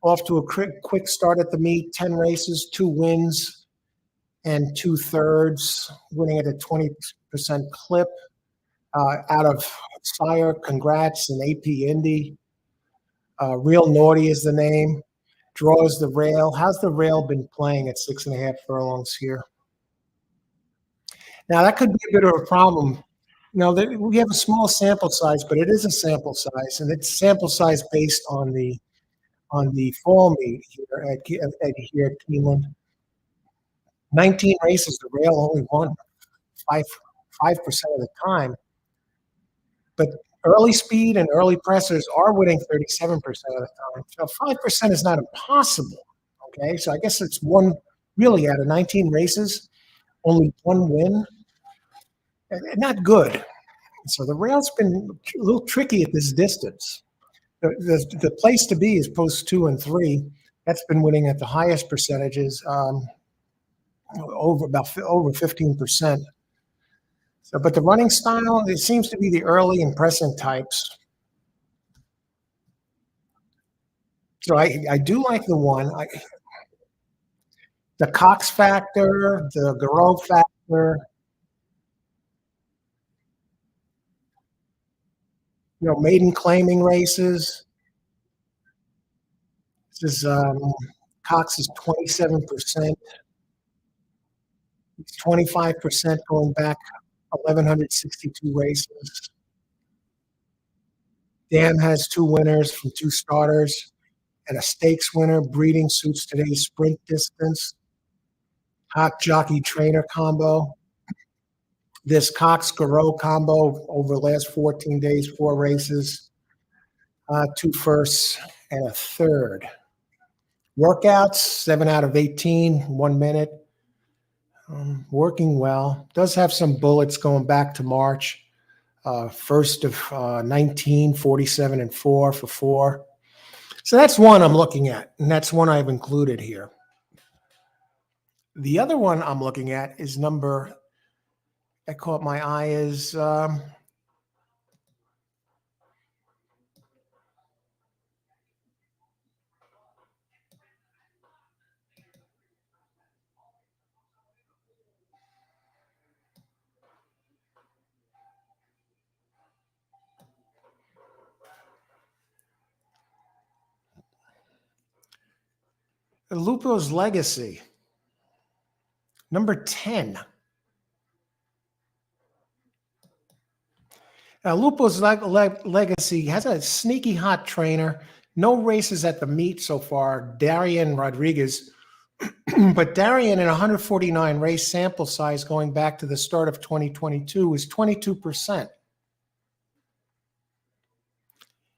off to a quick start at the meet. 10 races, 2 wins, and 2 thirds, winning at a 20% clip. Out of Sire, congrats, and AP Indy. Real Naughty is the name. Draws the rail. How's the rail been playing at 6.5 furlongs here? Now, that could be a bit of a problem. We have a small sample size, but it is a sample size, and it's sample size based on the fall meet here at Keeneland. 19 races, the rail only won 5% of the time. But early speed and early pressers are winning 37% of the time. So 5% is not impossible, okay? So I guess it's one, really, out of 19 races, only 1 win. Not good. So the rail's been a little tricky at this distance. The place to be is post 2 and 3. That's been winning at the highest percentages, over 15%. So, but the running style, it seems to be the early and pressing types. So I do like the one. The Cox factor, the Garreau factor. Maiden claiming races. This is Cox is 27%. He's 25% going back 1,162 races. Dan has 2 winners from 2 starters and a stakes winner. Breeding suits today's sprint distance. Hot jockey trainer combo. This Cox Garreau combo over the last 14 days, 4 races, 2 firsts and a third. Workouts, 7 out of 18, 1 minute. Working well. Does have some bullets going back to March. First of 19, 47 and 4 for 4. So that's one I'm looking at, and that's one I've included here. The other one I'm looking at is number, that caught my eye, is Lupo's Legacy, number 10. Lupo's Legacy has a sneaky hot trainer. No races at the meet so far. Darian Rodriguez, but Darian in 149 race sample size going back to the start of 2022 is 22%.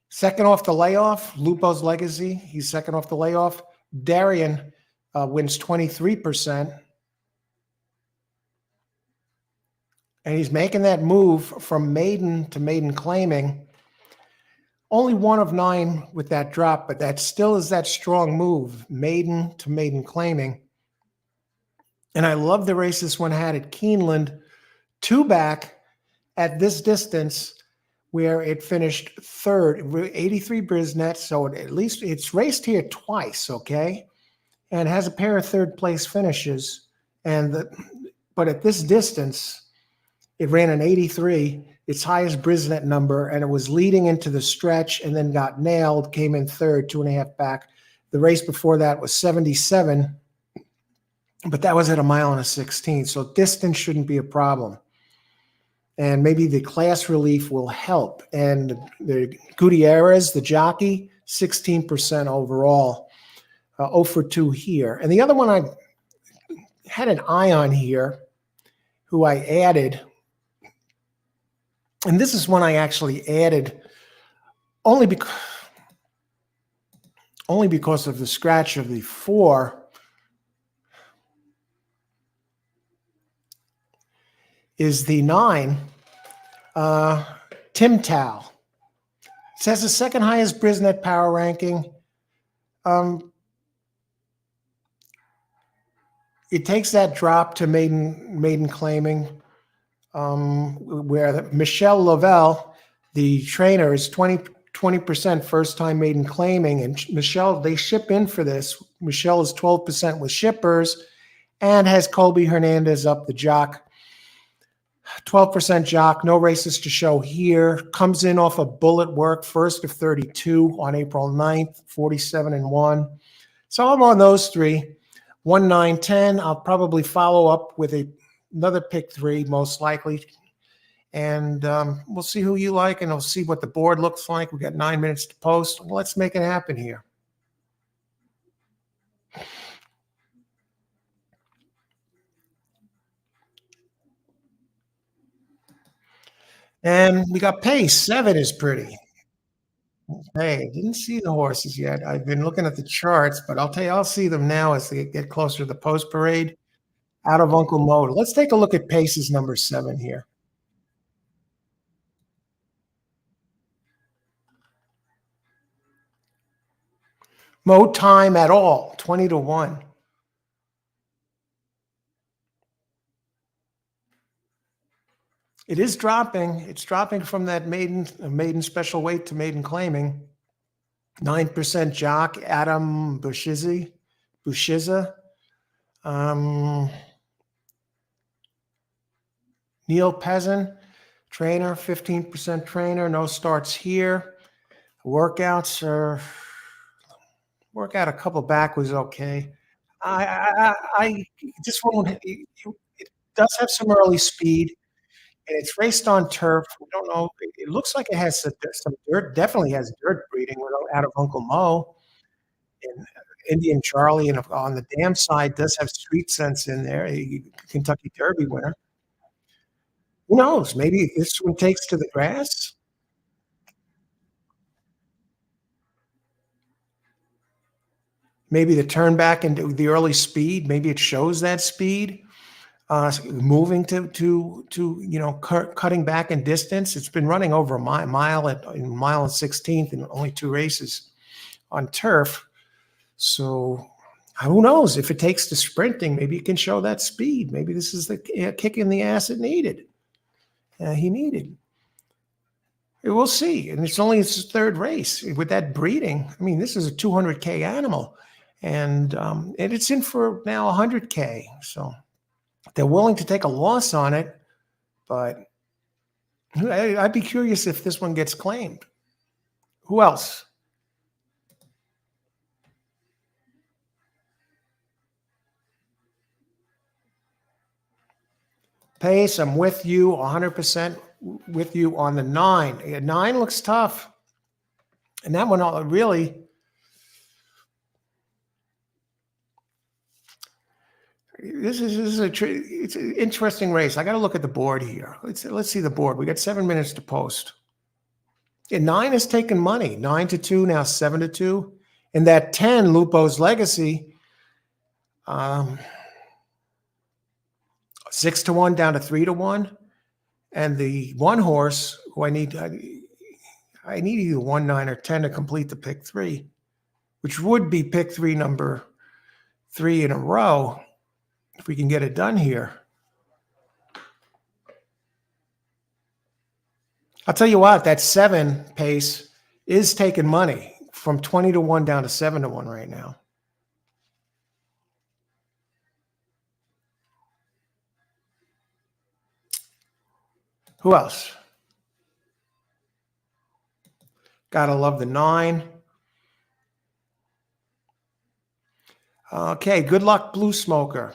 Second off the layoff, Lupo's Legacy. He's second off the layoff. Darian wins 23%. And he's making that move from maiden to maiden claiming. Only 1 of 9 with that drop, but that still is that strong move, maiden to maiden claiming. And I love the race this one had at Keeneland, 2 back at this distance, where it finished third, 83 Brisnet. So at least it's raced here twice, okay? And has a pair of third place finishes. But at this distance, it ran an 83, its highest Brisnet number, and it was leading into the stretch and then got nailed, came in third, 2.5 back. The race before that was 77, but that was at 1.16 miles. So distance shouldn't be a problem. And maybe the class relief will help. And the Gutierrez, the jockey, 16% overall, 0 for 2 here. And the other one I had an eye on here, who I added, and this is one I actually added only because of the scratch of the 4, is the 9, Tim Tao. It has the second highest Brisnet power ranking. It takes that drop to maiden claiming, where Michelle Lovell, the trainer, is 20% first time maiden claiming. And Michelle, they ship in for this. Michelle is 12% with shippers and has Colby Hernandez up the jock. 12% jock, no races to show here. Comes in off a bullet work, first of 32 on April 9th, 47-1. So I'm on those 3. 1, 9, 10. I'll probably follow up with another pick 3, most likely. And we'll see who you like, and we'll see what the board looks like. We've got 9 minutes to post. Let's make it happen here. And we got pace. 7 is pretty. Hey, didn't see the horses yet. I've been looking at the charts, but I'll tell you, I'll see them now as they get closer to the post parade. Out of Uncle Mo. Let's take a look at Pace's number 7 here. Mo time at all, 20-1. It is dropping. It's dropping from that maiden special weight to maiden claiming. 9% jock, Adam Bushiza. Neil Pezin, trainer, 15% trainer, no starts here. Workouts are, workout a couple back was okay. I just won't, it does have some early speed, and it's raced on turf. We don't know. It looks like it has some dirt, definitely has dirt breeding out of Uncle Mo. And Indian Charlie, and on the dam side, does have street sense in there. A Kentucky Derby winner. Who knows? Maybe this one takes to the grass. Maybe the turn back into the early speed. Maybe it shows that speed. Moving to cutting back in distance. It's been running over a mile and 16th in only 2 races. on turf. So who knows if it takes to sprinting, maybe it can show that speed. Maybe this is the kick in the ass it needed. He needed. We'll see. And it's only his third race with that breeding. I mean, this is a 200K animal, and it's in for now 100K. So they're willing to take a loss on it, but I'd be curious if this one gets claimed. Who else? Pace, I'm with you 100% with you on the 9. 9 looks tough. And that one really, this is it's an interesting race. I got to look at the board here. Let's see the board. We got 7 minutes to post. Yeah, 9 has taken money. 9-2, now 7-2. And that 10, Lupo's Legacy, 6-1 down to 3-1. And the one horse who I need either 1, 9, or 10 to complete the pick 3, which would be pick 3 number 3 in a row if we can get it done here. I'll tell you what, that 7 Pace is taking money from 20-1 down to 7-1 right now. Who else? Gotta love the 9. Okay, good luck, Blue Smoker.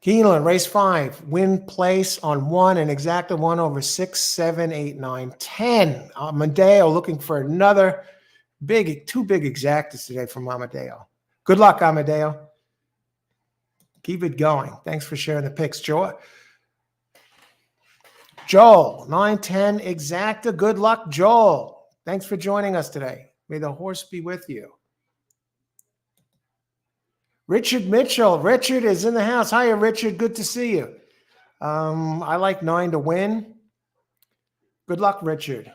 Keeneland, race 5, win place on 1 and exacta 1 over 6, 7, 8, 9, 10. Amadeo looking for another two big exactas today from Amadeo. Good luck, Amadeo. Keep it going. Thanks for sharing the picks, Joel. 9-10 exacta. Good luck, Joel. Thanks for joining us today. May the horse be with you. Richard Mitchell. Richard is in the house. Hiya, Richard. Good to see you. I like 9 to win. Good luck, Richard.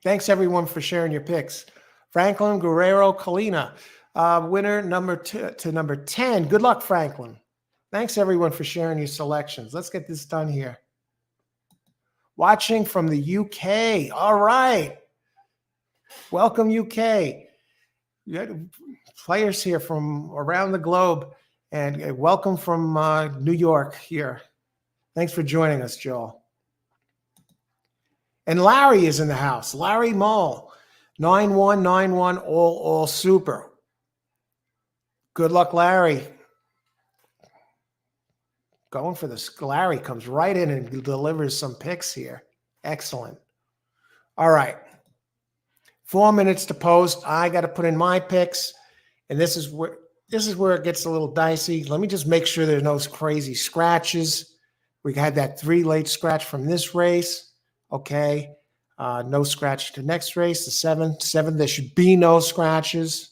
Thanks, everyone, for sharing your picks. Franklin Guerrero Colina, winner number 2 to number 10. Good luck, Franklin. Thanks, everyone, for sharing your selections. Let's get this done here. Watching from the UK. All right. Welcome, UK. You had players here from around the globe, and welcome from New York here. Thanks for joining us, Joel. And Larry is in the house. Larry Mull, 9-1, 9-1, all super. Good luck, Larry. Going for this. Larry comes right in and delivers some picks here. Excellent. All right. 4 minutes to post. I got to put in my picks, and this is where it gets a little dicey. Let me just make sure there's no crazy scratches. We had that 3 late scratch from this race. Okay. No scratch to next race. The 7. There should be no scratches.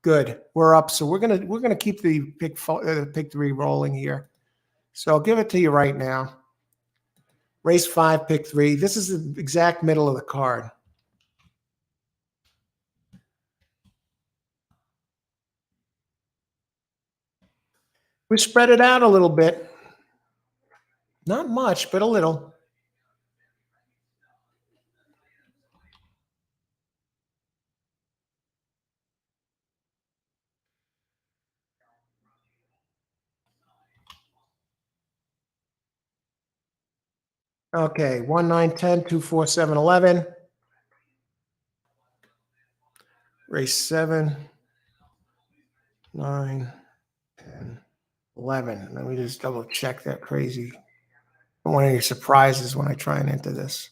Good. We're up. So we're gonna keep the pick 3 rolling here. So I'll give it to you right now. Race 5, pick 3. This is the exact middle of the card. We spread it out a little bit. Not much, but a little. Okay, 1, 9, 10, 2, 4, 7, 11. Race 7, 9, 10, 11. Let me just double check that crazy. I don't want any surprises when I try and enter this.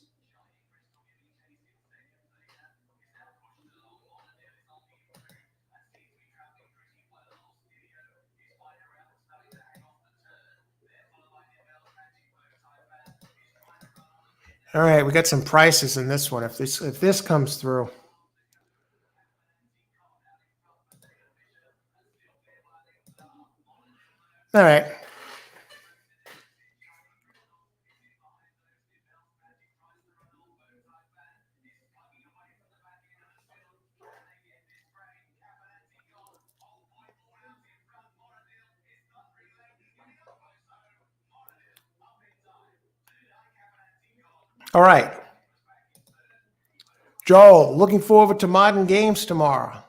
All right, we got some prices in this one. If this comes through. All right. All right. Joel, looking forward to modern games tomorrow.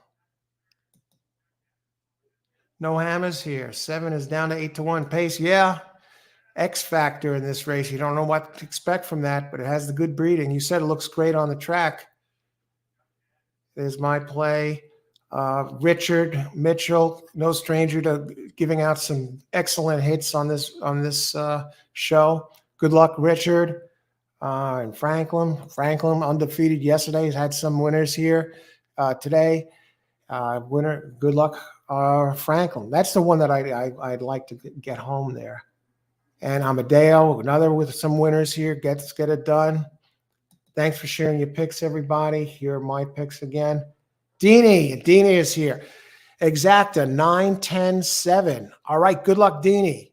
No hammers here. 7 is down to 8-1 pace. Yeah. X factor in this race. You don't know what to expect from that, but it has the good breeding. You said it looks great on the track. There's my play. Richard Mitchell, no stranger to giving out some excellent hits on this show. Good luck, Richard. And Franklin undefeated yesterday. He's had some winners here today. Winner, good luck, Franklin. That's the one that I'd like to get home there. And Amadeo, another with some winners here. Let's get it done. Thanks for sharing your picks, everybody. Here are my picks again. Deanie is here. Exacta 9, 10, 7. All right, good luck, Deanie.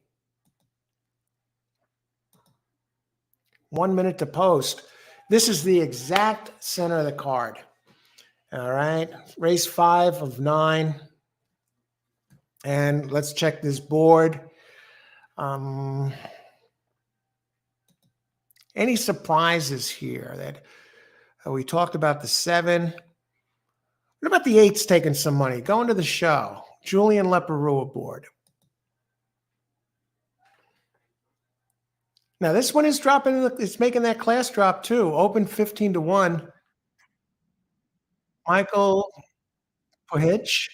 1 minute to post. This is the exact center of the card. All right, race 5 of 9. And let's check this board. Any surprises here that we talked about the 7? What about the 8's taking some money? Going to the show. Julian Leperoux aboard. Now this one is dropping. It's making that class drop too. Open 15-1. Michael Pohitch,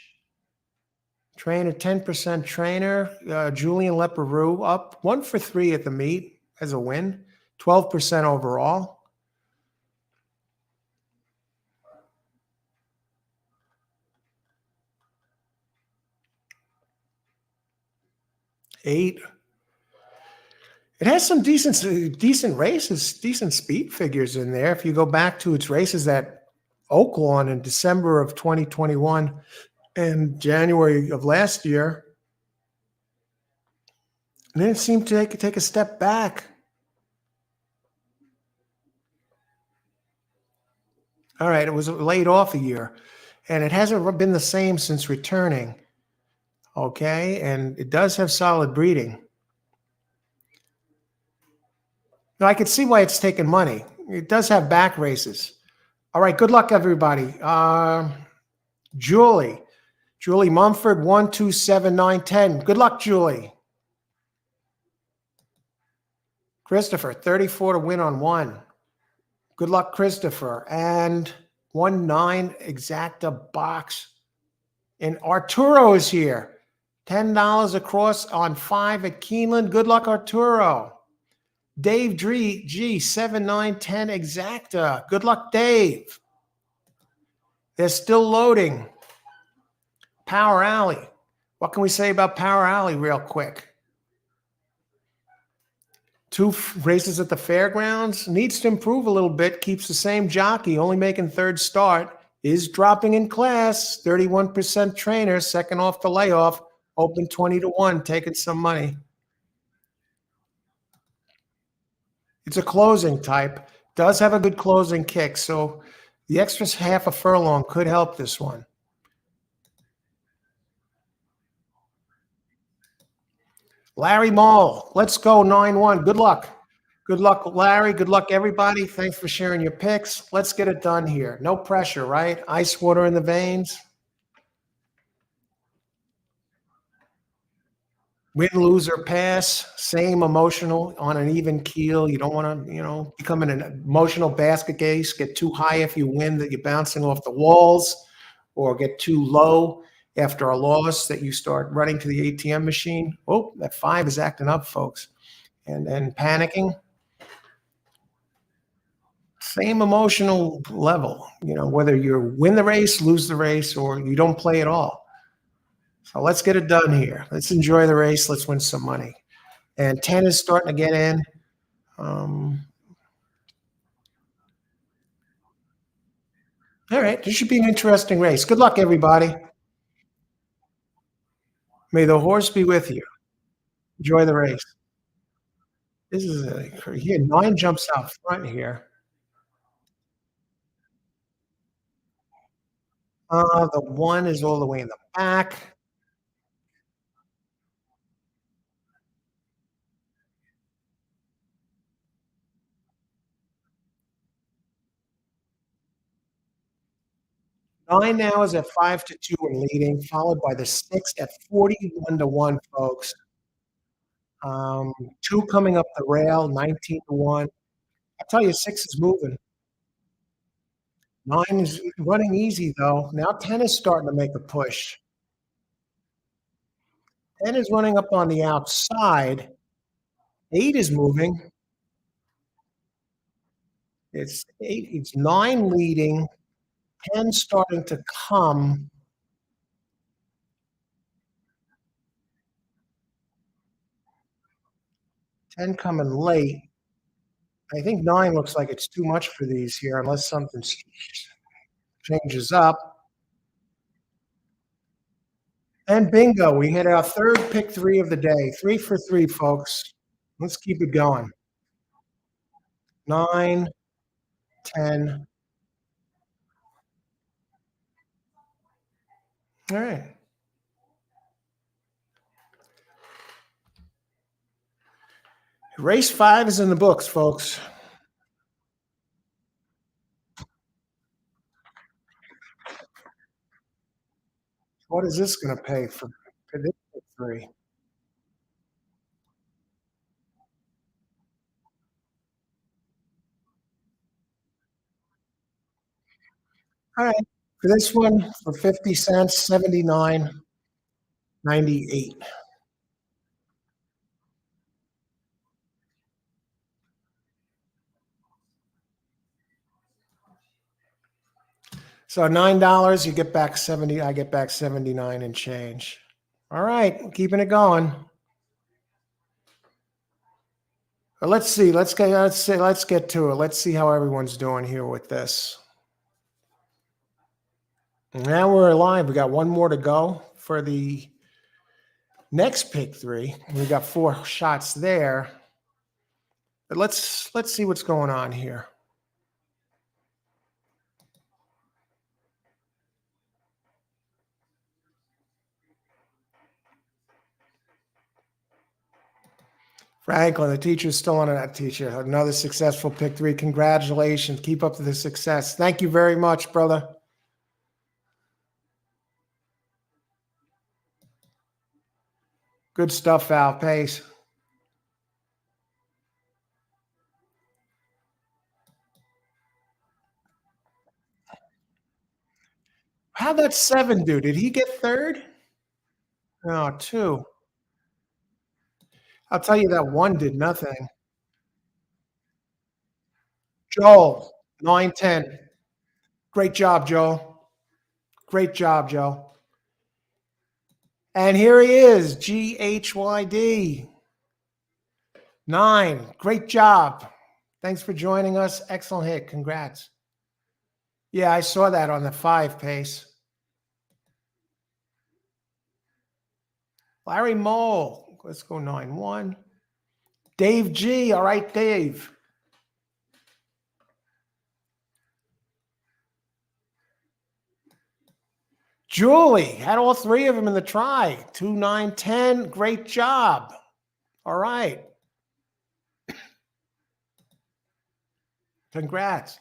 trainer 10% trainer. Julian Leperoux up 1 for 3 at the meet as a win. 12% overall. Eight. It has some decent races, decent speed figures in there. If you go back to its races at Oaklawn in December of 2021 and January of last year, and then it seemed to take a step back. All right, it was laid off a year, and it hasn't been the same since returning. Okay, and it does have solid breeding. Now, I could see why it's taking money. It does have back races. All right, good luck, everybody. Julie Mumford, 1, 2, 7, 9, 10. Good luck, Julie. Christopher, 34 to win on 1. Good luck, Christopher. And 1, 9 exacta box. And Arturo is here. $10 across on 5 at Keeneland. Good luck, Arturo. Dave G, 7, 9, 10 exacta. Good luck, Dave. They're still loading. Power Alley. What can we say about Power Alley real quick? 2 races at the fairgrounds. Needs to improve a little bit. Keeps the same jockey, only making 3rd start. Is dropping in class. 31% trainer, second off the layoff. Open 20-1, taking some money. It's a closing type. Does have a good closing kick, so the extra half a furlong could help this one. Larry Mall, let's go 9-1. Good luck. Good luck, Larry. Good luck, everybody. Thanks for sharing your picks. Let's get it done here. No pressure, right? Ice water in the veins. Win, lose, or pass. Same emotional on an even keel. You don't want to, become an emotional basket case. Get too high if you win that you're bouncing off the walls, or get too low after a loss that you start running to the ATM machine. Oh, that 5 is acting up, folks, and panicking. Same emotional level, whether you win the race, lose the race, or you don't play at all. So let's get it done here. Let's enjoy the race. Let's win some money. And 10 is starting to get in. All right, this should be an interesting race. Good luck, everybody. May the horse be with you. Enjoy the race. This is here. 9 jumps out front here. The 1 is all the way in the back. Nine now is at 5-2 and leading, followed by the six at 41-1, folks. Two coming up the rail, 19-1. I tell you, six is moving. Nine is running easy though. Now 10 is starting to make a push. 10 is running up on the outside. Eight is moving. It's eight. It's nine leading. 10 starting to come. 10 coming late. I think nine looks like it's too much for these here, unless something changes up. And bingo, we hit our third pick three of the day. 3 for 3, folks. Let's keep it going. 9, 10. All right. Race 5 is in the books, folks. What is this going to pay for this pick 3? All right. For this one, for 50 cents, 79.98. So $9, you get back 70. I get back 79 and change. All right, keeping it going. But let's see. Let's get to it. Let's see how everyone's doing here with this. Now we're live. We got one more to go for the next pick 3. We got 4 shots there. But let's see what's going on here. Franklin, the teacher's still on that teacher. Another successful pick 3. Congratulations. Keep up the success. Thank you very much, brother. Good stuff, Al Pace. How'd that 7 do? Did he get third? No, 2. I'll tell you that 1 did nothing. Joel, 9-10. Great job, Joel. Great job, Joe. And here he is, GHYD. 9. Great job. Thanks for joining us. Excellent hit. Congrats. Yeah, I saw that on the 5 pace. Larry Mole. Let's go 9-1. Dave G. All right, Dave. Julie had all 3 of them in the try. 2, 9, 10. Great job. All right. Congrats.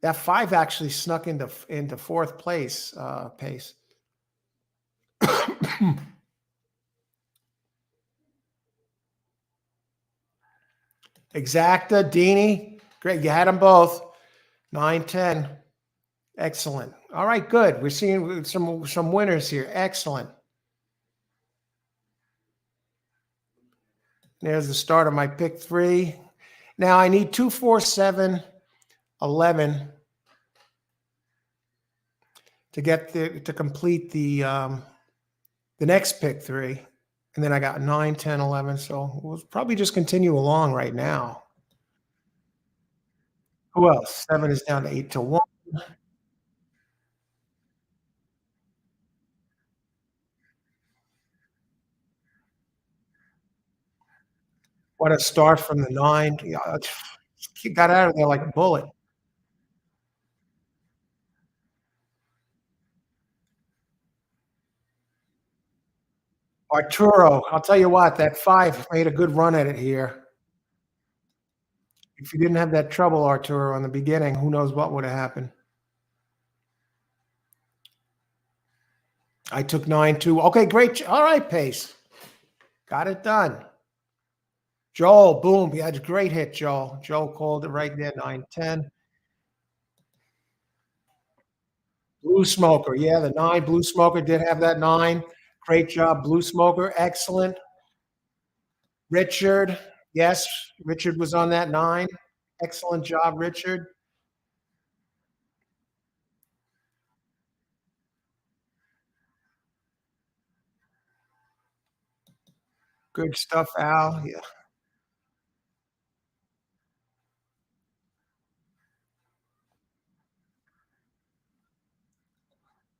That 5 actually snuck into 4th place pace. Exacta, Dini. Great. You had them both. 9, 10. Excellent. All right, good. We're seeing some winners here. Excellent. There's the start of my pick 3. Now I need 2, 4, 7, 11 to get to complete the next pick 3. And then I got 9, 10, 11. So we'll probably just continue along right now. Who else? 7 is down to 8-1. What a start from the 9. Yeah, he got out of there like a bullet. Arturo, I'll tell you what, that 5 made a good run at it here. If you didn't have that trouble, Arturo, in the beginning, who knows what would have happened. I took 9 too. Okay, great. All right, Pace. Got it done. Joel, boom. He had a great hit, Joel. Joel called it right there, 9-10. Blue Smoker. Yeah, the 9. Blue Smoker did have that 9. Great job, Blue Smoker. Excellent. Richard. Yes, Richard was on that 9. Excellent job, Richard. Good stuff, Al. Yeah.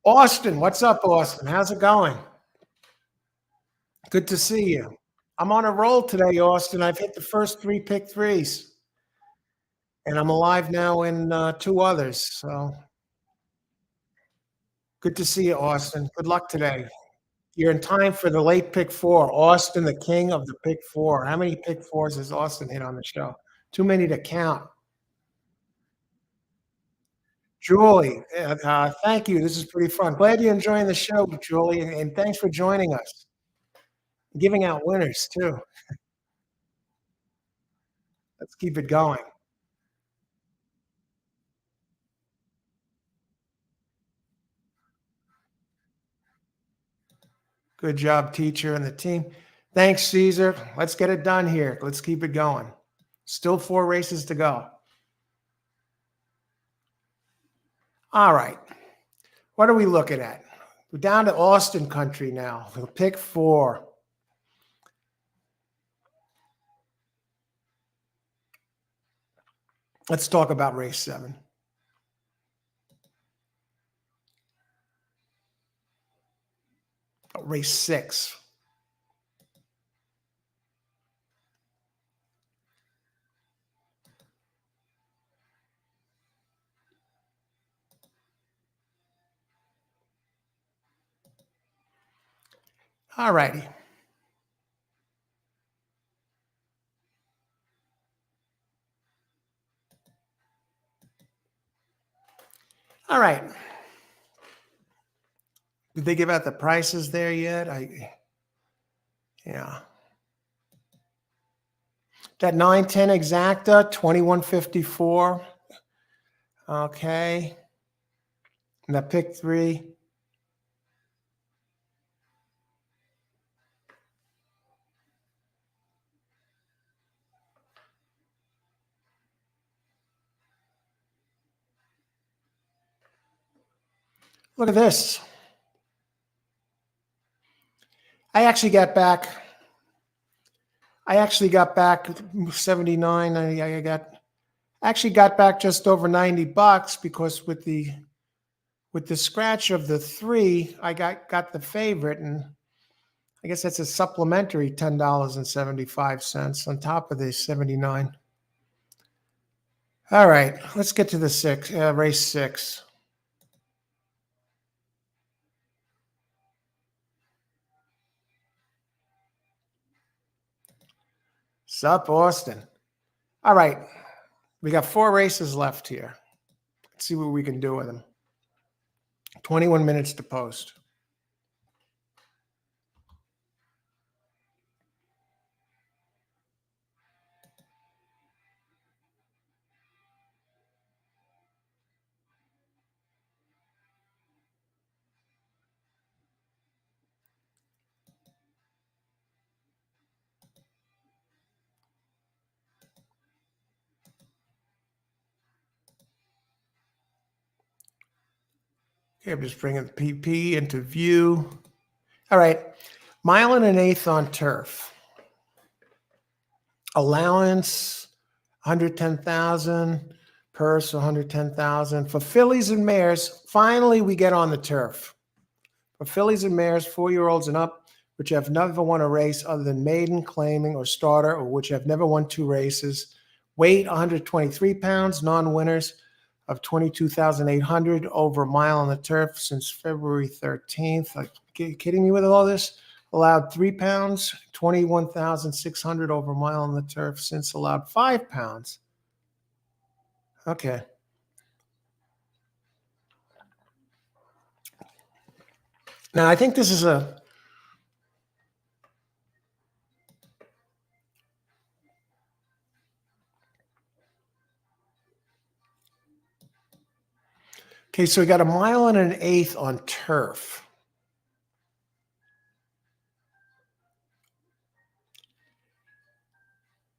Austin, what's up, Austin? How's it going? Good to see you. I'm on a roll today, Austin. I've hit the first 3 pick threes, and I'm alive now in 2 others. So good to see you, Austin. Good luck today. You're in time for the late pick 4. Austin, the king of the pick 4. How many pick 4s has Austin hit on the show? Too many to count. Julie, thank you. This is pretty fun. Glad you're enjoying the show, Julie, and thanks for joining us. Giving out winners, too. Let's keep it going. Good job, teacher and the team. Thanks, Caesar. Let's get it done here. Let's keep it going. Still 4 races to go. All right. What are we looking at? We're down to Austin country now. We'll pick 4. Let's talk about race 7. Race 6. All righty. All right. Did they give out the prices there yet? Yeah. That 910 exacta, 2154. Okay. And that pick 3. Look at this. I actually got back 79. I actually got back just over $90 because with the scratch of the 3, I got the favorite, and I guess that's a supplementary $10.75 on top of the 79. All right, let's get to the race 6. Sup, Austin? All right, we got 4 races left here. Let's see what we can do with them. 21 minutes to post. Okay, I'm just bringing the PP into view. All right, mile and an eighth on turf. Allowance 110,000, purse 110,000. For fillies and mares, finally we get on the turf. For fillies and mares, 4-year-olds and up, which have never won a race other than maiden, claiming, or starter, or which have never won 2 races. Weight 123 pounds, non-winners of 22,800 over a mile on the turf since February 13th. Are you kidding me with all this? Allowed 3 pounds, 21,600 over a mile on the turf since allowed 5 pounds. Okay. Now, I think this is a okay. So we got a mile and an eighth on turf.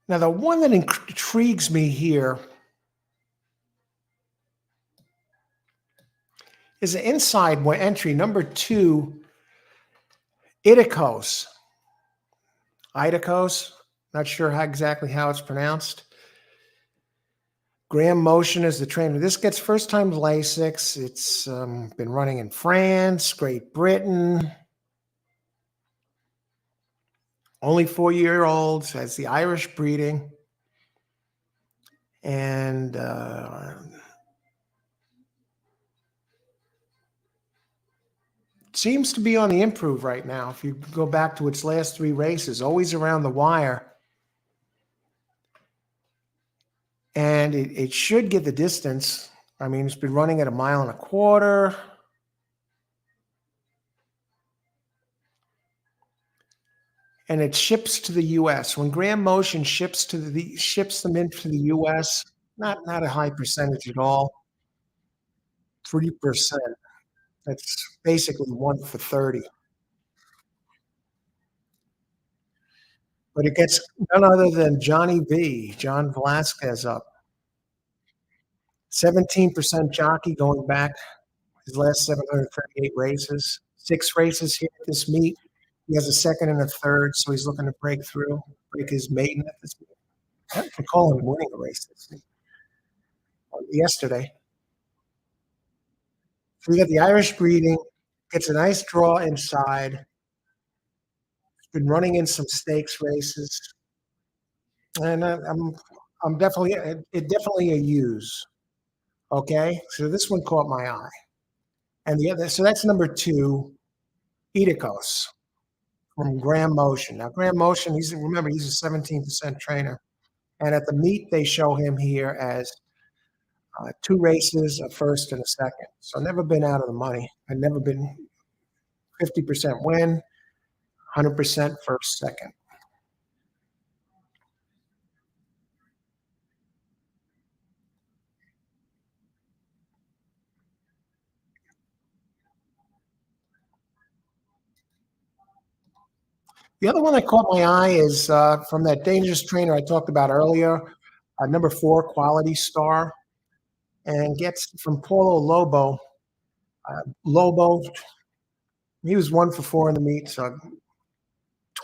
Now, the one that intrigues me here is the inside entry, number 2, Itakos. Itakos, not sure exactly how it's pronounced. Graham Motion is the trainer. This gets first time Lasix. It's been running in France, Great Britain. Only 4-year-olds, has the Irish breeding. And seems to be on the improve right now. If you go back to its last 3 races, always around the wire. And it should get the distance. I mean, it's been running at 1.25 miles. And it ships to the U.S. When Graham Motion ships them into the U.S., not a high percentage at all, 3%. That's basically 1 for 30. But it gets none other than Johnny V, John Velasquez up. 17% jockey going back his last 738 races. 6 races here at this meet. He has a second and a third, so he's looking to break his maiden at this meet. I can call him winning a race yesterday. So we got the Irish breeding, gets a nice draw inside. It's been running in some stakes races, and I'm definitely definitely a use. Okay, so this one caught my eye, and the other, so that's number 2, Edicos from Graham Motion. Now Graham Motion, he's a 17% trainer, and at the meet they show him here as 2 races, a first and a second. So never been out of the money. I've never been 50% win, 100% first, second. The other one that caught my eye is from that dangerous trainer I talked about earlier, number 4, Quality Star, and gets from Paulo Lobo. Lobo, he was 1 for 4 in the meet, so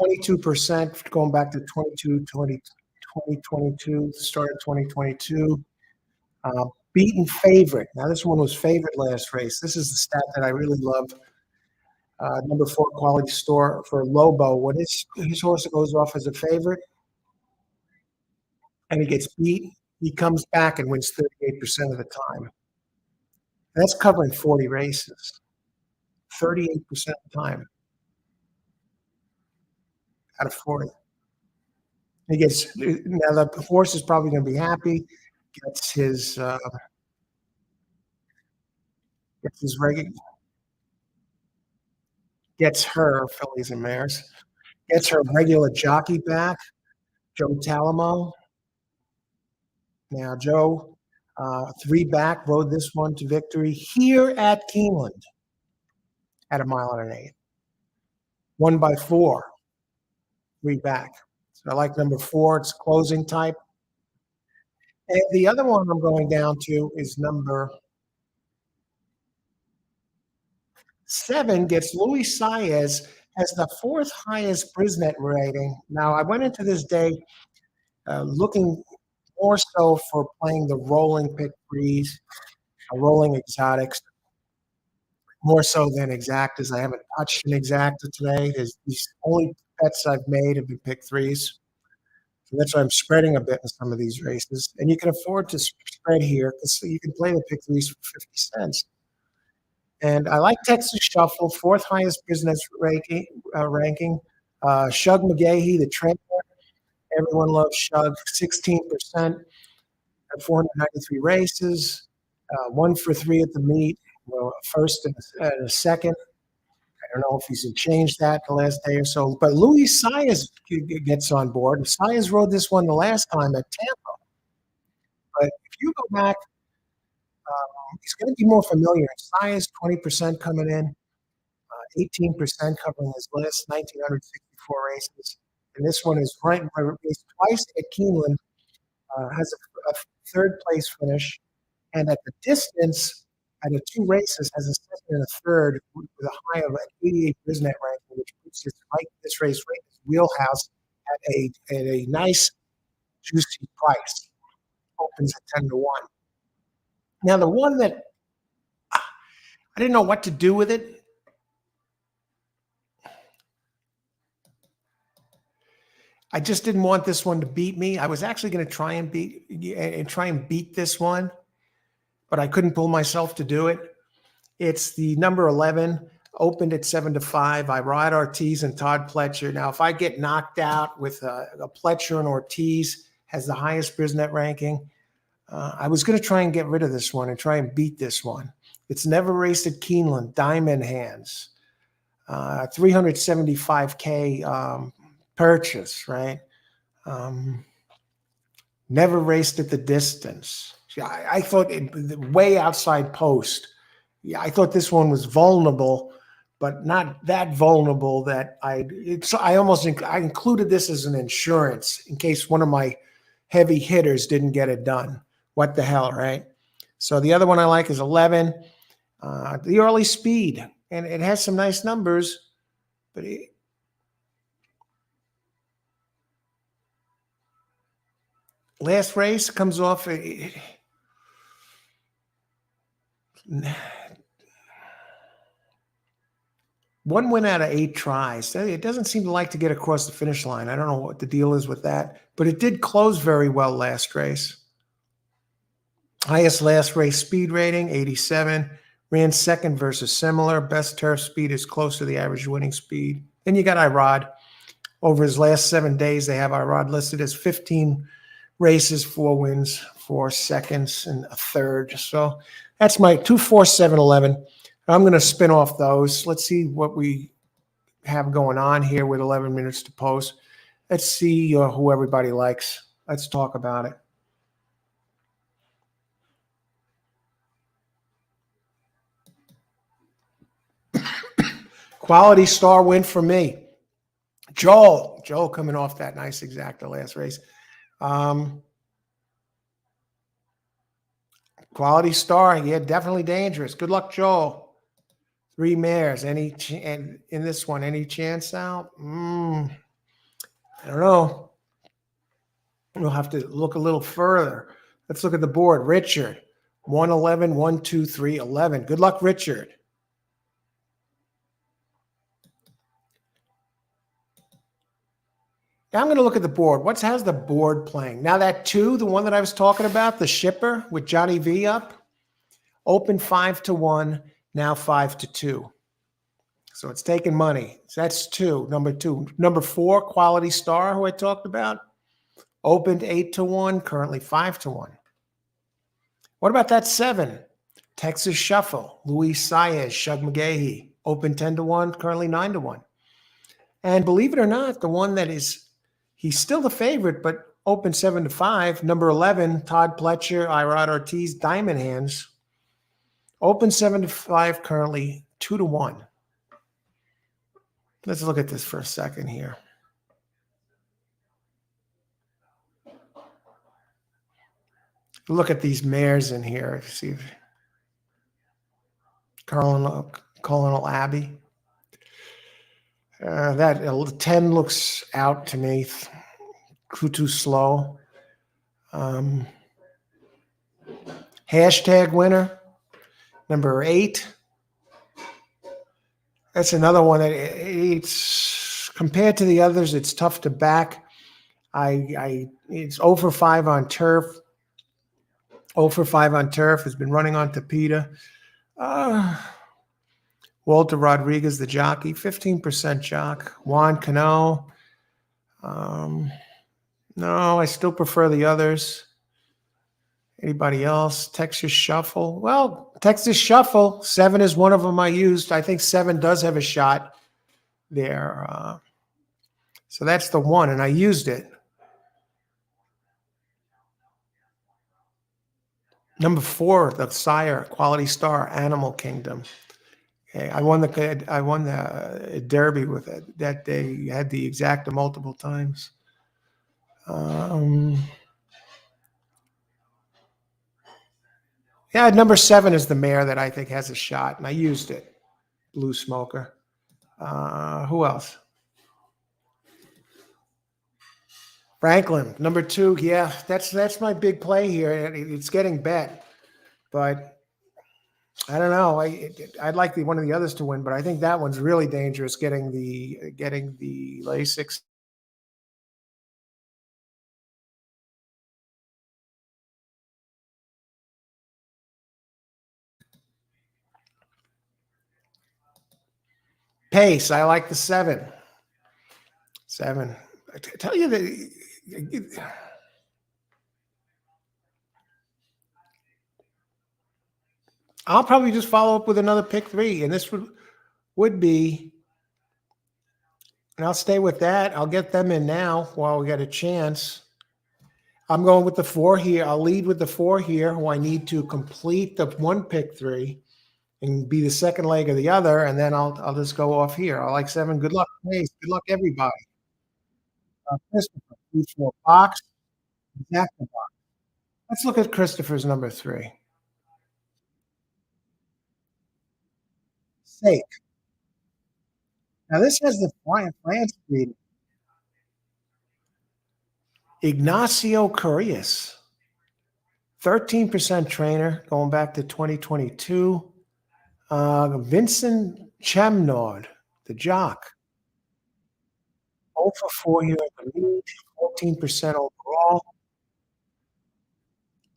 22% going back to 2022, start of 2022. Beaten favorite. Now, this one was favorite last race. This is the stat that I really love. Number 4, Quality Store for Lobo. When his horse goes off as a favorite and he gets beat, he comes back and wins 38% of the time. And that's covering 40 races. 38% of the time out of 40. He gets now the horse is probably going to be happy. Gets her fillies and mares. Gets her regular jockey back, Joe Talamo. Now Joe, 3 back, rode this one to victory here at Keeneland at 1.1 miles. Won by 4, 3 back. So I like number 4. It's closing type. And the other one I'm going down to is number 7, gets Luis Saez, has the 4th highest Brisnet rating. Now, I went into this day looking more so for playing the rolling pick threes, rolling exotics, more so than exactas. I haven't touched an exacta today. These only bets I've made have been pick threes. So that's why I'm spreading a bit in some of these races. And you can afford to spread here because you can play the pick threes for 50 cents. And I like Texas Shuffle, 4th highest business ranking. Shug McGahee, the trainer. Everyone loves Shug, 16% at 493 races, 1 for 3 at the meet, well, first and a second. I don't know if he's changed that the last day or so, but Luis Saez gets on board. Saez rode this one the last time at Tampa, but if you go back, he's going to be more familiar. Saez 20% coming in, 18% covering his last 1,964 races, and this one is raced twice at Keeneland, has a third place finish, and at the distance, out of two races, has a second and a third with a high of an 88 Brisnet ranking, which puts this race right in his wheelhouse at a nice, juicy price. Opens at 10 to 1. Now, the one that I didn't know what to do with it. I just didn't want this one to beat me. I was actually going to try and beat this one, but I couldn't pull myself to do it. It's the number 11, opened at 7 to 5. I ride Ortiz and Todd Pletcher. Now, if I get knocked out with a Pletcher and Ortiz has the highest Brisnet ranking, I was going to try and get rid of this one and try and beat this one. It's never raced at Keeneland, Diamond Hands, 375K purchase, right? Never raced at the distance. I thought way outside post. Yeah, I thought this one was vulnerable, but not that vulnerable that I included this as an insurance in case one of my heavy hitters didn't get it done. What the hell, right? So the other one I like is 11, the early speed, and it has some nice numbers, but last race comes off. One win out of 8 tries. It doesn't seem to like to get across the finish line. I don't know what the deal is with that, but it did close very well last race. Highest last race speed rating, 87. Ran second versus similar. Best turf speed is close to the average winning speed. Then you got Irod. Over his last 7 days, they have Irod listed as 15 races, 4 wins, 4 seconds, and a third. So that's my 2, 4, 7, 11. I'm going to spin off those. Let's see what we have going on here with 11 minutes to post. Let's see who everybody likes. Let's talk about it. Quality star win for me. Joel coming off that nice exacta last race. Quality star, yeah, definitely dangerous. Good luck, Joel. 3 mares. And in this one, any chance out? I don't know. We'll have to look a little further. Let's look at the board. Richard, 111, 1, 2, 3, 11. Good luck, Richard. Now I'm going to look at the board. How's the board playing? Now that 2, the one that I was talking about, the shipper with Johnny V up, open 5 to 1, now 5 to 2. So it's taking money. So that's 2, number 2. Number 4, Quality Star, who I talked about, opened 8 to 1, currently 5 to 1. What about that 7? Texas Shuffle, Luis Saez, Shug McGahee, open 10 to 1, currently 9 to 1. And believe it or not, the one that he's still the favorite, but open 7 to 5. Number 11, Todd Pletcher, Irod Ortiz, Diamond Hands. Open 7 to 5, currently 2 to 1. Let's look at this for a second here. Look at these mares in here. See if Colonel Abbey. That 10 looks out to me. Too slow. Hashtag winner, number 8. That's another one that it's compared to the others. It's tough to back. It's 0 for 5 on turf. 0 for 5 on turf. Has been running on Tapeta. Walter Rodriguez, the jockey, 15% jock. Juan Cano. No, I still prefer the others. Anybody else? Texas Shuffle. Well, Texas Shuffle, 7 is one of them I used. I think 7 does have a shot there. So that's the one, and I used it. Number 4, the Sire, Quality Star, Animal Kingdom. Okay, I won the Derby with it that day. Had the exacta multiple times. Um, yeah, number 7 is the mare that I think has a shot, and I used it. Blue Smoker. Who else? Franklin, number 2. Yeah, that's my big play here. It's getting bet, but I don't know. I'd like one of the others to win, but I think that one's really dangerous. Getting the Lasix. Pace. I like the 7. 7. Tell you that. I'll probably just follow up with another pick 3, and this would be, and I'll stay with that. I'll get them in now while we get a chance. I'm going with the 4 here. I'll lead with the 4 here, who I need to complete the one pick 3 and be the second leg of the other, and then I'll just go off here. I like 7. Good luck, Pace. Good luck, everybody. Christopher, 4 box. Exactly. Let's look at Christopher's number 3. Sake. Now this has the France breed. Ignacio Correas, 13% trainer going back to 2022. Vincent Chamnord, the jock, 0 for 4 here at the lead, 14% overall.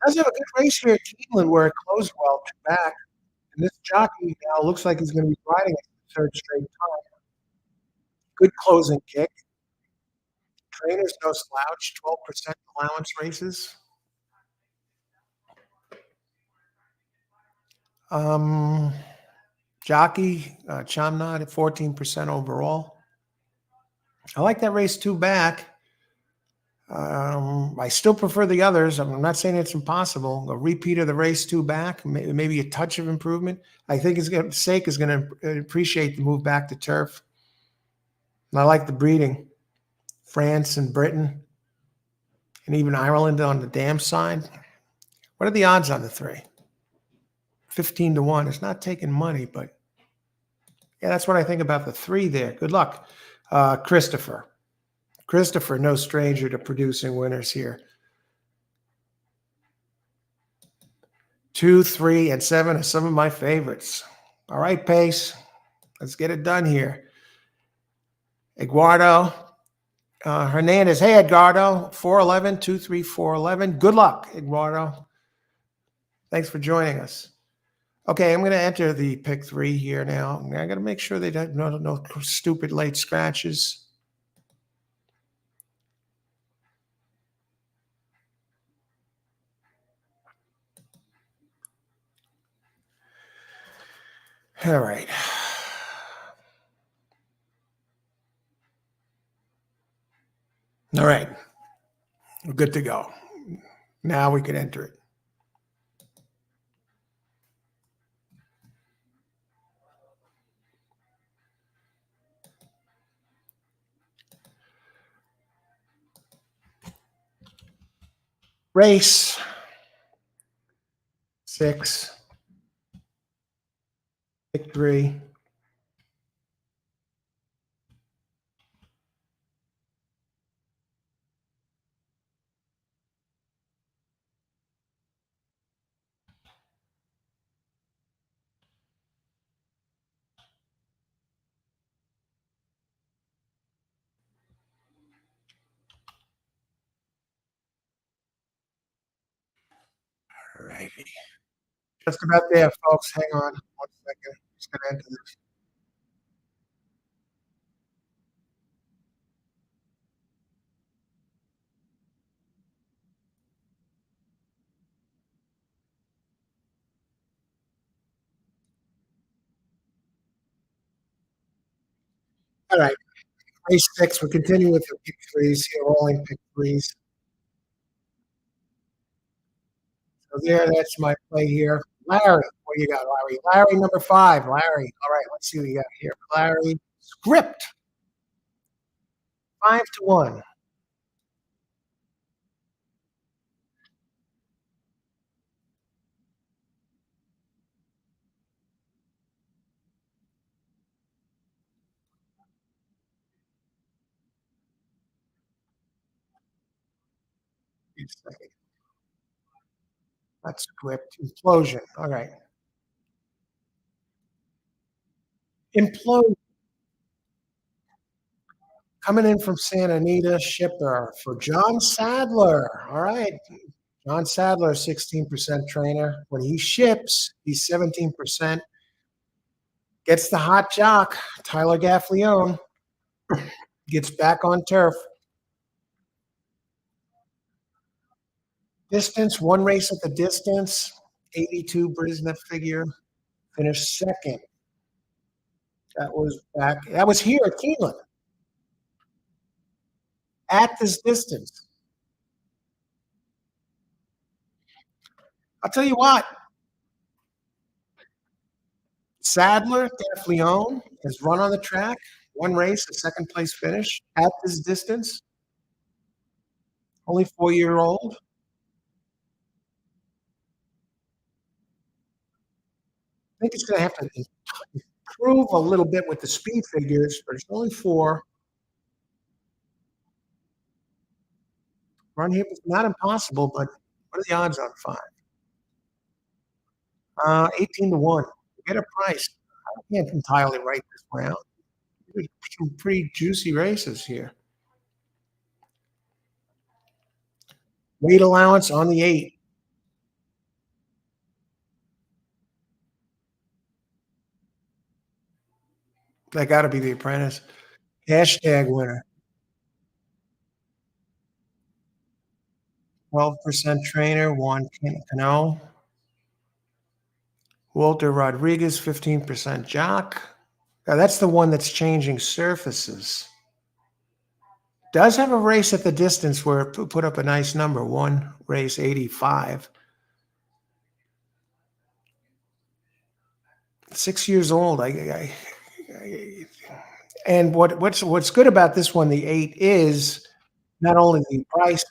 Does have a good race here at Keeneland where it closed well back. And this jockey now looks like he's going to be riding it for the 3rd straight time. Good closing kick. Trainer's no slouch, 12% allowance races. Jockey, Chamnod at 14% overall. I like that race 2 back. I still prefer the others. I'm not saying it's impossible. A repeat of the race 2 back, maybe a touch of improvement. I think Sake is going to appreciate the move back to turf. And I like the breeding. France and Britain and even Ireland on the dam side. What are the odds on the 3? 15 to 1. It's not taking money, but yeah, that's what I think about the 3 there. Good luck. Christopher. Christopher, no stranger to producing winners here. 2, 3, and 7 are some of my favorites. All right, Pace. Let's get it done here. Eduardo Hernandez. Hey, Edgardo. 411, 23, 411. Good luck, Eduardo. Thanks for joining us. Okay, I'm going to enter the pick 3 here now. I got to make sure they don't no stupid late scratches. All right. All right. We're good to go. Now we can enter it. Race 6, pick 3. All righty. Just about there, folks. Hang on 1 second. Just going to enter this. All right, race six. We're continuing with the pick threes here, rolling pick threes. So there, that's my play here. Larry, what do you got, Larry? Larry, number five. Larry. All right, let's see what you got here. Larry, script, 5-1. That's script. Implosion. All right. Implosion. Coming in from Santa Anita, shipper for John Sadler. All right. John Sadler, 16% trainer. When he ships, he's 17%. Gets the hot jock, Tyler Gaffleone, gets back on turf. Distance, one race at the distance, 82 Brisbane figure, finished second. That was back. That was here at Keeneland at this distance. I'll tell you what, Sadler, Gaffleone has run on the track, one race, a second place finish at this distance, only 4-year old. I think it's going to have to improve a little bit with the speed figures, but it's only four. Run here is not impossible, but what are the odds on five? 18-1. Get a price. I can't entirely write this one out. There's some pretty juicy races here. Weight allowance on the 8. That got to be the apprentice. Hashtag winner. 12% trainer, Juan Cano. Walter Rodriguez, 15% jock. Now that's the one that's changing surfaces. Does have a race at the distance where it put up a nice number. One race, 85. 6 years old. And what's good about this one, the 8, is not only the price,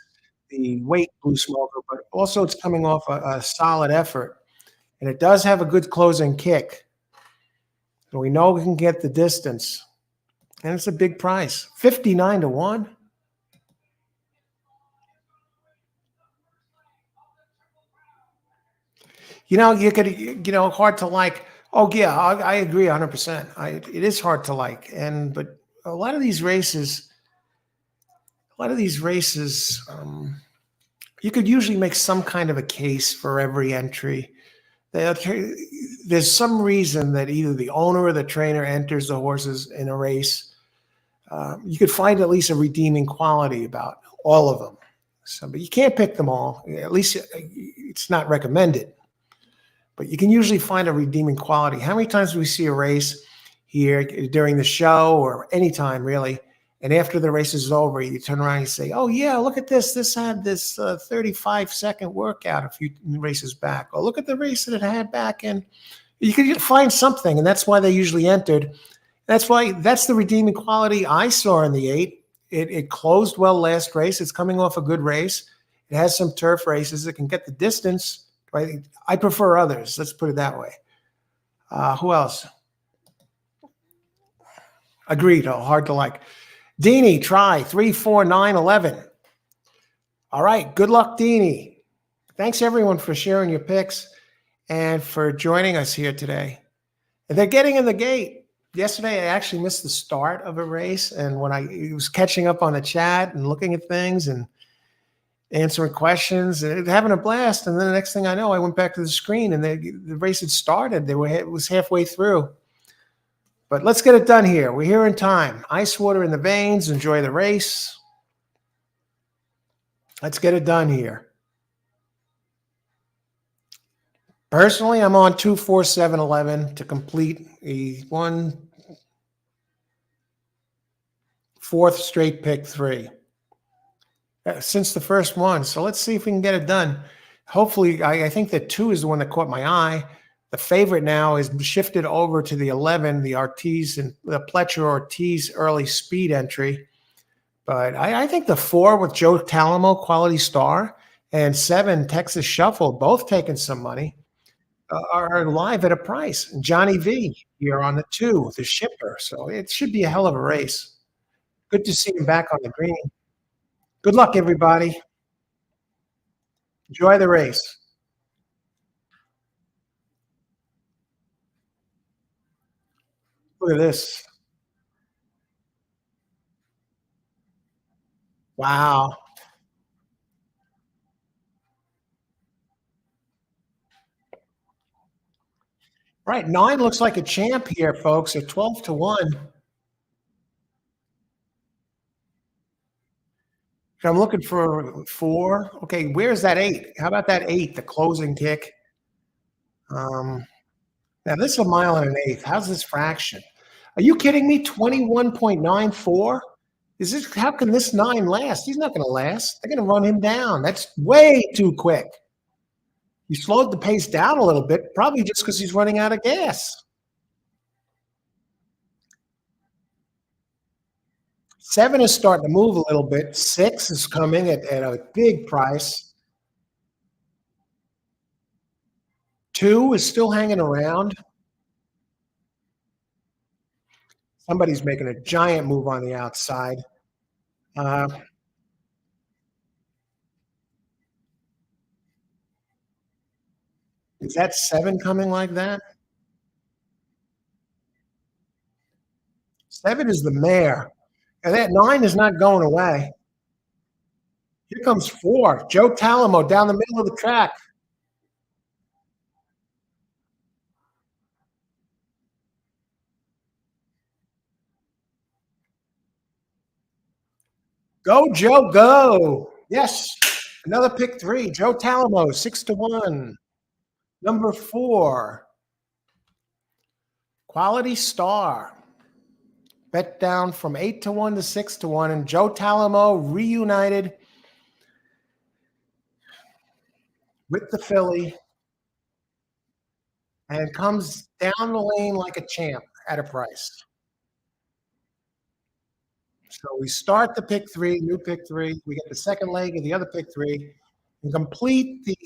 the weight blue smoker, but also it's coming off a solid effort. And it does have a good closing kick. So we know we can get the distance. And it's a big price. 59-1. You could, hard to like. Oh yeah, I agree 100%. It is hard to like, but a lot of these races, you could usually make some kind of a case for every entry. There's some reason that either the owner or the trainer enters the horses in a race. You could find at least a redeeming quality about all of them. So, but you can't pick them all. At least it's not recommended. But you can usually find a redeeming quality. How many times do we see a race here during the show or any time really, and after the race is over, you turn around and you say, oh yeah, look at this. This had this 35-second workout a few races back. Or look at the race that it had back. And you could find something, and that's why they usually entered. That's the redeeming quality I saw in the 8. It closed well last race. It's coming off a good race. It has some turf races. It can get the distance. Right? I prefer others. Let's put it that way. Who else? Agreed. Oh, hard to like. Deanie, try 3, 4, 9, 11. All right. Good luck, Deanie. Thanks, everyone, for sharing your picks and for joining us here today. And they're getting in the gate. Yesterday, I actually missed the start of a race. And when I was catching up on the chat and looking at things and answering questions and having a blast. And then the next thing I know, I went back to the screen and the race had started. It was halfway through. But let's get it done here. We're here in time. Ice water in the veins. Enjoy the race. Let's get it done here. Personally, I'm on 2, 4, 7, 11 to complete a 1, Fourth straight pick three since the first one. So let's see if we can get it done. Hopefully, I think that 2 is the one that caught my eye. The favorite now is shifted over to the 11, the Ortiz and the Pletcher Ortiz early speed entry. But I think the 4 with Joe Talamo, Quality Star, and 7, Texas Shuffle, both taking some money, are live at a price. Johnny V here on the 2, the shipper. So it should be a hell of a race. Good to see him back on the green. Good luck, everybody. Enjoy the race. Look at this. Wow. Right. 9 looks like a champ here, folks, at 12 to 1. I'm looking for 4. Okay, where's that 8? How about that 8, the closing kick? Um, Now this is a mile and an eighth. How's this fraction? Are you kidding me? 21.94? Is this how can this 9 last? He's not gonna last. They're gonna run him down. That's way too quick. You slowed the pace down a little bit, probably just because he's running out of gas. 7 is starting to move a little bit. 6 is coming at a big price. 2 is still hanging around. Somebody's making a giant move on the outside. Uh, is that 7 coming like that? 7 is the mare. And that 9 is not going away. Here comes 4. Joe Talamo down the middle of the track. Go, Joe, go. Yes. Another pick 3. Joe Talamo, 6 to 1. Number 4. Quality Star. Bet down from 8 to 1 to 6 to 1. And Joe Talamo reunited with the filly and comes down the lane like a champ at a price. So we start the pick 3, new pick 3. We get the second leg of the other pick 3 and complete the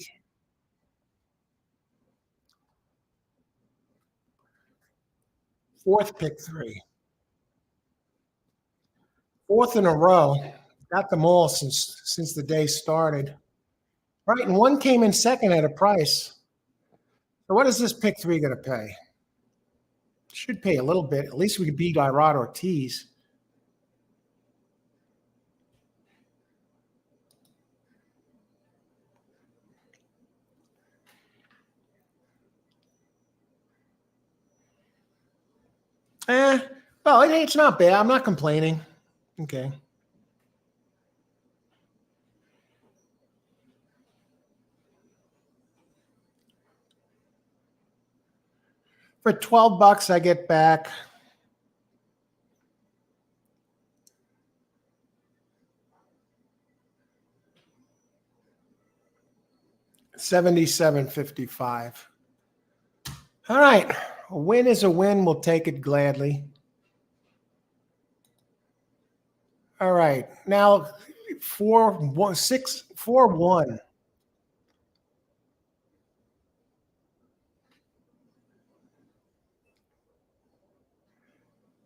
fourth pick 3. Fourth in a row. Got them all since the day started. Right, and one came in second at a price. So what is this pick 3 going to pay? Should pay a little bit. At least we could beat Irod Ortiz. Well, it's not bad. I'm not complaining. Okay. For $12, I get back $77.55. All right. A win is a win. We'll take it gladly. All right. Now 4-1.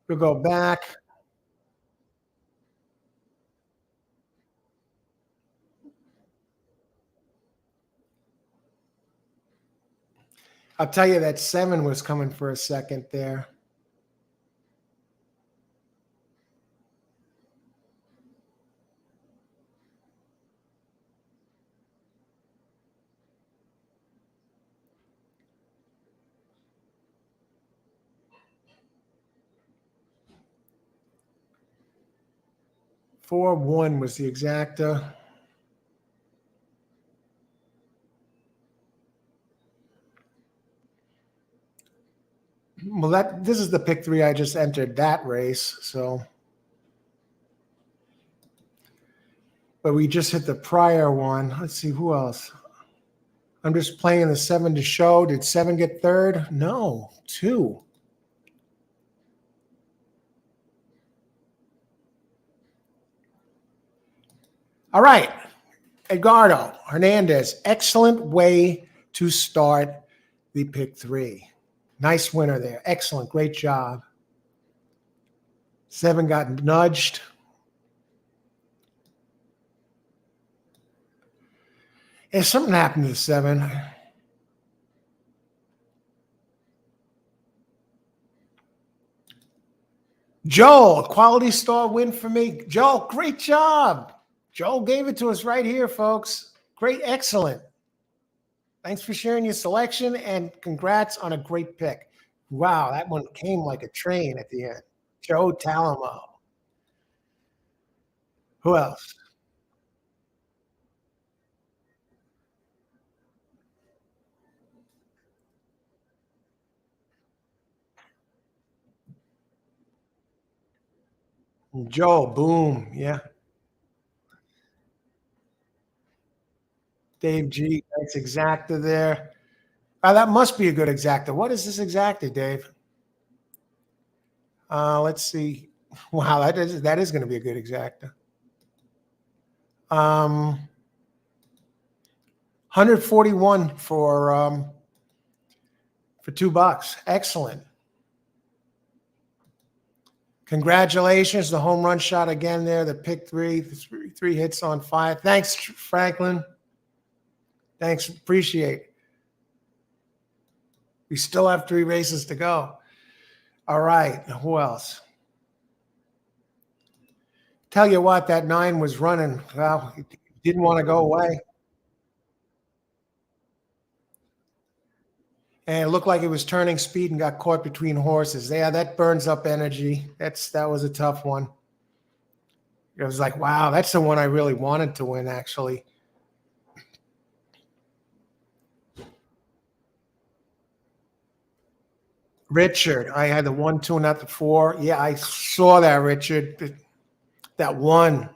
We'll go back. I'll tell you that 7 was coming for a second there. $4-1 was the exacta. Well, this is the pick 3 I just entered that race. So but we just hit the prior one. Let's see who else. I'm just playing the 7 to show. Did 7 get third? No, 2. All right. Edgardo Hernandez, excellent way to start the pick 3. Nice winner there. Excellent. Great job. 7 got nudged. And something happened to 7. Joel, quality star win for me. Joel, great job. Joel gave it to us right here, folks. Great, excellent. Thanks for sharing your selection and congrats on a great pick. Wow, that one came like a train at the end. Joe Talamo. Who else? Joe, boom. Yeah. Dave G. That's exacta there. That must be a good exacta. What is this exacta, Dave? Let's see. Wow, that is going to be a good exacta. 141 for $2. Excellent. Congratulations, the home run shot again there. The pick 3, 3 hits on 5. Thanks, Franklin. Thanks, appreciate. We still have 3 races to go. All right, who else? Tell you what, that 9 was running. Well, it didn't want to go away. And it looked like it was turning speed and got caught between horses. Yeah, that burns up energy. That was a tough one. It was like, wow, that's the one I really wanted to win, actually. Richard, I had the 1, 2, not the 4. Yeah, I saw that, Richard. That one.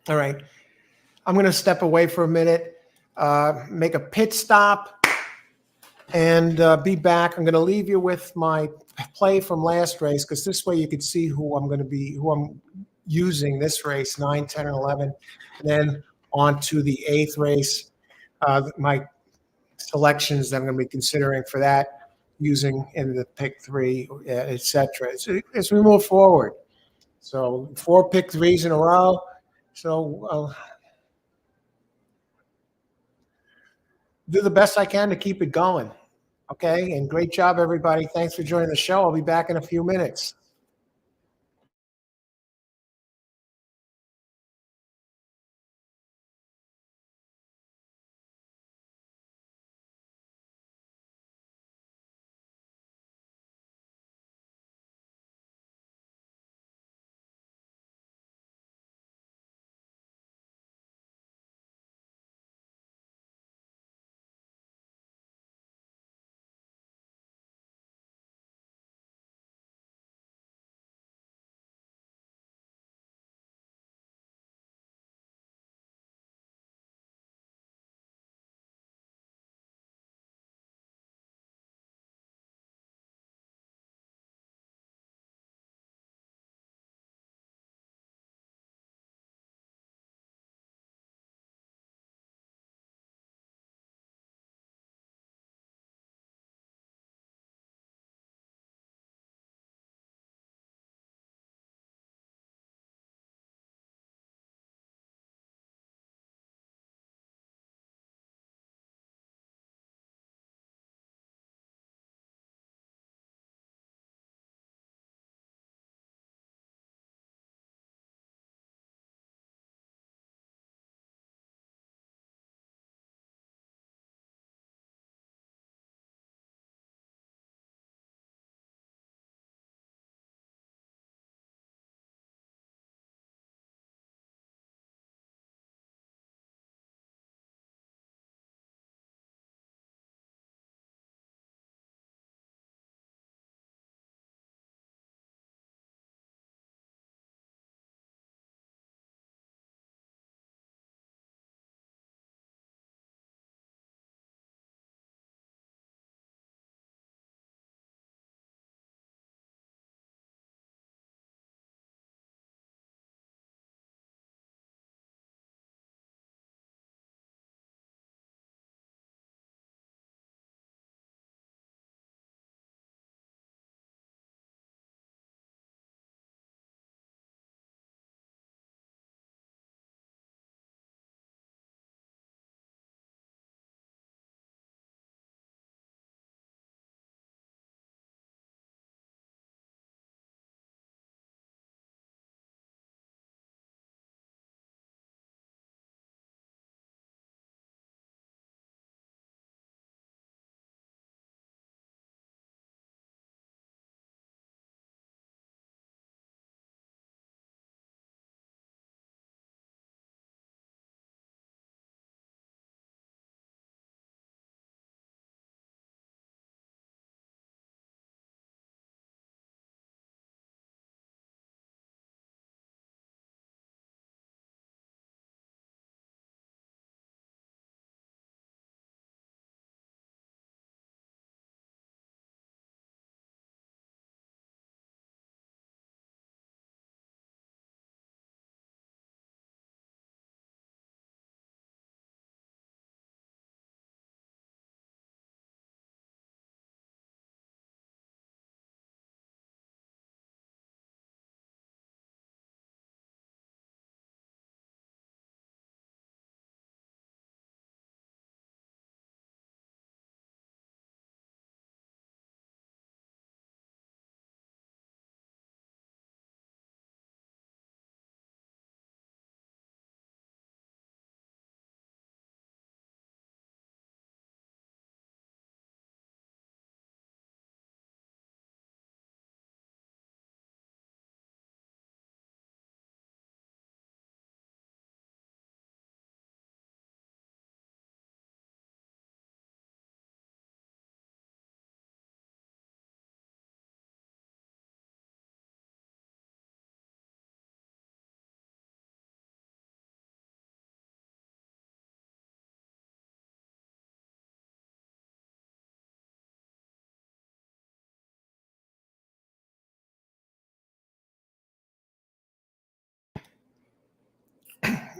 All right. I'm going to step away for a minute, make a pit stop, and be back. I'm going to leave you with my play from last race because this way you can see who I'm using this race, 9, 10, and 11. And then on to the 8th race, my selections that I'm going to be considering for that, using in the pick 3, et cetera, as we move forward. So 4 pick 3s in a row. So do the best I can to keep it going. Okay. And great job, everybody. Thanks for joining the show. I'll be back in a few minutes.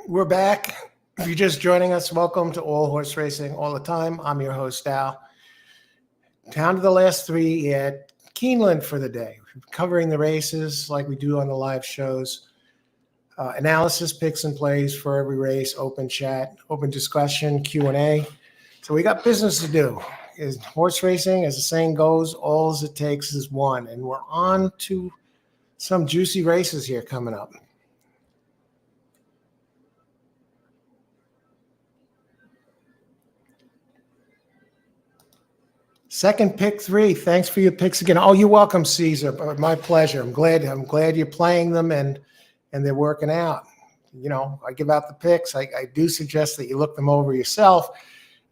We're back. If you're just joining us, welcome to All Horse Racing All the Time. I'm your host, Al. Down to the last three at Keeneland for the day. We're covering the races like we do on the live shows. Analysis, picks, and plays for every race, open chat, open discussion, Q&A. So we got business to do. Horse racing, as the saying goes, all it takes is one. And we're on to some juicy races here coming up. Second pick three. Thanks for your picks again. Oh, you're welcome, Caesar. My pleasure. I'm glad you're playing them and they're working out. You know, I give out the picks. I do suggest that you look them over yourself,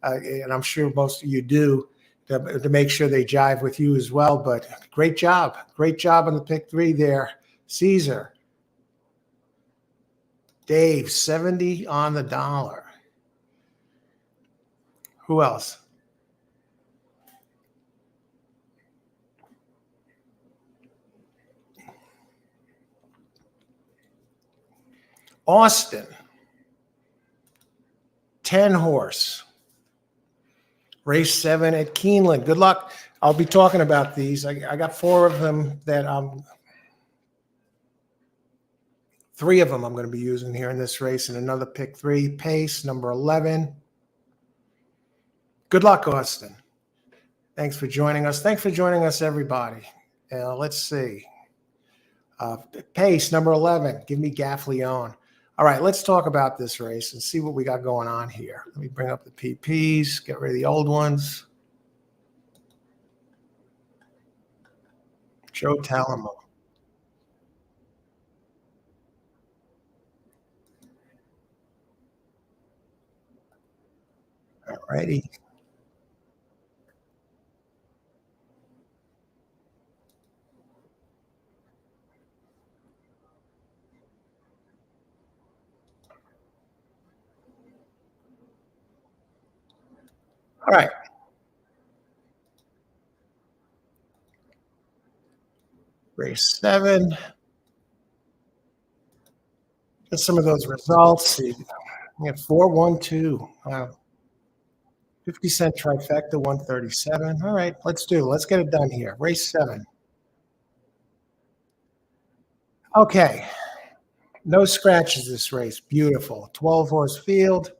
and I'm sure most of you do to make sure they jive with you as well. But great job on the pick three there, Caesar. Dave, 70 on the dollar. Who else? Austin, 10 horse, race 7 at Keeneland. Good luck. I'll be talking about these. I got 4 of them that 3 of them I'm going to be using here in this race, and another pick 3. Pace, number 11. Good luck, Austin. Thanks for joining us. Thanks for joining us, everybody. Let's see. Pace, number 11. Give me Gaffleon. All right, let's talk about this race and see what we got going on here. Let me bring up the PPs, get rid of the old ones. Joe Talamo. All righty. All right. Race 7. Just some of those results. We have 4-1-2. Wow. 50-cent trifecta, 137. All right, let's get it done here. Race 7. Okay. No scratches this race. Beautiful. 12-horse field.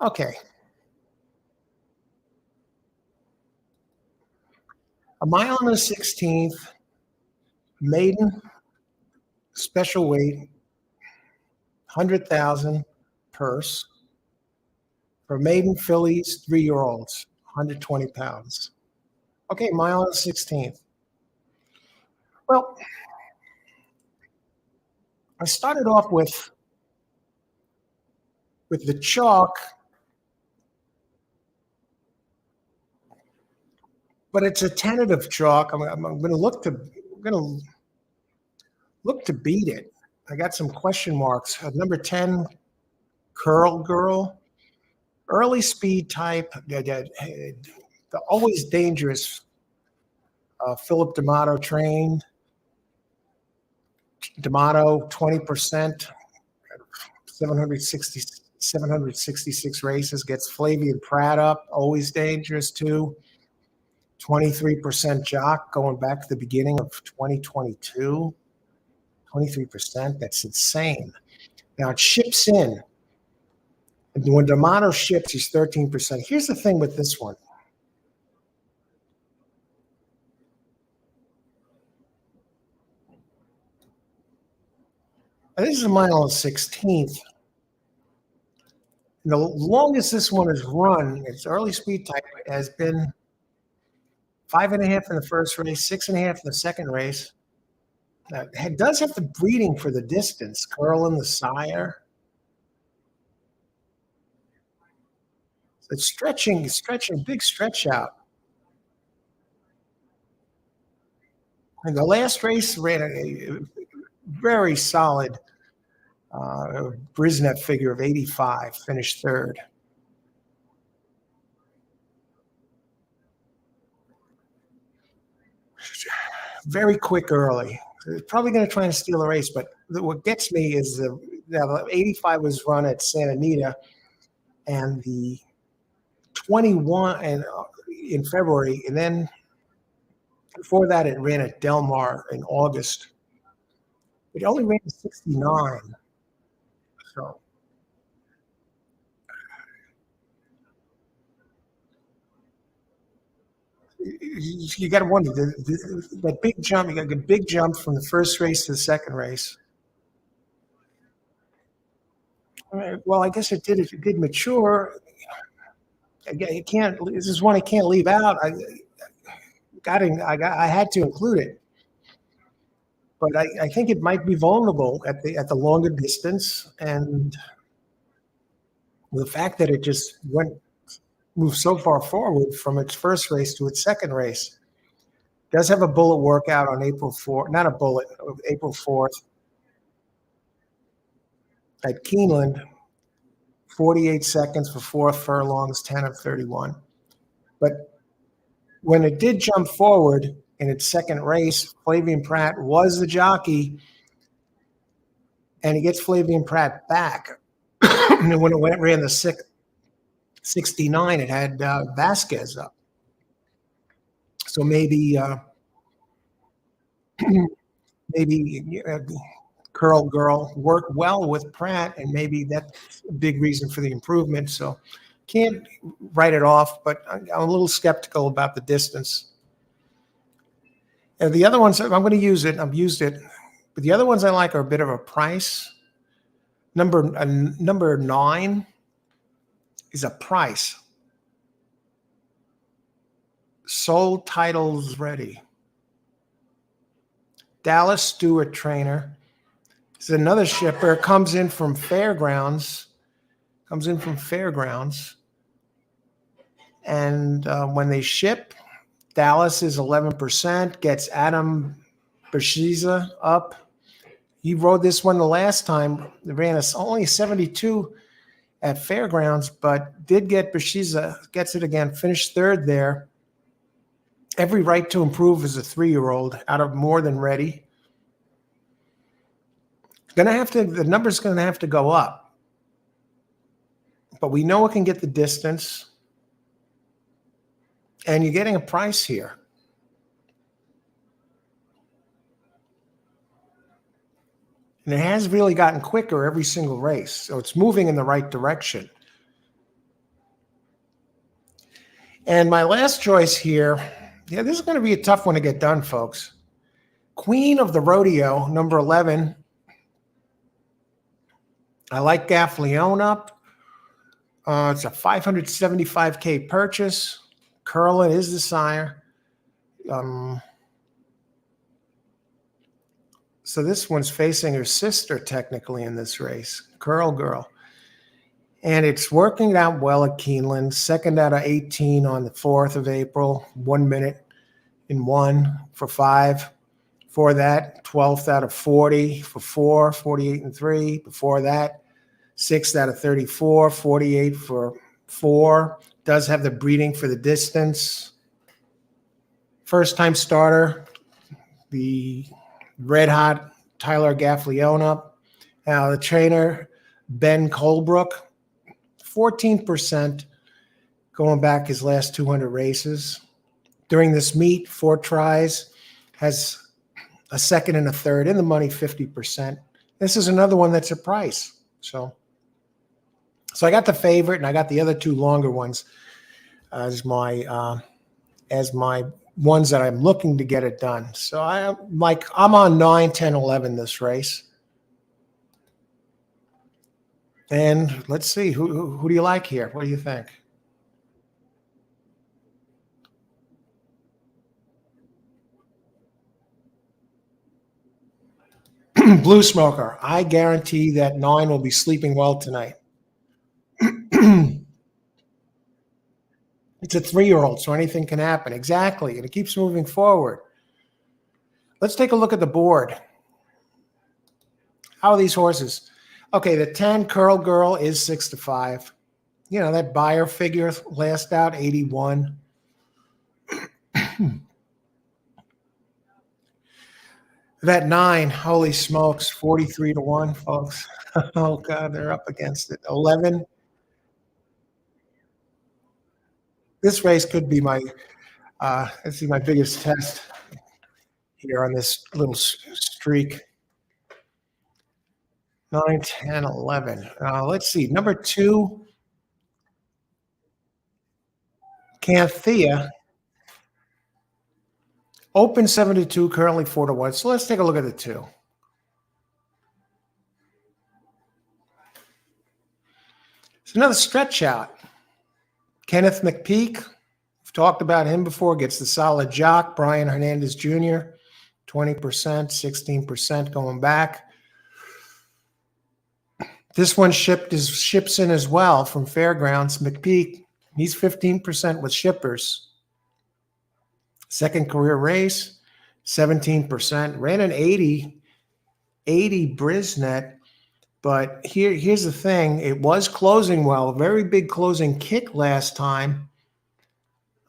Okay. A mile and a 16th, maiden, special weight, 100,000 purse for maiden fillies, 3-year-olds, 120 pounds. Okay, mile and a 16th. Well, I started off with the chalk, but it's a tentative chalk. I'm going to look to beat it. I got some question marks. Number 10, Curl Girl, early speed type. The always dangerous Philip D'Amato trained. D'Amato 20%, 766 races. Gets Flavian Pratt up. Always dangerous too. 23% jock going back to the beginning of 2022. 23%. That's insane. Now it ships in. And when D'Amato ships, he's 13%. Here's the thing with this one. This is a mile and 16th. And the longest this one has run, its early speed type, has been 5.5 in the first race, 6.5 in the second race. It does have the breeding for the distance. Curlin, the sire. It's stretching, big stretch out. And the last race ran a very solid Brisnet figure of 85, finished third. Very quick early. It's probably going to try and steal a race, but what gets me is the 85 was run at Santa Anita, and the 21 and in February, and then before that it ran at Del Mar in August. It only ran 69. So you got to wonder that big jump. You got a big jump from the first race to the second race. Well, I guess it did. It did mature. You can't. This is one I can't leave out. I had to include it, but I think it might be vulnerable at the longer distance, and the fact that it just moved so far forward from its first race to its second race. Does have a bullet workout on April 4th, not a bullet, April 4th at Keeneland, 48 seconds for 4 furlongs, 10 of 31. But when it did jump forward in its second race, Flavian Pratt was the jockey, and he gets Flavian Pratt back. And when it ran the 69, it had Vasquez up. So maybe Curl Girl worked well with Pratt, and maybe that's a big reason for the improvement. So can't write it off, but I'm a little skeptical about the distance. And the other ones, I'm going to use it. I've used it, but the other ones I like are a bit of a price. Number 9 is a price. Sold titles ready. Dallas Stewart trainer. This is another shipper. Comes in from Fairgrounds. And when they ship, Dallas is 11%. Gets Adam Bershiza up. He rode this one the last time. They ran only 72 at Fairgrounds, but did get Bershiza. Gets it again. Finished third there. Every right to improve as a 3-year-old, out of more than ready. The number's going to have to go up, but we know it can get the distance, and you're getting a price here. And it has really gotten quicker every single race, so it's moving in the right direction. And my last choice here, this is going to be a tough one to get done, folks. Queen of the Rodeo, number 11. I like Gaffleon up. It's a $575K purchase. Curlin is the sire. So this one's facing her sister technically in this race, Curl Girl. And it's working out well at Keeneland. 2nd out of 18 on the 4th of April, 1 minute in 1 for 5. Before that, 12th out of 40 for 4, 48 and 3. Before that, 6th out of 34, 48 for 4. Does have the breeding for the distance. First time starter, the red hot Tyler Gaffleon up. Now the trainer, Ben Colebrook, 14% going back his last 200 races. During this meet, 4 tries, has a second and a third, in the money 50%. This is another one that's a price. So I got the favorite, and I got the other 2 longer ones as my ones that I'm looking to get it done. So I'm on 9, 10, 11 this race. And let's see, who do you like here? What do you think? Blue Smoker. I guarantee that 9 will be sleeping well tonight. It's a 3-year-old, so anything can happen. Exactly. And it keeps moving forward. Let's take a look at the board. How are these horses? Okay, the 10 Curl Girl is 6 to 5. You know, that buyer figure last out 81. That 9, holy smokes, 43 to 1, folks. Oh God, they're up against it. 11. This race could be my let's see, my biggest test here on this little streak. 9, 10, 11. Let's see. Number 2, Canthea, open 7 to 2, currently 4 to 1. So let's take a look at the 2. It's another stretch out. Kenneth McPeak, we've talked about him before, gets the solid jock. Brian Hernandez Jr., 20%, 16% going back. This one ships in as well from Fairgrounds. McPeak, he's 15% with shippers. Second career race, 17%. Ran an 80 Brisnet. But here's the thing. It was closing well. A very big closing kick last time.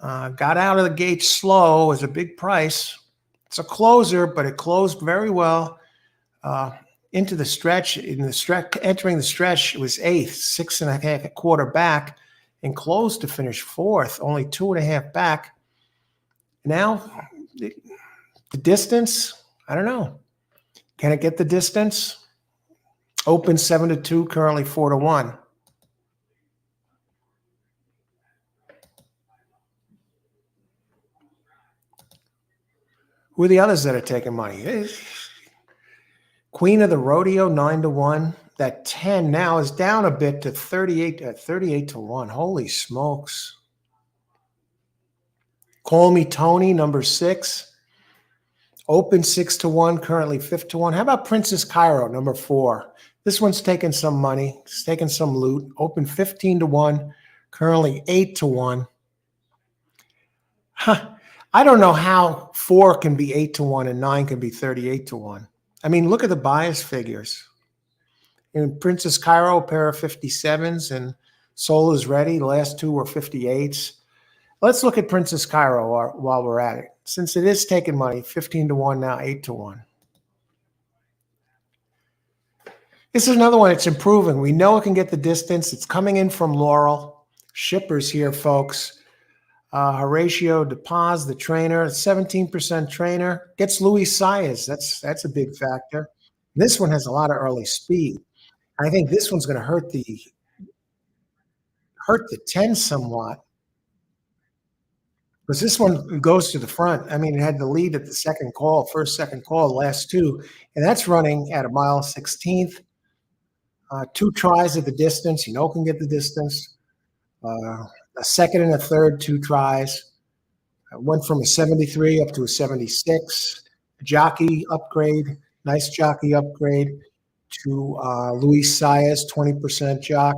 Got out of the gate slow. It was a big price. It's a closer, but it closed very well. Into the stretch. Entering the stretch, it was 8th, 6.5 back, and closed to finish 4th, only 2.5 back. Now, the distance, I don't know. Can it get the distance? Open 7 to 2, currently 4 to 1. Who are the others that are taking money? Queen of the Rodeo, 9 to 1. That 10 now is down a bit to 38 to 1. Holy smokes. Call Me Tony, number 6. Open 6 to 1, currently 5 to 1. How about Princess Cairo, number 4? This one's taking some money. It's taking some loot. Open 15 to 1, currently 8 to 1. I don't know how 4 can be 8 to 1 and 9 can be 38 to 1. I mean, look at the bias figures. In Princess Cairo, a pair of 57s, and Soul is Ready. The last 2 were 58s. Let's look at Princess Cairo while we're at it. Since it is taking money, 15 to 1 now, 8 to 1. This is another one. It's improving. We know it can get the distance. It's coming in from Laurel. Shippers here, folks. Horatio DePaz, the trainer, 17% trainer. Gets Luis Saez. That's a big factor. This one has a lot of early speed. I think this one's going to hurt the 10 somewhat. Because this one goes to the front. I mean, it had the lead at the second call, second call, last 2. And that's running at a mile 16th. 2 tries at the distance. You know can get the distance. A second and a third, 2 tries. Went from a 73 up to a 76. Jockey upgrade, nice jockey upgrade to Luis Saez, 20% jock.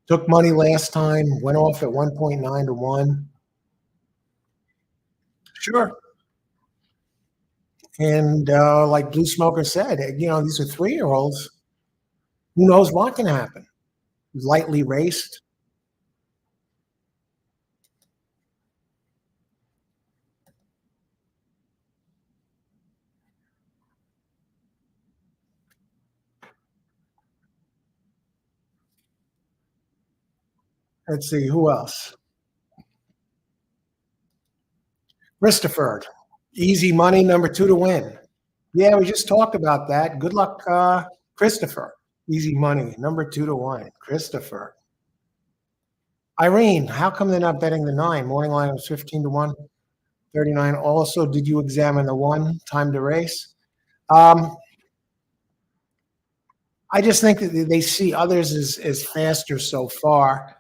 Took money last time, went off at 1.9 to 1. Sure. And like Blue Smoker said, these are 3-year-olds. Who knows what can happen? Lightly raced. Let's see, who else? Christopher. Easy money, number 2 to win. Yeah, we just talked about that. Good luck, Christopher. Easy money, number 2 to 1. Christopher. Irene, how come they're not betting the 9? Morning line was 15 to 1. 39. Also, did you examine the 1 time to race? I just think that they see others as faster so far.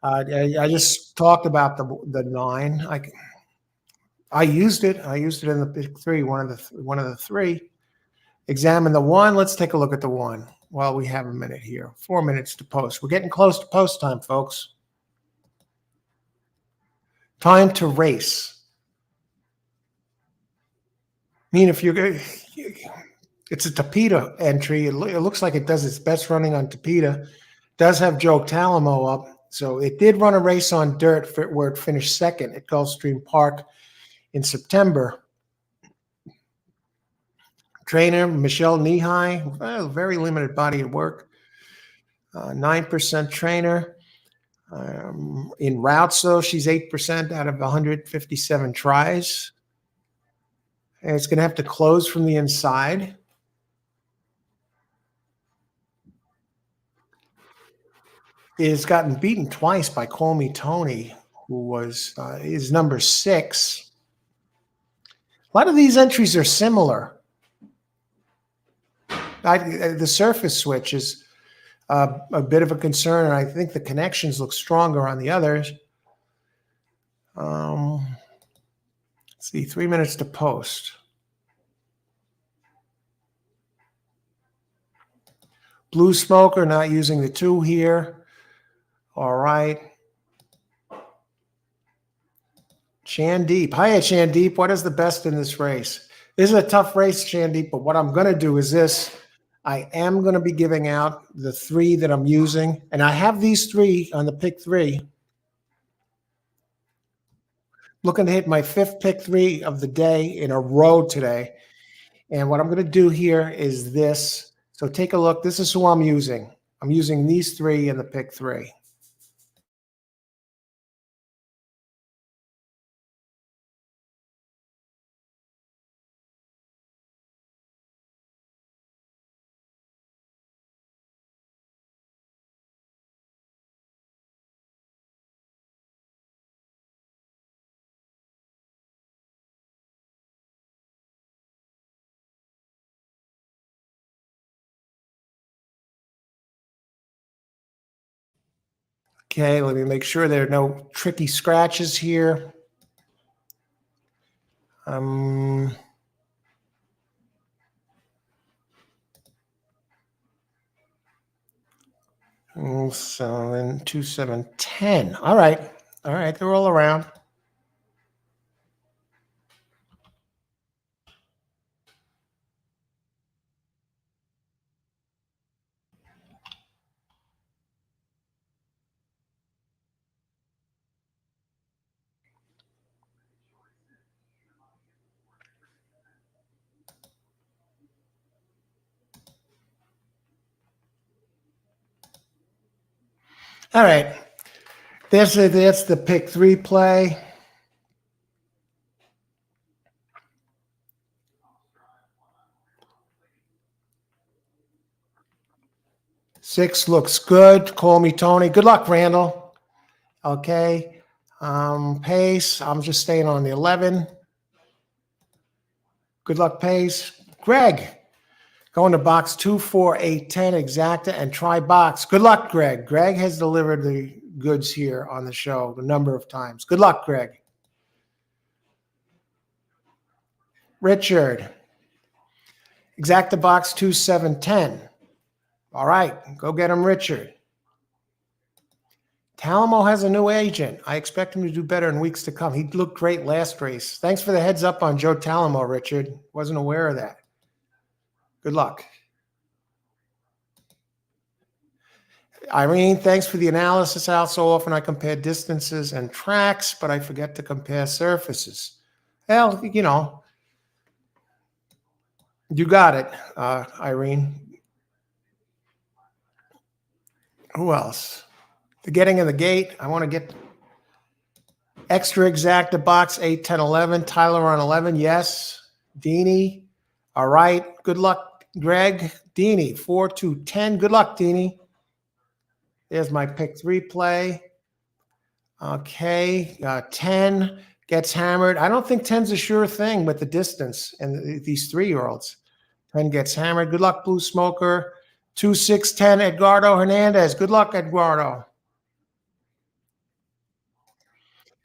I just talked about the 9. I used it. I used it in the big 3, one of the 3. Examine the 1. Let's take a look at the 1 while we have a minute here. 4 minutes to post. We're getting close to post time, folks. Time to race. I mean, if you're It's a Tapeta entry. It looks like it does its best running on Tapeta. Does have Joe Talamo up. So it did run a race on dirt where it finished second at Gulfstream Park in September. Trainer Michelle Nehigh, well, very limited body of work. 9% trainer. In routes, though, she's 8% out of 157 tries. And it's going to have to close from the inside. It has gotten beaten twice by Call Me Tony, who was is number 6. A lot of these entries are similar. The surface switch is a bit of a concern, and I think the connections look stronger on the others. Let's see, 3 minutes to post. Blue Smoker, not using the 2 here. All right. Chandeep. Hiya, Chandeep. What is the best in this race? This is a tough race, Chandeep, but what I'm going to do is this. I am going to be giving out the 3 that I'm using, and I have these 3 on the pick 3. Looking to hit my 5th pick 3 of the day in a row today. And what I'm going to do here is this. So take a look. This is who I'm using. I'm using these 3 in the pick 3. Okay, let me make sure there are no tricky scratches here. 7, 2, 7, 10. All right. They're all around. All right. That's the pick 3 play. Six looks good. Call Me Tony. Good luck, Randall. Okay. Pace. I'm just staying on the 11. Good luck, Pace. Greg. Going to box 2, 4, 8, 10, exacta, and try box. Good luck, Greg. Greg has delivered the goods here on the show a number of times. Good luck, Greg. Richard. Exacta box 2, 7, 10. All right. Go get him, Richard. Talamo has a new agent. I expect him to do better in weeks to come. He looked great last race. Thanks for the heads up on Joe Talamo, Richard. Wasn't aware of that. Good luck. Irene, thanks for the analysis. How so often I compare distances and tracks, but I forget to compare surfaces. Well, you know, you got it, Irene. Who else? The getting in the gate. I want to get extra exacta box 8, 10, 11. Tyler on 11. Yes. Deanie. All right. Good luck, Greg. Deanie, 4, 2, 10. Good luck, Deanie. There's my pick 3 play. Okay. 10 gets hammered. I don't think 10's a sure thing with the distance and these 3-year-olds. 10 gets hammered. Good luck, Blue Smoker. 2, 6, 10, Edgardo Hernandez. Good luck, Eduardo.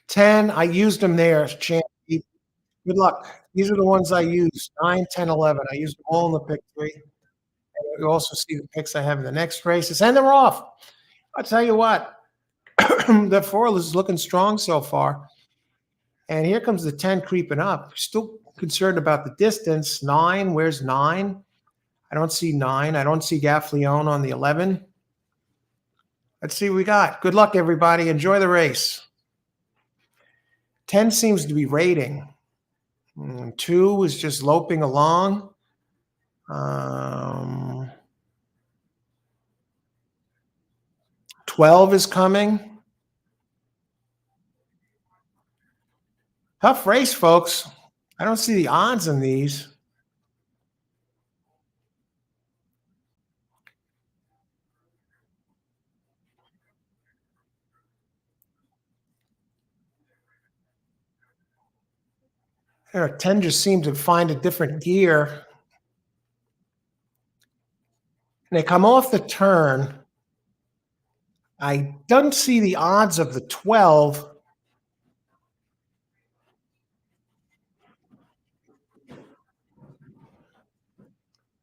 10, I used them there. Good luck. These are the ones I used. 9, 10, 11. I used them all in the pick 3. And you also see the picks I have in the next races. And they're off. I'll tell you what. The 4 is looking strong so far. And here comes the 10 creeping up. Still concerned about the distance. 9, where's 9? I don't see 9. I don't see Gaffleone on the 11. Let's see what we got. Good luck, everybody. Enjoy the race. 10 seems to be rating. 2 is just loping along. 12 is coming. Tough race, folks. I don't see the odds in these. There, 10 just seems to find a different gear. And they come off the turn. I don't see the odds of the 12.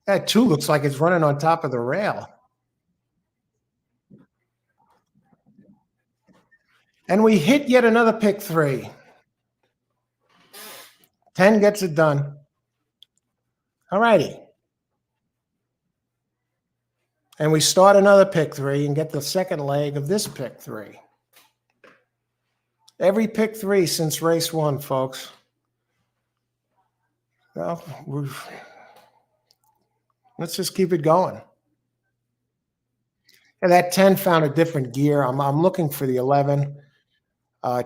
That 2 looks like it's running on top of the rail. And we hit yet another pick 3. 10 gets it done. All righty. And we start another pick 3 and get the second leg of this pick 3. Every pick 3 since race 1, folks. Well, let's just keep it going. And that 10 found a different gear. I'm looking for the 11.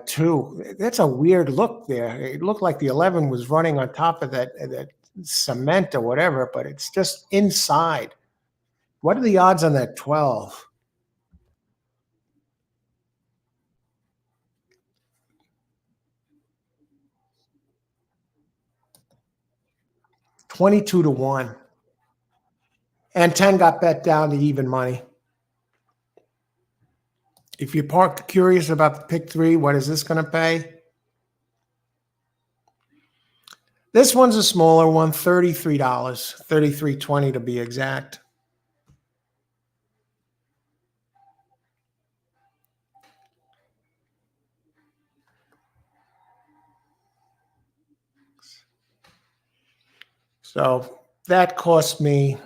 2. That's a weird look there. It looked like the 11 was running on top of that cement or whatever, but it's just inside. What are the odds on that 12? 22-1. And 10 got bet down to even money. If you're curious about the pick 3, what is this going to pay? This one's a smaller one, $33, $33.20 to be exact. So that cost me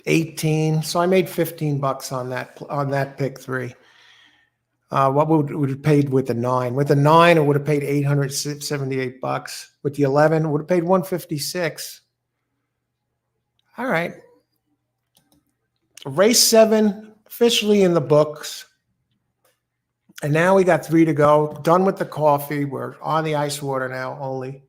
$18. So I made $15 on that pick 3. What would have paid with the 9? With the 9, it would have paid $878. With the 11, it would have paid $156. All right. Race 7 officially in the books. And now we got 3 to go. Done with the coffee. We're on the ice water now only.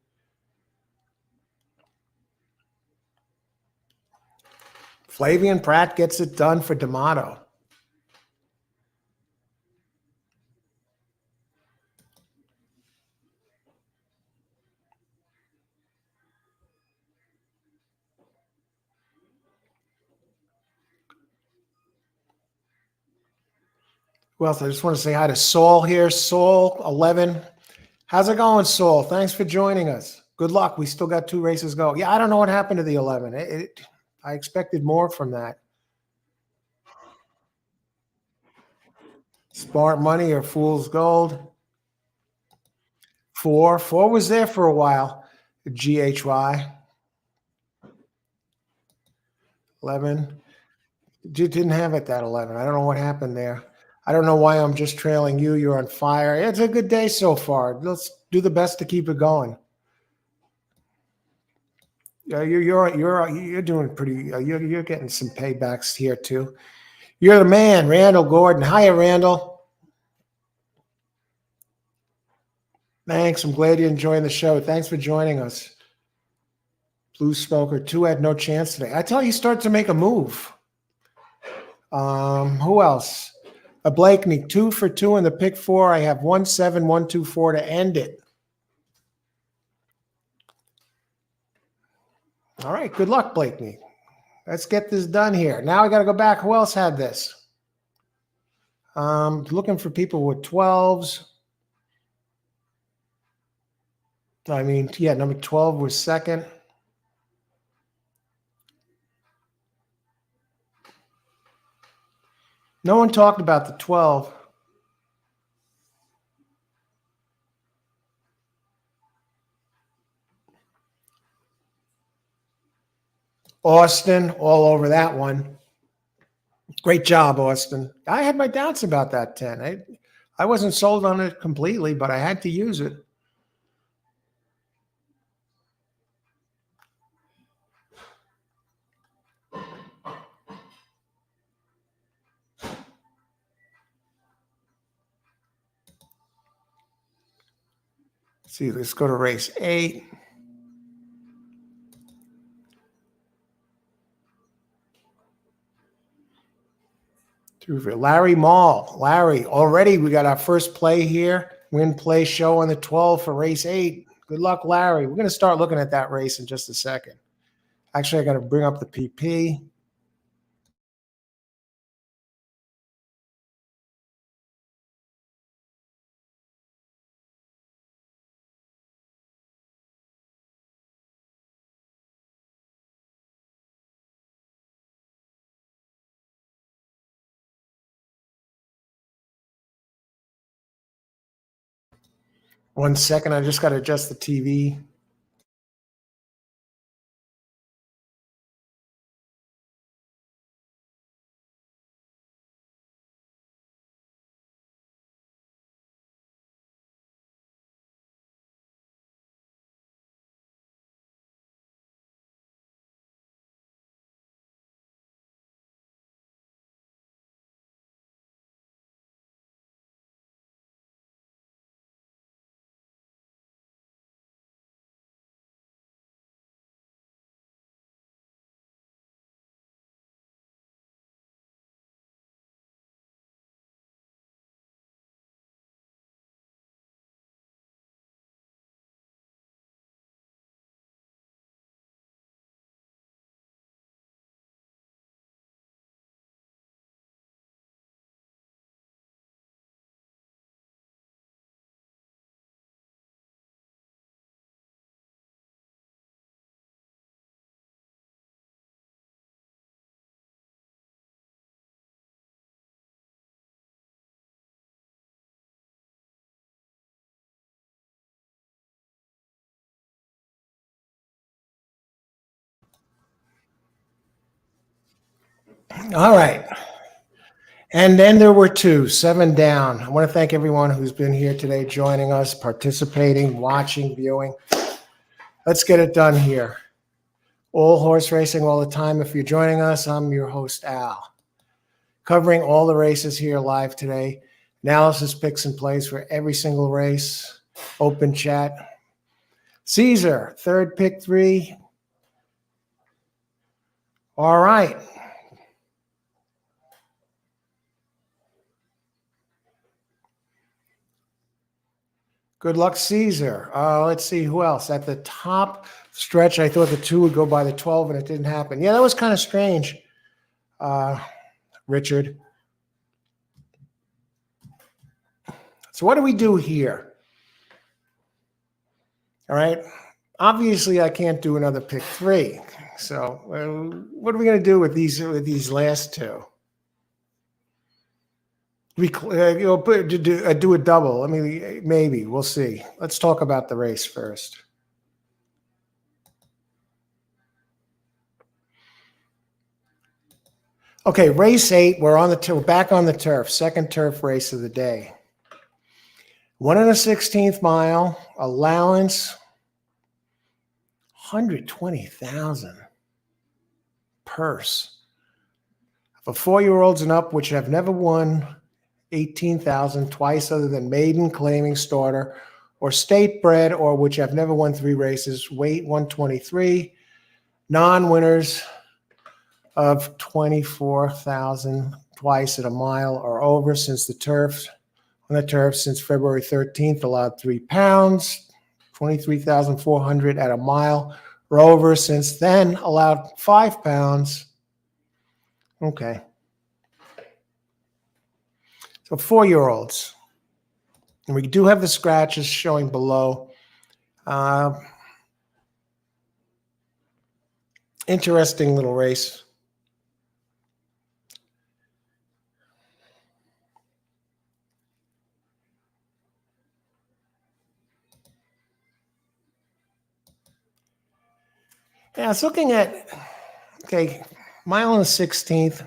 Flavian Pratt gets it done for D'Amato. Well, I just want to say hi to Saul here. Saul, 11. How's it going, Saul? Thanks for joining us. Good luck. We still got 2 races go. Yeah, I don't know what happened to the 11. I expected more from that. Smart money or fool's gold. 4. 4 was there for a while. GHY. 11. Didn't have it, that 11. I don't know what happened there. I don't know why I'm just trailing you. You're on fire. It's a good day so far. Let's do the best to keep it going. Yeah, you're doing pretty. You're getting some paybacks here too. You're the man, Randall Gordon. Hiya, Randall. Thanks. I'm glad you're enjoying the show. Thanks for joining us. Blue Smoker 2 had no chance today. I tell you, start to make a move. Who else? A Blakeney, 2 for 2 in the pick 4. I have 1-7, 1-2-4 to end it. All right, good luck, Blakeney. Let's get this done here. Now I got to go back. Who else had this? Looking for people with 12s. I mean, yeah, number 12 was second. No one talked about the 12. Austin, all over that one. Great job, Austin. I had my doubts about that 10. I wasn't sold on it completely, but I had to use it. Let's see, let's go to race 8. Larry Mall. Larry, already we got our first play here. Win play show on the 12 for race 8. Good luck, Larry. We're going to start looking at that race in just a second. Actually, I got to bring up the PP. One second, I just got to adjust the TV. All right. And then there were 2, 7 down. I want to thank everyone who's been here today, joining us, participating, watching, viewing. Let's get it done here. All horse racing all the time. If you're joining us, I'm your host, Al. Covering all the races here live today. Analysis, picks, and plays for every single race. Open chat. Caesar, third pick 3. All right. Good luck, Caesar. Let's see who else. At the top stretch, I thought the 2 would go by the 12, and it didn't happen. Yeah, that was kind of strange, Richard. So what do we do here? All right. Obviously, I can't do another pick 3. So what are we going to do with these last 2? We do a double. I mean, maybe we'll see. Let's talk about the race first. Okay, race 8. We're back on the turf. Second turf race of the day. 1 1/16 mile allowance. 120,000 purse. For 4-year-olds and up, which have never won, 18,000 twice, other than maiden, claiming, starter, or state bred, or which have never won 3 races. Weight 123. Non-winners of 24,000 twice at a mile or over since the turf. On the turf since February 13th, allowed 3 pounds. 23,400 at a mile or over since then, allowed 5 pounds. Okay. So 4-year-olds. And we do have the scratches showing below. Interesting little race. Yeah, I was looking at Okay, mile and 16th.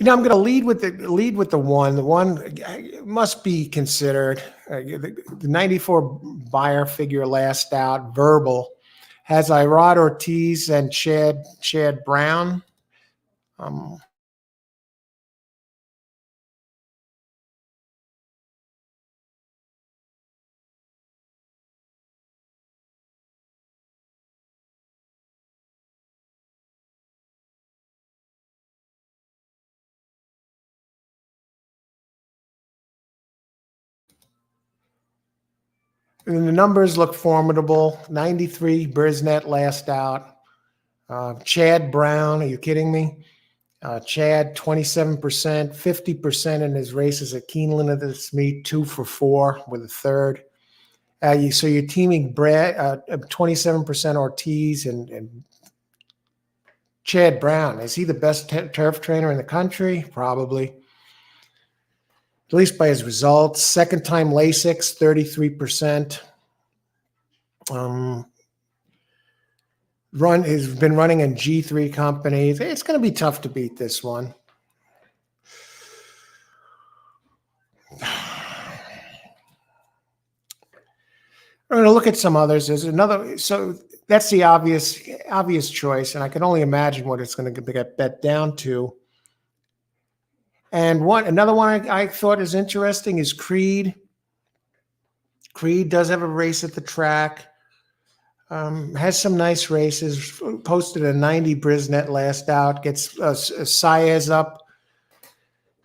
I'm going to lead with the one. The one must be considered. The 94 buyer figure last out. Verbal has Irad Ortiz and Chad Brown. Um, and the numbers look formidable. 93 Brisnet last out. Chad Brown, are you kidding me? Chad, 27%, 50% in his races at Keeneland at this meet, 2 for 4 with a third. So you're teaming Brad, 27% Ortiz and Chad Brown. Is he the best turf trainer in the country? Probably, at least by his results. Second time Lasix, 33%. Has been running in G3 companies. It's going to be tough to beat this one. I'm going to look at some others. There's another. So that's the obvious choice, and I can only imagine what it's going to get bet down to. And another one I thought is interesting is Creed. Creed does have a race at the track. Has some nice races. Posted a 90 Brisnet last out. Gets Saez up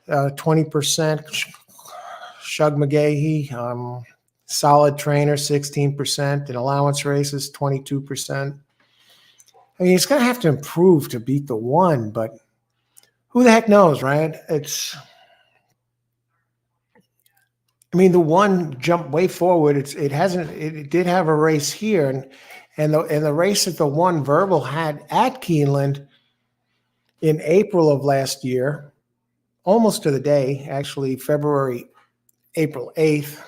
20%. Shug McGahee, solid trainer, 16%. In allowance races, 22%. I mean, he's going to have to improve to beat the one, but who the heck knows, right? The one jumped way forward. It did have a race here, and the race at the one Verbal had at Keeneland in April of last year, almost to the day, actually April 8th.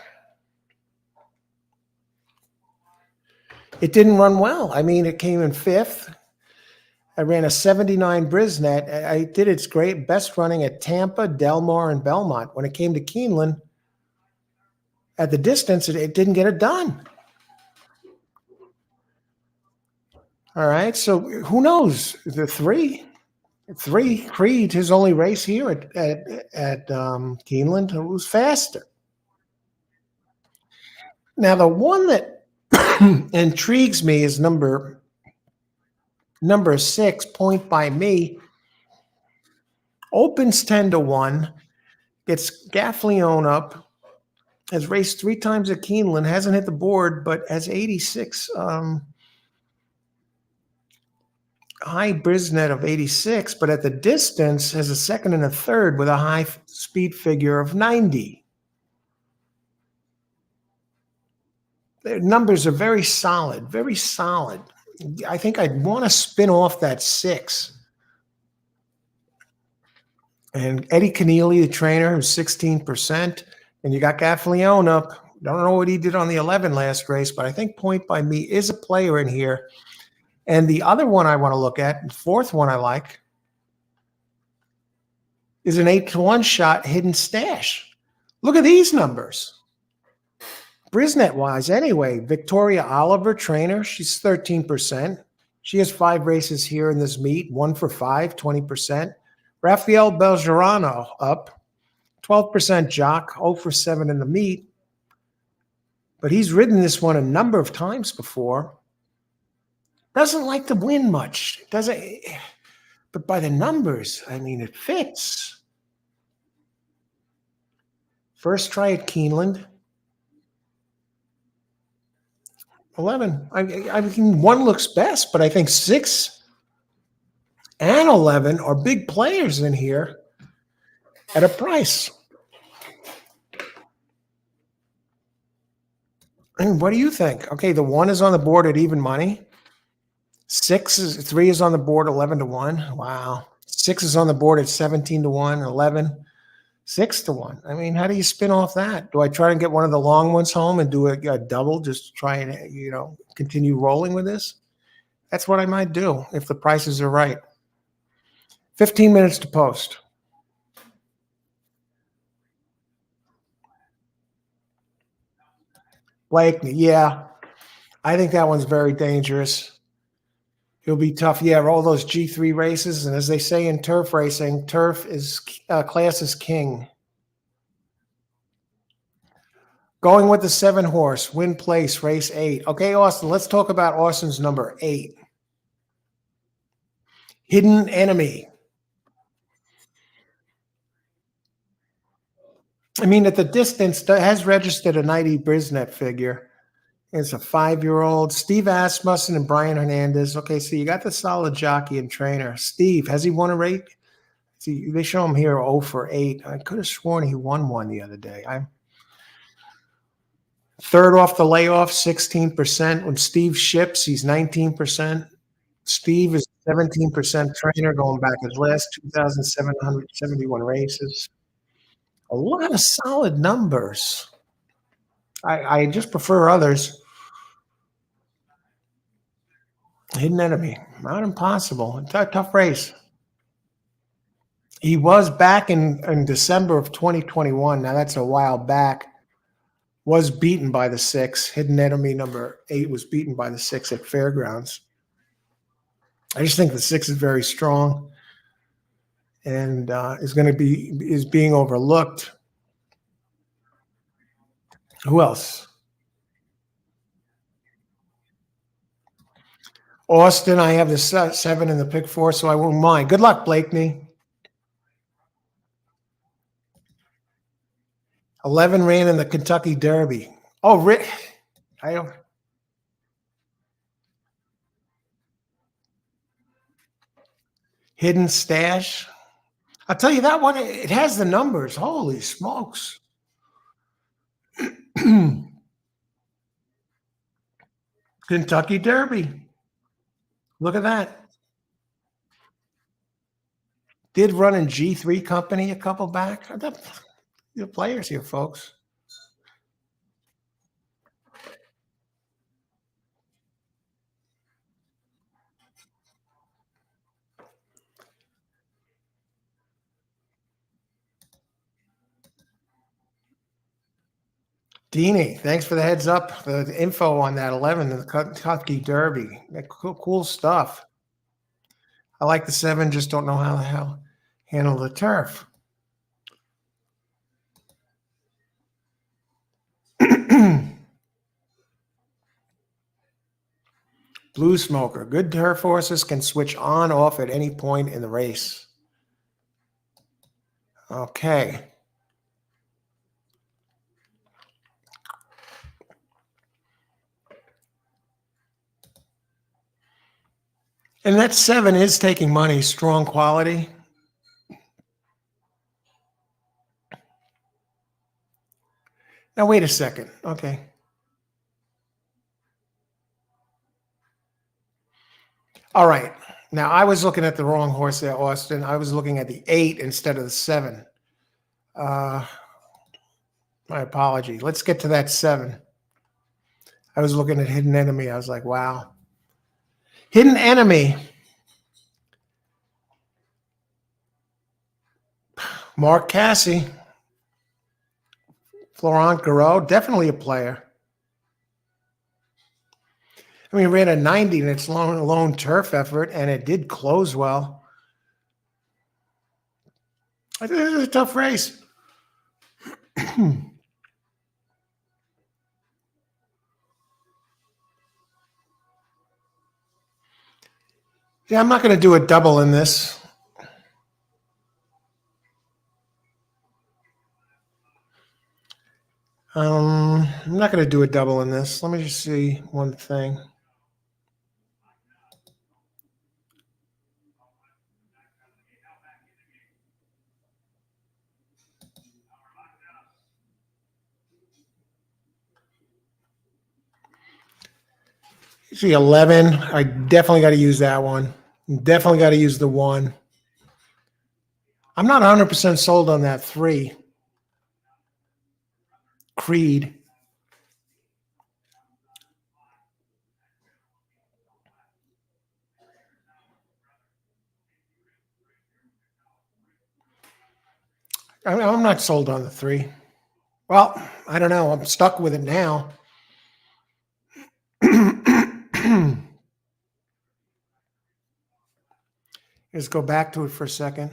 It didn't run well. I mean, it came in 5th. I ran a 79 Brisnet. I did its best running at Tampa, Del Mar, and Belmont. When it came to Keeneland, at the distance, it didn't get it done. All right, so who knows? The three Creed, his only race here at Keeneland, it was faster. Now, the one that intrigues me is number 6, Point by Me. Opens 10-1, gets Gaffleone up, has raced 3 times at Keeneland, hasn't hit the board, but has 86 high Brisnet of 86, but at the distance has a second and a third with a high speed figure of 90. Their numbers are very solid, very solid. I think I'd want to spin off that 6. And Eddie Keneally, the trainer, who's 16%. And you got Gaffleone up. Don't know what he did on the 11 last race, but I think Point by Me is a player in here. And the other one I want to look at, the fourth one I like, is an 8-1 shot, Hidden Stash. Look at these numbers. Brisnet-wise, anyway, Victoria Oliver, trainer, she's 13%. She has 5 races here in this meet, 1 for 5, 20%. Rafael Belgerano up, 12% jock, 0 for 7 in the meet. But he's ridden this one a number of times before. Doesn't like to win much. Doesn't, but by the numbers, I mean, it fits. First try at Keeneland. 11. I mean, 1 looks best, but I think 6 and 11 are big players in here. at a price. And what do you think? Okay, the one is on the board at even money. Three is on the board 11-1. Wow. Six is on the board at 17-1, 11, 6-1. I mean, how do you spin off that? Do I try and get one of the long ones home and do a double, just to try and, continue rolling with this? That's what I might do if the prices are right. 15 minutes to post. Blakeney, yeah. I think that one's very dangerous. It'll be tough. Yeah, all those G3 races. And as they say in turf racing, turf is class is king. Going with the 7-horse, win place, race 8. Okay, Austin, let's talk about Austin's number 8. Hidden Enemy. I mean, at the distance, that has registered a 90 Brisnet figure. It's a 5-year-old. Steve Asmussen and Brian Hernandez. Okay, so you got the solid jockey and trainer. Steve, has he won a race? See, they show him here 0 for 8. I could have sworn he won one the other day. I'm third off the layoff, 16%. When Steve ships, he's 19%. Steve is 17% trainer going back his last 2,771 races. A lot of solid numbers. I just prefer others. Hidden Enemy, not impossible. Tough race. He was back in December of 2021. Now that's a while back. Was beaten by the 6. Hidden Enemy number 8 was beaten by the 6 at Fairgrounds. I just think the 6 is very strong and is being overlooked. Who else? Austin, I have the 7 in the pick 4, so I won't mind. Good luck, Blakeney. 11 ran in the Kentucky Derby. Oh, Rick, I don't. Hidden Stash. I'll tell you that one. It has the numbers. Holy smokes! Kentucky Derby. Look at that. Did run in G3 Company a couple back. The players here, folks. Deanie, thanks for the heads up, the info on that 11 in the Kentucky Derby. Cool stuff. I like the 7, just don't know how the hell handle the turf. Blue Smoker. Good turf horses can switch on off at any point in the race. Okay. And that 7 is taking money, strong quality. Now, wait a second. Okay. All right. Now, I was looking at the wrong horse there, Austin. I was looking at the 8 instead of the 7. My apology. Let's get to that 7. I was looking at Hidden Enemy. I was like, wow. Hidden Enemy. Mark Cassie. Florent Garreau. Definitely a player. I mean, ran a 90 in its lone turf effort, and it did close well. I think this is a tough race. Yeah, I'm not going to do a double in this. I'm not going to do a double in this. Let me just see one thing. See, 11. I definitely got to use that one. Definitely got to use the 1. I'm not 100% sold on that 3. Creed. I'm not sold on the 3. Well, I don't know. I'm stuck with it now. Let's go back to it for a second.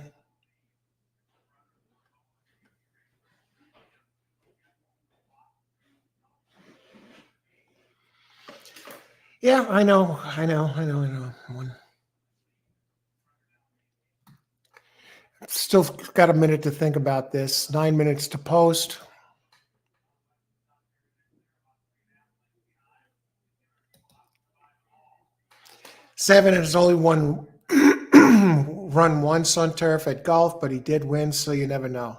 Yeah, I know. One. Still got a minute to think about this. 9 minutes to post. Seven has only won run once on turf at golf, but he did win, so you never know.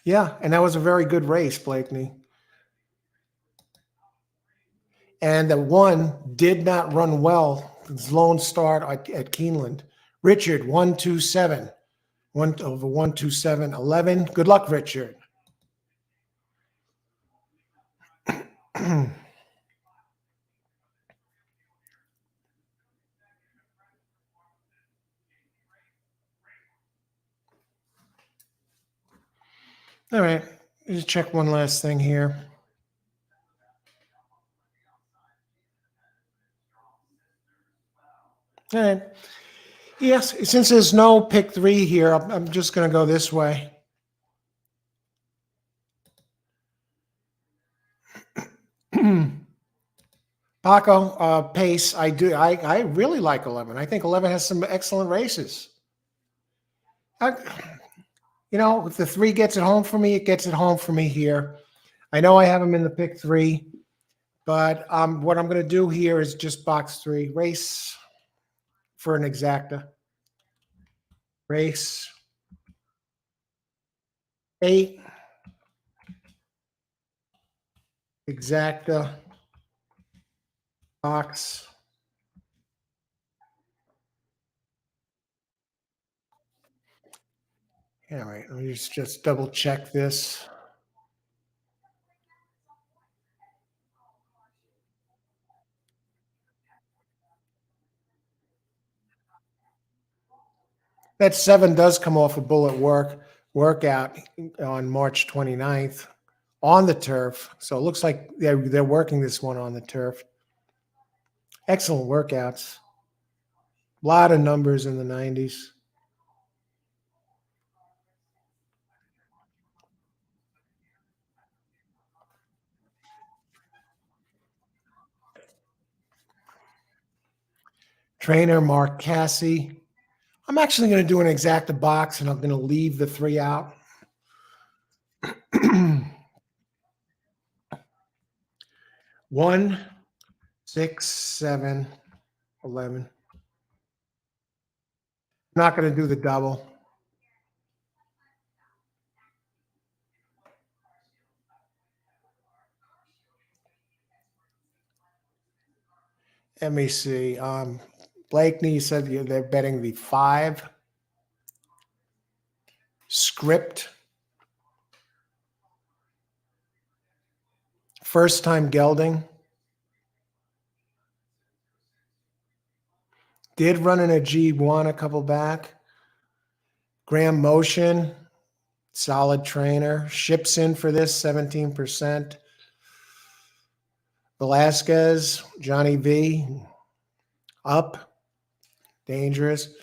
Yeah, and that was a very good race, Blakeney. And the 1 did not run well. His lone start at Keeneland. Richard, 127. 127.11. Good luck, Richard. All right. Just check one last thing here. All right. Yes, since there's no pick 3 here, I'm just going to go this way. Paco, pace. I really like 11. I think 11 has some excellent races. If the 3 gets it home for me, it gets it home for me here. I know I have him in the pick 3, but what I'm going to do here is just box 3. Race for an exacta. Race 8. Exacta. Box. All right, let me just double check this. That 7 does come off a bullet workout on March 29th on the turf. So it looks like they're working this one on the turf. Excellent workouts. A lot of numbers in the 90s. Trainer Mark Cassie. I'm actually going to do an exacta box, and I'm going to leave the 3 out. 1, 6, 7, 11. I'm not going to do the double. Let me see. Blakeney said they're betting the 5. Script. First time gelding. Did run in a G1 a couple back. Graham Motion, solid trainer. Ships in for this, 17%. Velasquez, Johnny V, up, dangerous.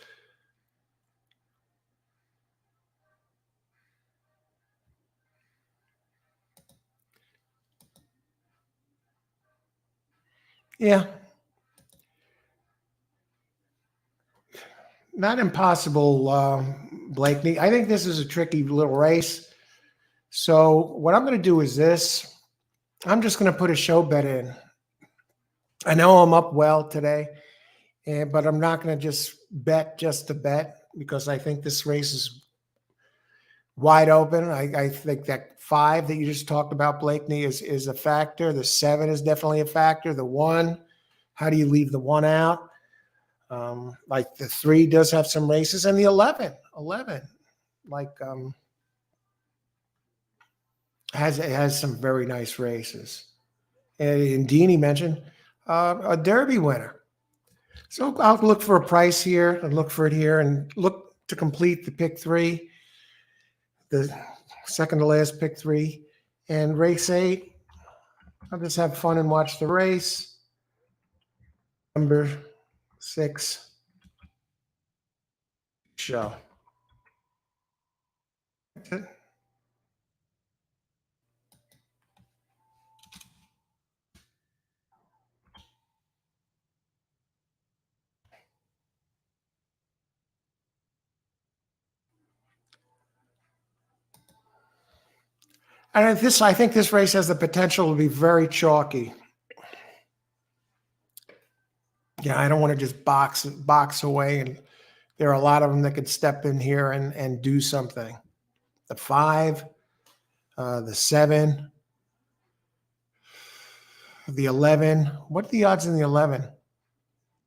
Yeah. Not impossible, Blakeney. I think this is a tricky little race. So what I'm going to do is this. I'm just going to put a show bet in. I know I'm up well today, but I'm not going to just bet just to bet because I think this race is wide open. I think that 5 that you just talked about, Blakeney, is a factor. The 7 is definitely a factor. The 1, how do you leave the 1 out? Like the 3 does have some races, and the 11, like has some very nice races. And Dini mentioned a Derby winner. So I'll look for a price here and look for it here and look to complete the pick 3, the second to last pick 3, and race 8. I'll just have fun and watch the race. Number 6 show. That's it. And I think this race has the potential to be very chalky. Yeah, I don't want to just box away, and there are a lot of them that could step in here and do something. The 5, the 7, the 11. What are the odds in the 11?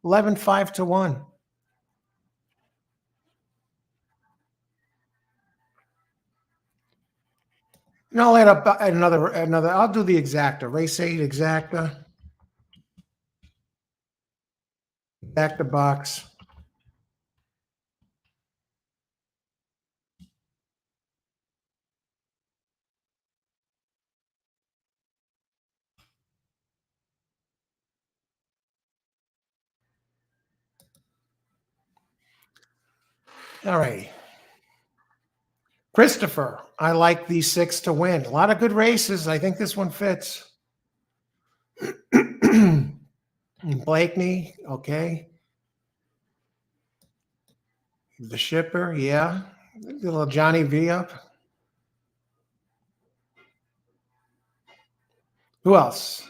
11, 5 to 1. And I'll add up another. I'll do the exacta. Race 8 exacta. Exacta box. All right. Christopher, I like these 6 to win. A lot of good races. I think this one fits. Blakeney, okay. The shipper, yeah. A little Johnny V up. Who else?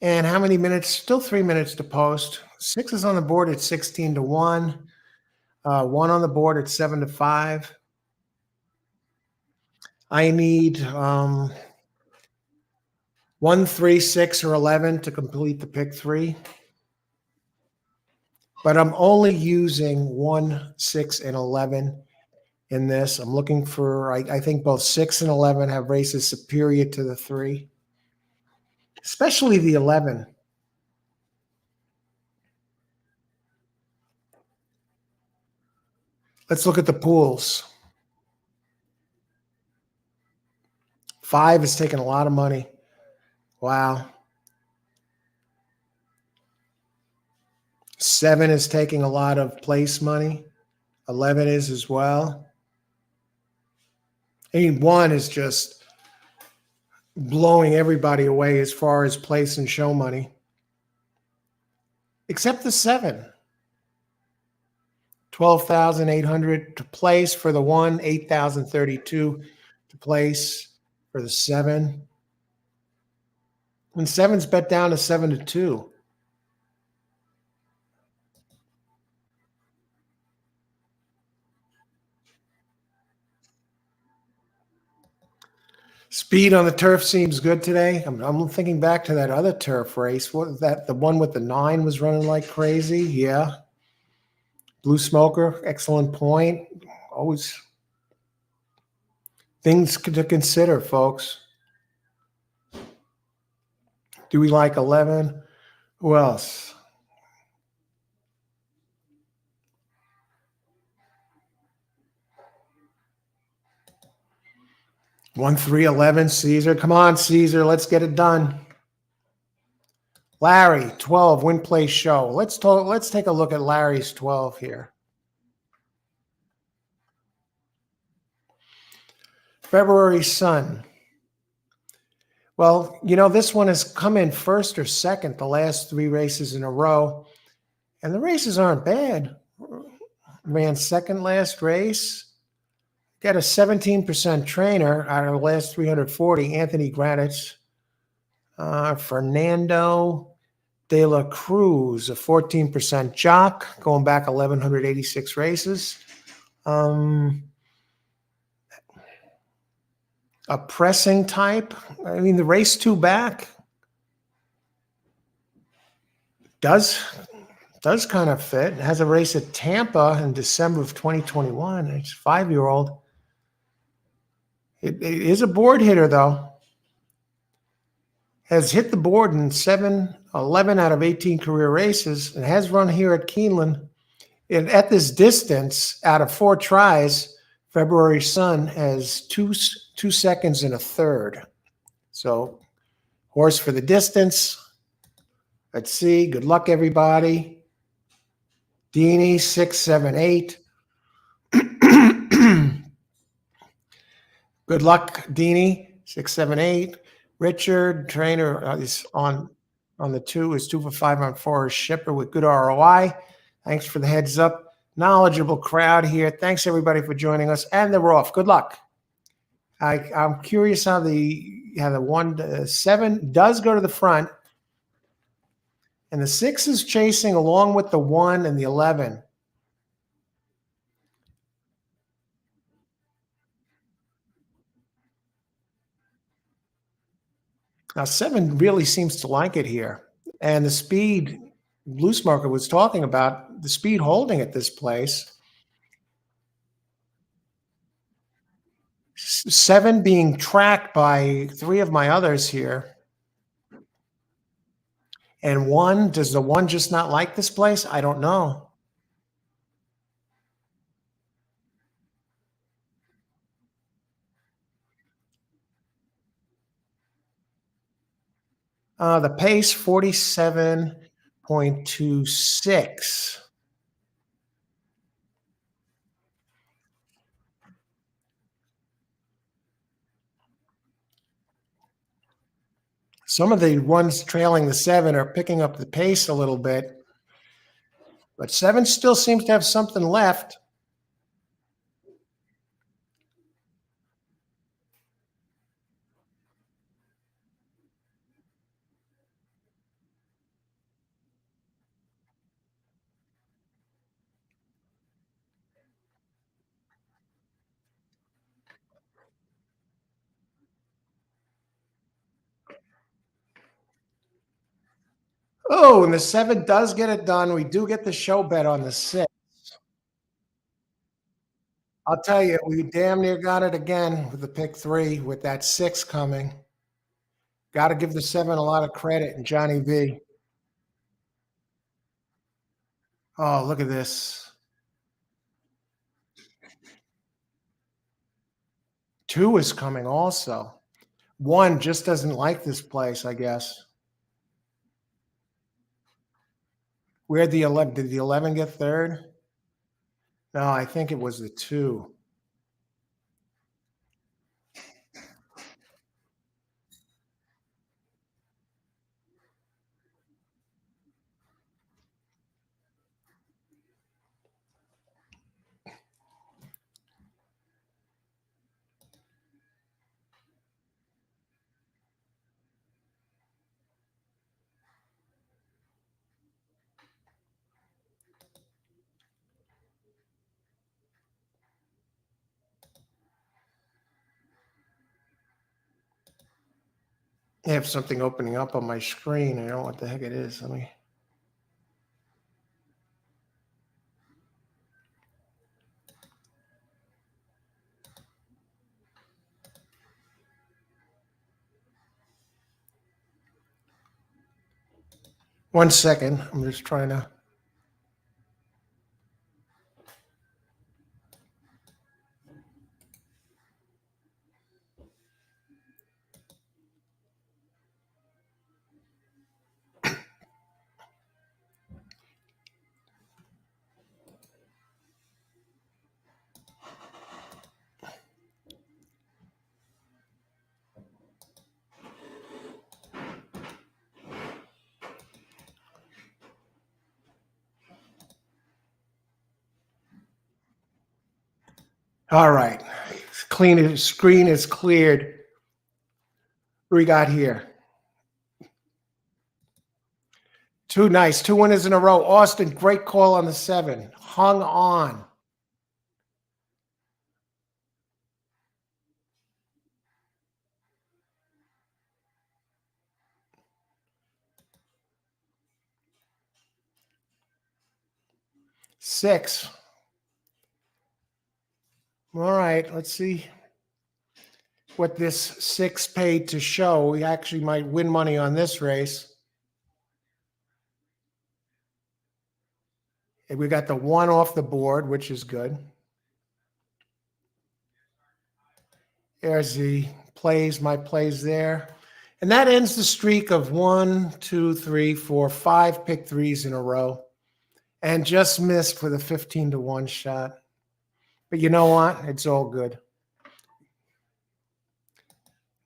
And how many minutes? Still 3 minutes to post. 6 is on the board at 16 to 1. 1 on the board at 7 to 5. I need 1, 3, 6, or 11 to complete the pick 3. But I'm only using 1, 6, and 11 in this. I'm looking for, I think both 6 and 11 have races superior to the 3, especially the 11. Let's look at the pools. 5 is taking a lot of money. Wow. 7 is taking a lot of place money. 11 is as well. 1 is just blowing everybody away as far as place and show money. Except the 7. 12,800 to place for the 1, 8,032 to place for the 7. And 7's bet down to 7 to 2. Speed on the turf seems good today. I'm thinking back to that other turf race. What was that? The one with the 9 was running like crazy. Yeah. Blue Smoker, excellent point. Always things to consider, folks. Do we like 11? Who else? One, 3, 11, Caesar. Come on, Caesar. Let's get it done. Larry, 12, win, play, show. Let's take a look at Larry's 12 here. February Sun. Well, this one has come in first or second the last 3 races in a row, and the races aren't bad. Ran second last race. Got a 17% trainer out of the last 340, Anthony Granitz. Fernando De La Cruz, a 14% jock, going back 1,186 races. Um, a pressing type. I mean, the race two back does kind of fit. It has a race at Tampa in December of 2021. It's a 5-year-old. It is a board hitter, though. Has hit the board in 11 out of 18 career races and has run here at Keeneland. And at this distance, out of 4 tries, February Sun has 2 seconds and a third. So, horse for the distance. Let's see. Good luck, everybody. Deanie, 6, 7, 8. Good luck, Deanie, 6, 7, 8. Richard, trainer, is on the 2, is 2 for 5 on 4. Shipper with good ROI. Thanks for the heads up. Knowledgeable crowd here. Thanks, everybody, for joining us. And they're off. Good luck. I'm curious how the 7 does go to the front. And the 6 is chasing along with the 1 and the 11. Now, 7 really seems to like it here. And the speed, Blue Smoker was talking about, the speed holding at this place. 7 being tracked by 3 of my others here. And 1, does the 1 just not like this place? I don't know. The pace, 47.26. Some of the ones trailing the 7 are picking up the pace a little bit. But 7 still seems to have something left. Oh, and the 7 does get it done. We do get the show bet on the 6. I'll tell you, we damn near got it again with the pick 3 with that 6 coming. Got to give the 7 a lot of credit, and Johnny V. Oh, look at this. 2 is coming also. 1 just doesn't like this place, I guess. Where'd the 11? Did the 11 get third? No, I think it was the 2. I have something opening up on my screen. I don't know what the heck it is. Let me. One second. I'm just trying to. All right. Screen is cleared. What we got here? 2 nice. 2 winners in a row. Austin, great call on the 7. Hung on. 6. All right, let's see what this 6 paid to show. We actually might win money on this race. And we got the 1 off the board, which is good. There's the plays, my plays there. And that ends the streak of 1, 2, 3, 4, 5 pick threes in a row. And just missed for the 15-1 shot. But you know what? It's all good.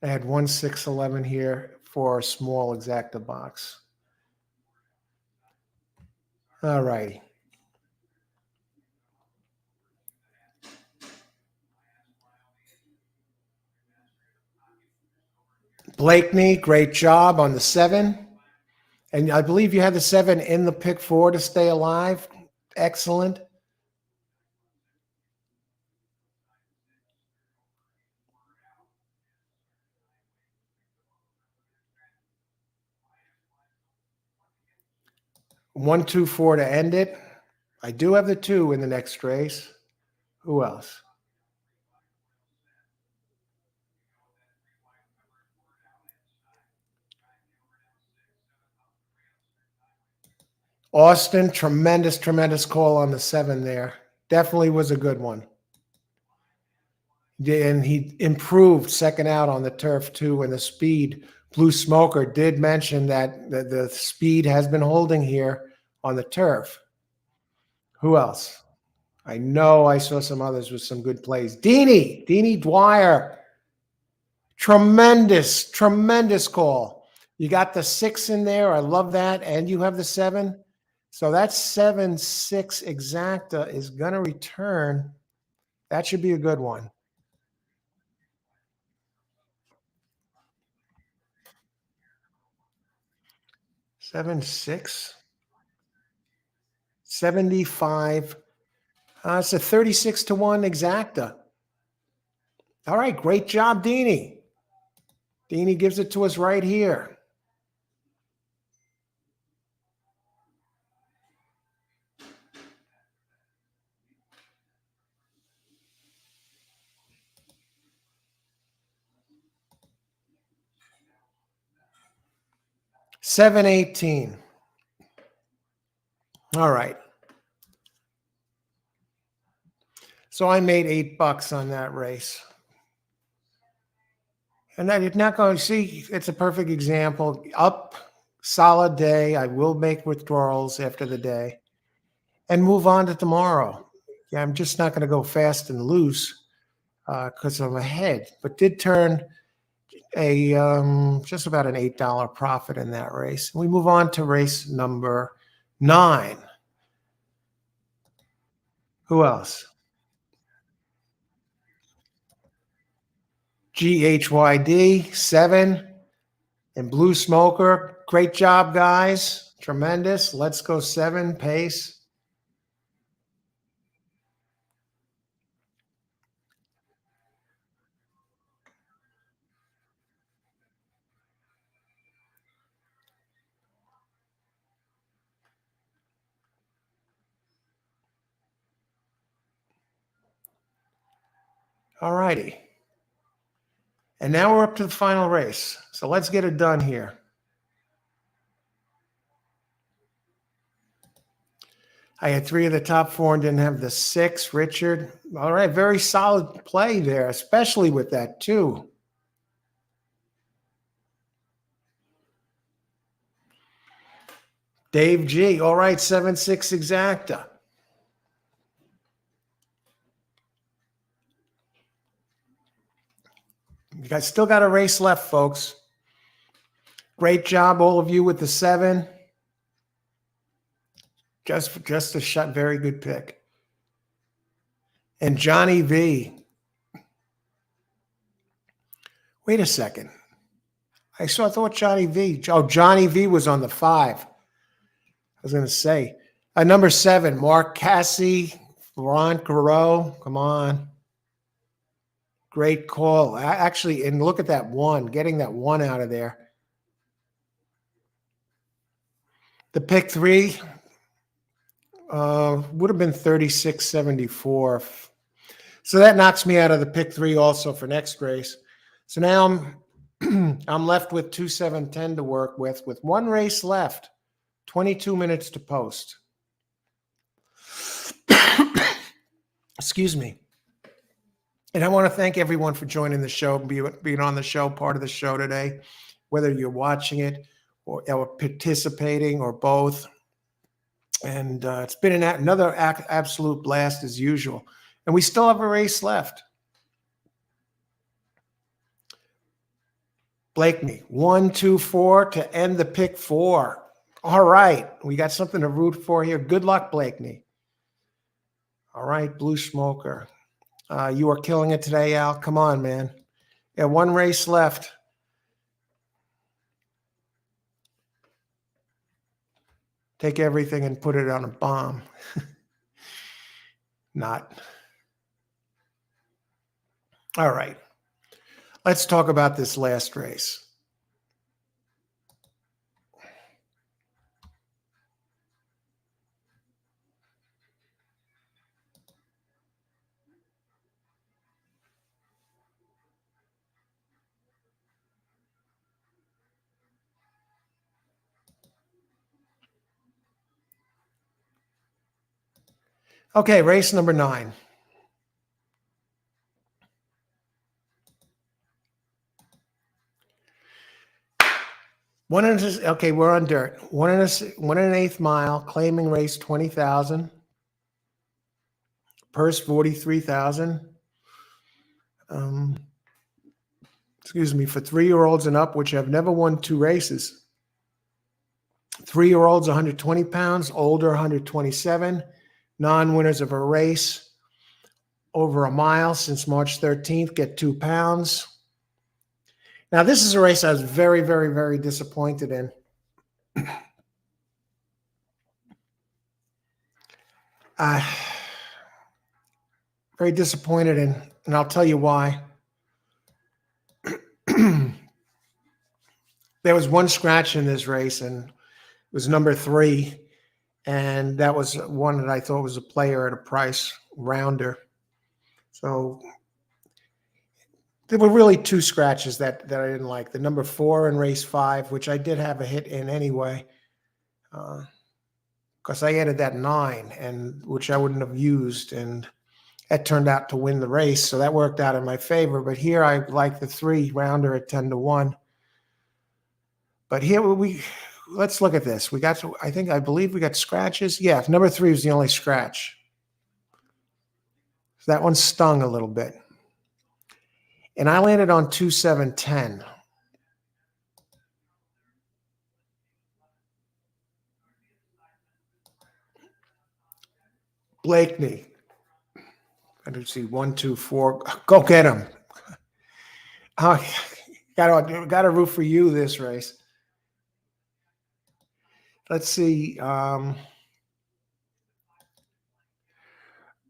I had 1, 6, 11 here for a small exacta box. All righty. Blakeney, great job on the 7. And I believe you had the 7 in the pick 4 to stay alive. Excellent. One, 2, 4 to end it. I do have the 2 in the next race. Who else? Austin, tremendous, tremendous call on the 7 there. Definitely was a good one. And he improved second out on the turf too, and the speed. Blue Smoker did mention that the speed has been holding here on the turf. Who else? I know I saw some others with some good plays. Deanie Dwyer. Tremendous, tremendous call. You got the 6 in there. I love that. And you have the 7. So that 7-6 exacta is going to return. That should be a good one. 7-6. 75. It's a 36-1 exacta. All right, great job, Deanie. Deanie gives it to us right here. $7.18. All right. So I made $8 on that race. And I did not go see, it's a perfect example. Up, solid day. I will make withdrawals after the day and move on to tomorrow. Yeah, I'm just not going to go fast and loose because I'm ahead, but did turn a just about an $8 profit in that race. We move on to race number 9. Who else? GHYD 7 and Blue Smoker. Great job, guys. Tremendous. Let's go 7 pace. All righty. And now we're up to the final race. So let's get it done here. I had 3 of the top 4 and didn't have the 6. Richard. All right. Very solid play there, especially with that 2. Dave G. All right. 7-6 exacta. You guys still got a race left, folks. Great job, all of you, with the 7. Just a shot, very good pick. And Johnny V. Wait a second. I thought Johnny V. Oh, Johnny V was on the 5. I was going to say. Number 7, Mark Cassie, Laurent Garreau. Come on. Great call. Actually, and look at that 1, getting that 1 out of there. The pick 3. Would have been 36.74. So that knocks me out of the pick three also for next race. So now I'm left with 2.710 to work with one race left, 22 minutes to post. Excuse me. And I want to thank everyone for joining the show, being on the show, part of the show today, whether you're watching it or participating or both. And it's been another absolute blast as usual. And we still have a race left. Blakeney, 1, 2, 4 to end the pick four. All right. We got something to root for here. Good luck, Blakeney. All right, Blue Smoker. You are killing it today, Al. Come on, man. Yeah, one race left. Take everything and put it on a bomb. Not. All right. Let's talk about this last race. Okay, race number 9. Okay, we're on dirt. 1.125 mile, claiming race 20,000. Purse 43,000. Excuse me, for 3-year-olds and up, which have never won 2 races. 3-year-olds 120 pounds, older 127. Non-winners of a race over a mile since March 13th get 2 pounds. Now, this is a race I was very, very, very disappointed in. Very disappointed in, and I'll tell you why. There was one scratch in this race, and it was number 3, and that was one that I thought was a player at a price rounder. So there were really 2 scratches that I didn't like. The number 4 in race 5, which I did have a hit in anyway, because I added that 9, and which I wouldn't have used, and that turned out to win the race. So that worked out in my favor. But here I like the 3 rounder at 10-1. But here let's look at this. I believe we got scratches. Yeah, number 3 was the only scratch. So that one stung a little bit. And I landed on 2.710. Blakeney. I do see 1, 2, 4. Go get him. Got to root for you this race. Let's see.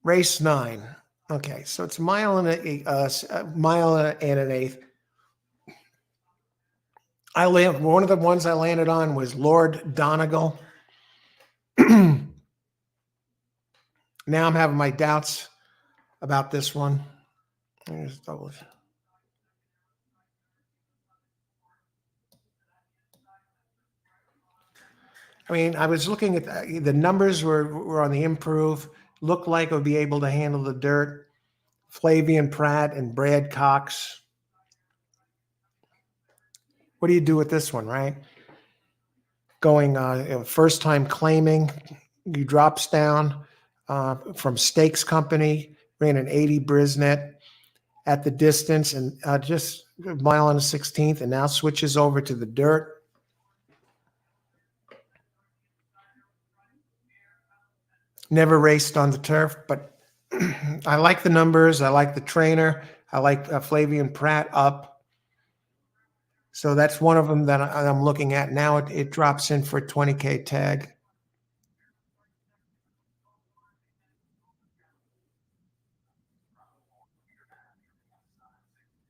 Race 9. Okay, so it's a mile and an eighth. One of the ones I landed on was Lord Donegal. Now I'm having my doubts about this one. I mean, I was looking at the numbers were on the improve. Looked like it would be able to handle the dirt. Flavian Pratt and Brad Cox. What do you do with this one, right? Going first time claiming, he drops down from Stakes Company, ran an 80 Brisnet at the distance and just a mile and a 16th, and now switches over to the dirt. Never raced on the turf, but I like the numbers. I like the trainer. I like Flavian Pratt up. So that's one of them that I'm looking at now. It drops in for a 20K tag.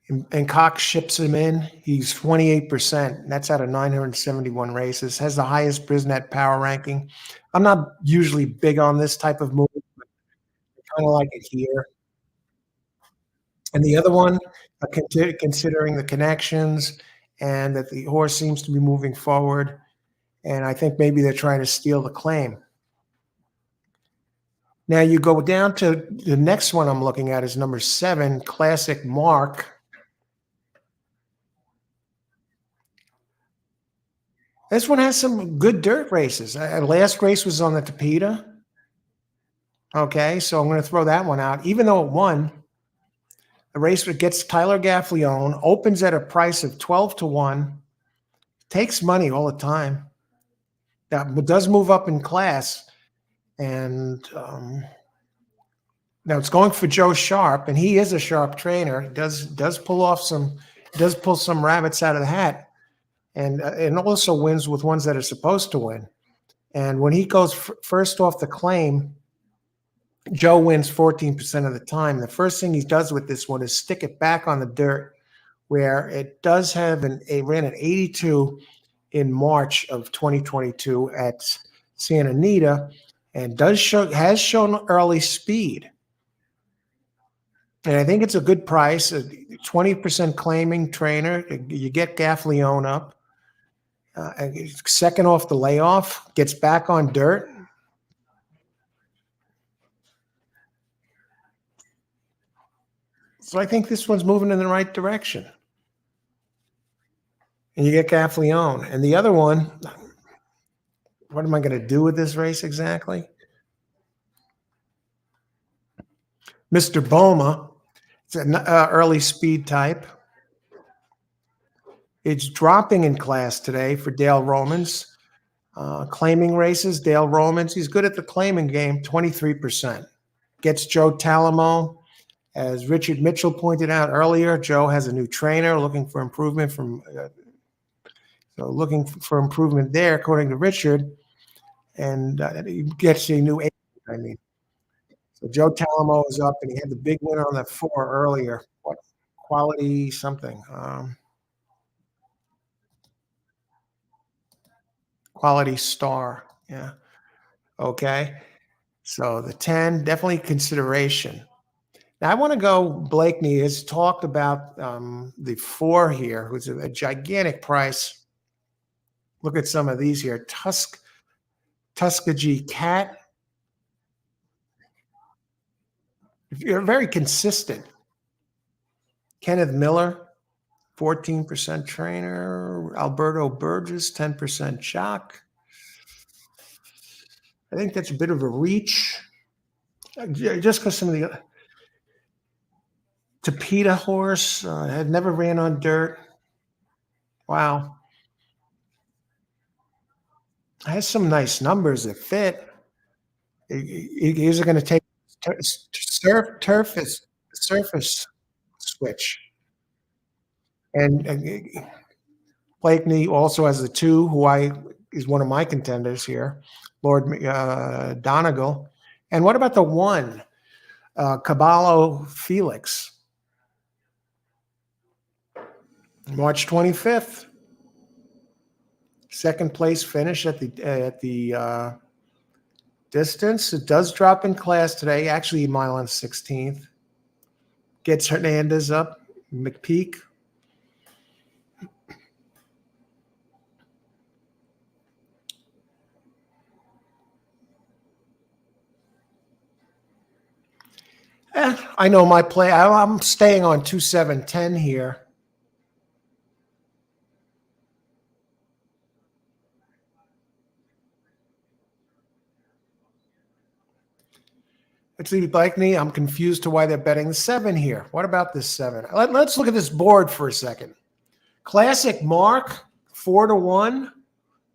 And Cox ships him in. He's 28%. That's out of 971 races. Has the highest Brisnet power ranking. I'm not usually big on this type of move. Kind of like it here. And the other one, considering the connections and that the horse seems to be moving forward, and I think maybe they're trying to steal the claim. Now you go down to the next one I'm looking at is number 7, Classic Mark. This one has some good dirt races. Last race was on the Tapeta. Okay, so I'm going to throw that one out. Even though it won, the race gets Tyler Gaffalione, opens at a price of 12-1, takes money all the time. That does move up in class, and now it's going for Joe Sharp, and he is a sharp trainer. He does pull some rabbits out of the hat, and also wins with ones that are supposed to win. And when he goes first off the claim, Joe wins 14% of the time. The first thing he does with this one is stick it back on the dirt, where it does have it ran at 82 in March of 2022 at Santa Anita, and has shown early speed. And I think it's a good price. 20% claiming trainer. You get Gaffalione up. Second off the layoff, gets back on dirt. So I think this one's moving in the right direction. And you get Gaffalione. And the other one, what am I going to do with this race exactly? Mr. Boma. It's an early speed type. It's dropping in class today for Dale Romans. Claiming races, Dale Romans. He's good at the claiming game, 23%. Gets Joe Talamo. As Richard Mitchell pointed out earlier, Joe has a new trainer looking for improvement there, according to Richard. And he gets a new agent, I mean. So Joe Talamo is up, and he had the big winner on that 4 earlier. What quality something? Quality Star. Yeah. Okay. So the 10, definitely consideration. Now I want to go, Blakeney has talked about the 4 here, who's a gigantic price. Look at some of these here. Tuskegee Cat. You're very consistent. Kenneth Miller, 14% trainer. Alberto Burgess, 10% jock. I think that's a bit of a reach. Just because some of the Tapeta horse had never ran on dirt. Wow. Has some nice numbers that fit. Is it going to take surface switch? And Blakeney also has the 2, who is one of my contenders here, Lord Donegal. And what about the 1, Caballo Felix? March 25th. Second place finish at the distance. It does drop in class today, actually a mile and 16th. Gets Hernandez up, McPeak. I know my play. I'm staying on 2-7-10 here. Actually, Blakeney, I'm confused to why they're betting the 7 here. What about this 7? Let's look at this board for a second. Classic Mark, 4-1.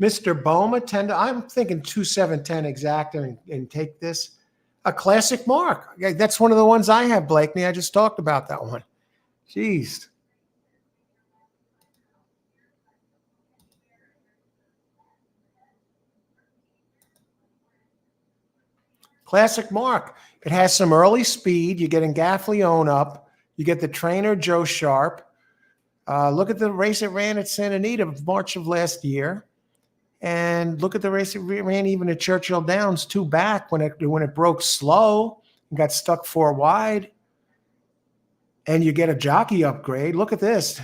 Mr. Boma, 10 to. I'm thinking 2-7-10 exacta and take this. A Classic Mark. That's one of the ones I have, Blakeney. I just talked about that one. Jeez. Classic Mark. It has some early speed. You're getting Gaffalione up. You get the trainer, Joe Sharp. Look at the race it ran at Santa Anita March of last year. And look at the race it ran even at Churchill Downs 2 back when it broke slow and got stuck 4 wide. And you get a jockey upgrade. Look at this.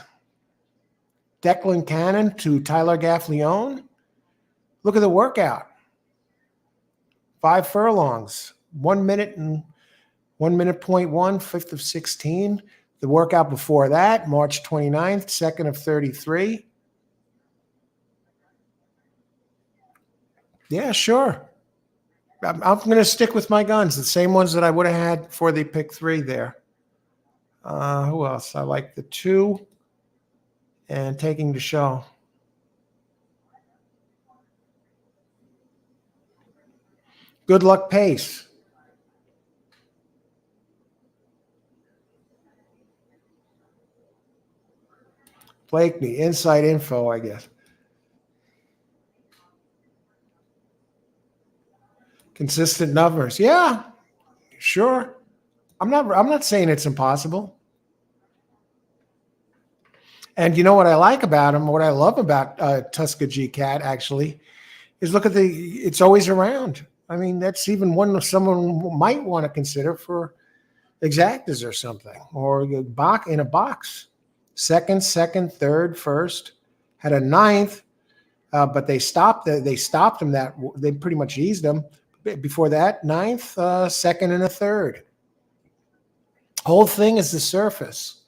Declan Cannon to Tyler Gaffleone. Look at the workout. 5 furlongs, 1 minute and 1 minute point 1, 5th of 16. The workout before that, March 29th, 2nd of 33. Yeah, sure. I'm going to stick with my guns, the same ones that I would have had for the pick 3 there. Who else? I like the 2 and Taking the Show. Good Luck Pace. Blakeney, Inside Info, I guess. Consistent numbers. Yeah, sure. I'm not saying it's impossible. And you know what I like about him, what I love about Tuskegee Cat actually, is look at it's always around. I mean, that's even one someone might want to consider for exactas or something, or in a box. Second, third, first, had a 9th, but they stopped him. They pretty much eased him. Before that, 9th, 2nd, and a 3rd. Whole thing is the surface.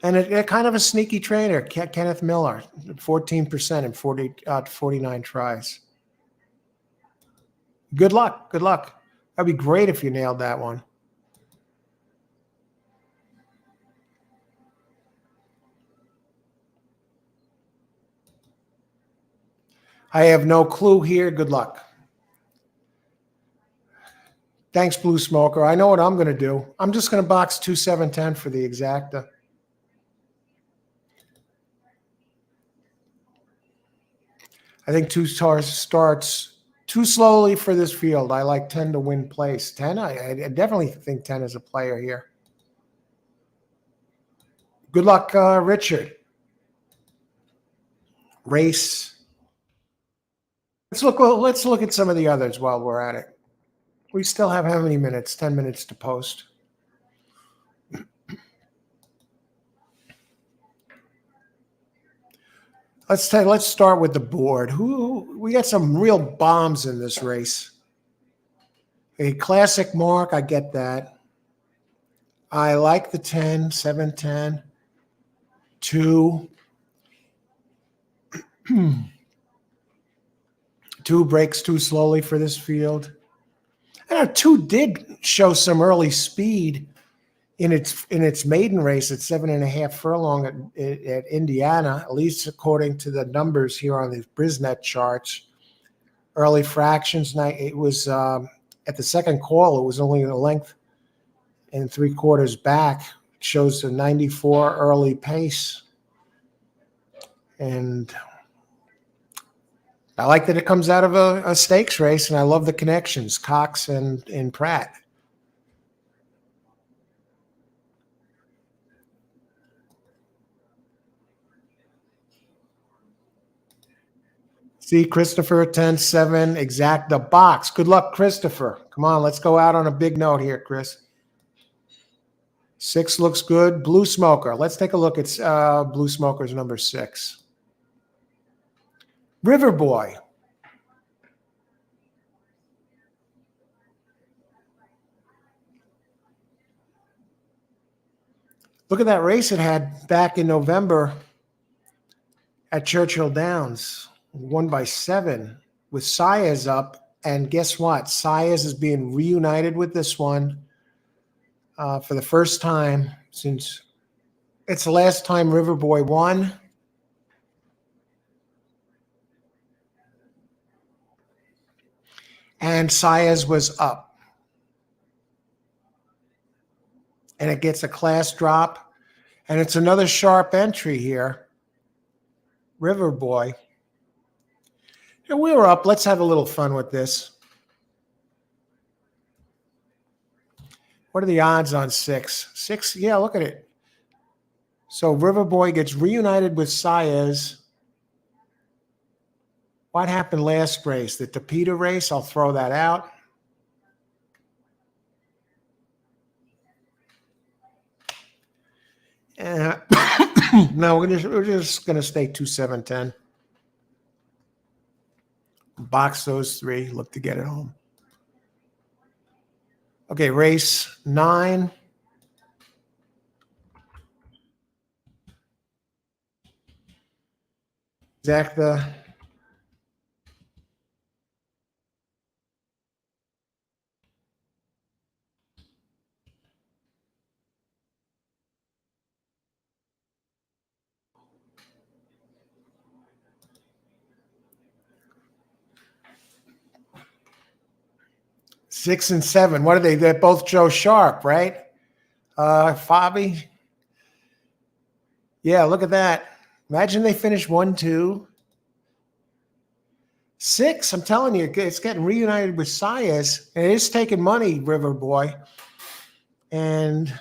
And a kind of a sneaky trainer, Kenneth Miller, 14% in 49 tries. Good luck. Good luck. That'd be great if you nailed that one. I have no clue here. Good luck. Thanks, Blue Smoker. I know what I'm going to do. I'm just going to box 2, 7, 10 for the exacta. I think 2 stars starts too slowly for this field. I like 10 to win place. 10, I definitely think 10 is a player here. Good luck, Richard. Race. Let's look at some of the others while we're at it. We still have how many minutes? 10 minutes to post. Let's start with the board. We got some real bombs in this race. A classic mark, I get that. I like the 10, 7, 10, 2. 2 breaks too slowly for this field. And 2 did show some early speed in its maiden race at 7.5 furlong at Indiana, at least according to the numbers here on the Brisnet charts. Early fractions, it was at the second call, it was only a length and 3/4 back. It shows a 94 early pace. And I like that it comes out of a stakes race, and I love the connections, Cox and Pratt. See, Christopher, 10-7, exact the box. Good luck, Christopher. Come on, let's go out on a big note here, Chris. 6 looks good. Blue Smoker. Let's take a look at Blue Smoker's number 6. River Boy. Look at that race it had back in November at Churchill Downs. Won by 7 with Saez up. And guess what? Saez is being reunited with this one for the first time since it's the last time River Boy won. And Saez was up. And it gets a class drop. And it's another sharp entry here. River Boy. And we were up. Let's have a little fun with this. What are the odds on 6? 6, yeah, look at it. So Riverboy gets reunited with Saez. What happened last race? The Tapeta race? I'll throw that out. No, we're just going to stay 2-7-10. Box those 3. Look to get it home. Okay, race 9. Exacta. Six and 7. What are they? They're both Joe Sharp, right? Fabi. Yeah, look at that. Imagine they finish 1-2. 6, I'm telling you, it's getting reunited with Saez, and it is taking money, River Boy. And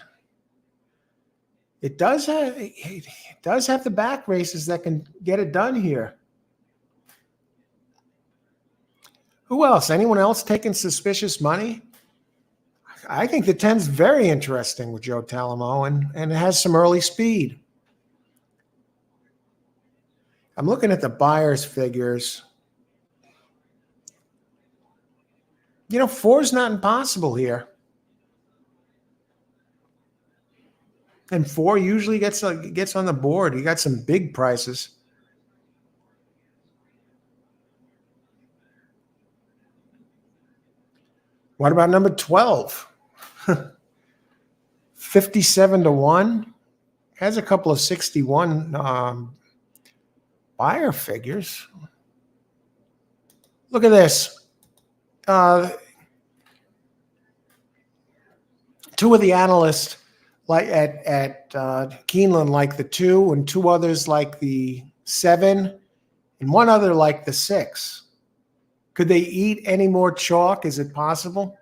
it does have the back races that can get it done here. Who else? Anyone else taking suspicious money? I think the 10's very interesting with Joe Talamo, and it has some early speed. I'm looking at the buyer's figures. 4 is not impossible here. And 4 usually gets on the board. You got some big prices. What about number 12? 57-1. Has a couple of 61 buyer figures. Look at this. 2 of the analysts like at Keeneland like the 2, and 2 others like the 7, and 1 other like the 6. Could they eat any more chalk? Is it possible?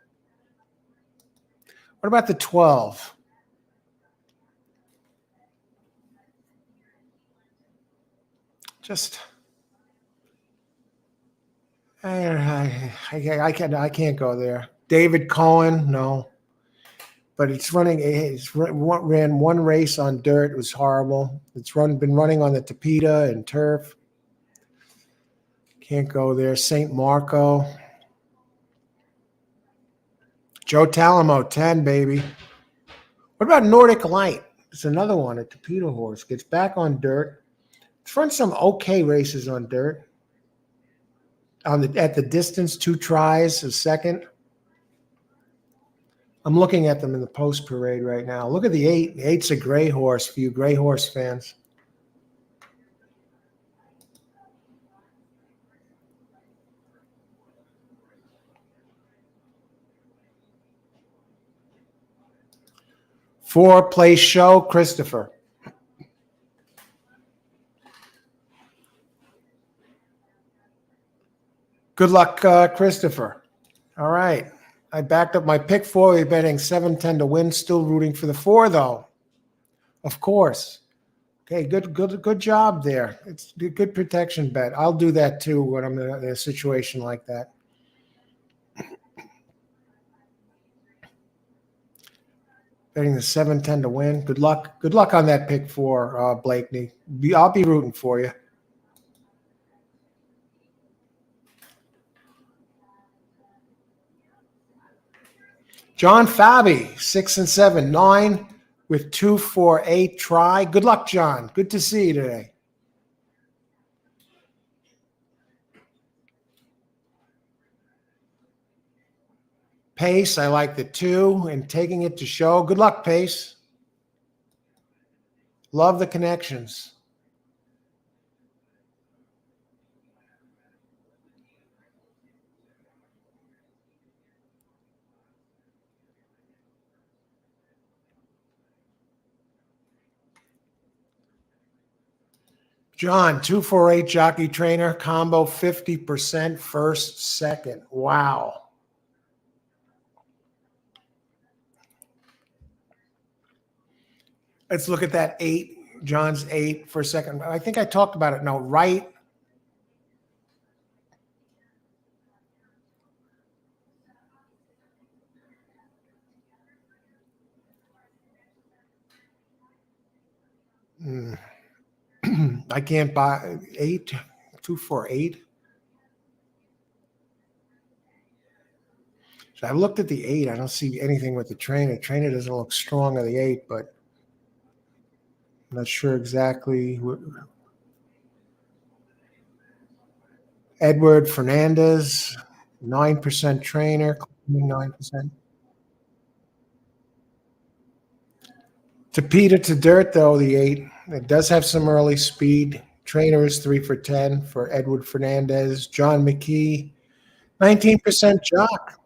What about the 12? Just I can't go there. David Cohen, no. But it's running. Ran 1 race on dirt. It was horrible. It's been running on the Tapeta and turf. Can't go there. St. Marco. Joe Talamo, 10, baby. What about Nordic Light? It's another one, a Tapeta horse. Gets back on dirt. It's run some okay races on dirt. At the distance, 2 tries a second. I'm looking at them in the post parade right now. Look at the 8. The 8's a gray horse for you gray horse fans. Four, play show, Christopher. Good luck, Christopher. All right. I backed up my pick 4. We're betting 7-10 to win. Still rooting for the 4, though. Of course. Okay, good job there. It's a good protection bet. I'll do that too when I'm in a situation like that. Betting the 7-10 to win. Good luck. Good luck on that pick 4, Blakeney. I'll be rooting for you. John Fabi, 6 and 7, 9 with 2, 4, 8 try. Good luck, John. Good to see you today. Pace, I like the 2 and taking it to show. Good luck, Pace. Love the connections. John, 248 jockey trainer, combo 50% first, second. Wow. Let's look at that 8, John's 8 for a second. I think I talked about it. No, right. I can't buy 8, 248. So I looked at the 8. I don't see anything with the trainer. Trainer doesn't look strong on the 8, but I'm not sure exactly. Edward Fernandez, 9% trainer, 9%. To Peter to dirt, though, the 8. It does have some early speed. Trainer is 3 for 10 for Edward Fernandez. John McKee, 19% jock.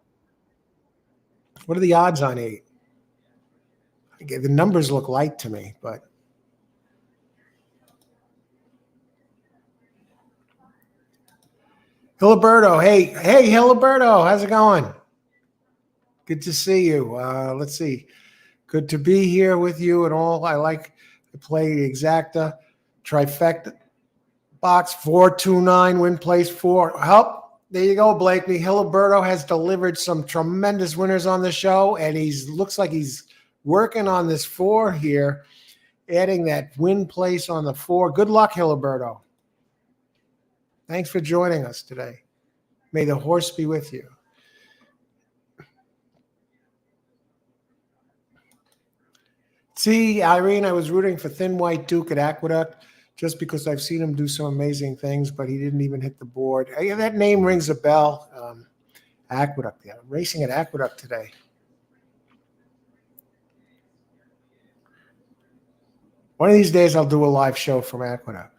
What are the odds on 8? The numbers look light to me, but Hiliberto, hey, Hiliberto, how's it going? Good to see you. Let's see. Good to be here with you and all. I like to play the exacta trifecta box 429 win place 4. Help. There you go, Blakeney. Hiliberto has delivered some tremendous winners on the show, and looks like he's working on this 4 here, adding that win place on the 4. Good luck, Hiliberto. Thanks for joining us today. May the horse be with you. See, Irene, I was rooting for Thin White Duke at Aqueduct just because I've seen him do some amazing things, but he didn't even hit the board. That name rings a bell. Aqueduct, yeah, racing at Aqueduct today. One of these days, I'll do a live show from Aqueduct.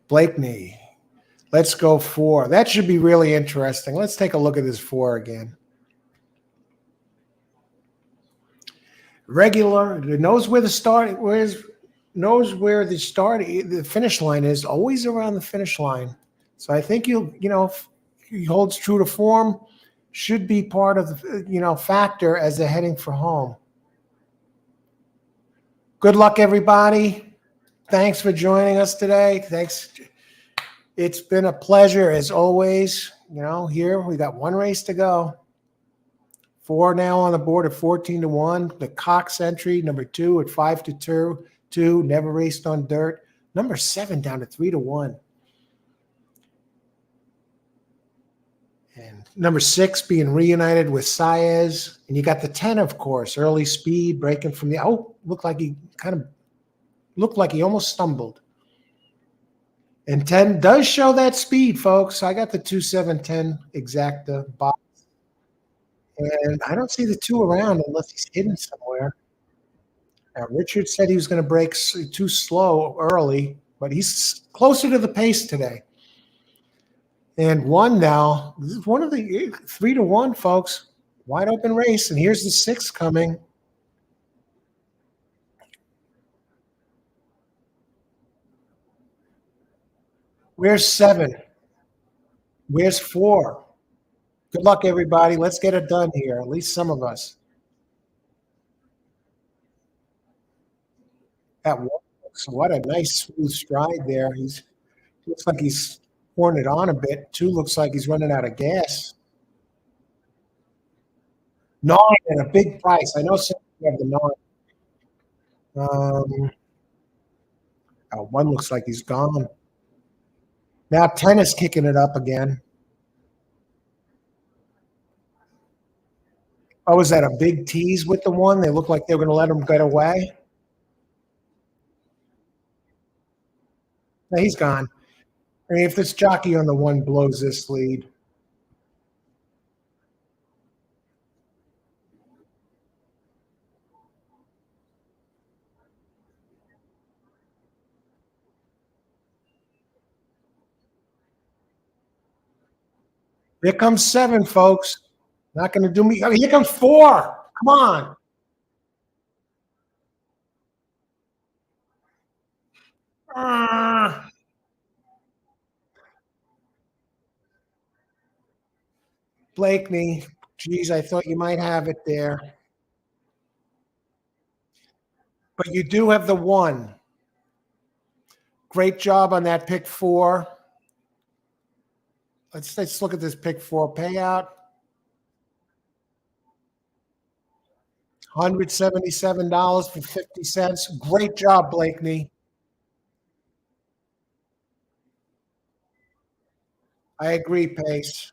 Blakeney, let's go 4. That should be really interesting. Let's take a look at this 4 again. Regular, knows where the start, knows where the finish line is, always around the finish line. So I think he holds true to form, should be part of the factor as they're heading for home. Good luck, everybody. Thanks for joining us today. Thanks. It's been a pleasure as always. Here we got one race to go. 4 now on the board at 14-1. The Cox entry, number 2 at 5-2. 2 never raced on dirt. Number 7 down to 3-1. And number 6 being reunited with Saez. And you got the 10, of course, early speed, breaking from the looked like he almost stumbled. And 10 does show that speed, folks. I got the 2-7-10 exacta box. And I don't see the 2 around unless he's hidden somewhere. Now, Richard said he was going to break too slow early, but he's closer to the pace today. And 1 now. This is one of the 3-1, folks. Wide open race. And here's the 6 coming. Where's 7? Where's 4? Good luck, everybody. Let's get it done here, at least some of us. That 1, so what a nice smooth stride there. Looks like he's pouring it on a bit. 2 looks like he's running out of gas. 9 and a big price. I know some have the 9. 1 looks like he's gone. Now 10 is kicking it up again. Oh, was that a big tease with the 1? They look like they were going to let him get away. No, he's gone. I mean, if this jockey on the 1 blows this lead. Here comes 7, folks. Not going to do me. Here comes 4. Come on. Blakeney, geez, I thought you might have it there. but you do have the one. Great job on that pick four. Let's look at this pick four payout. $177.50. Great job, Blakeney. I agree, Pace.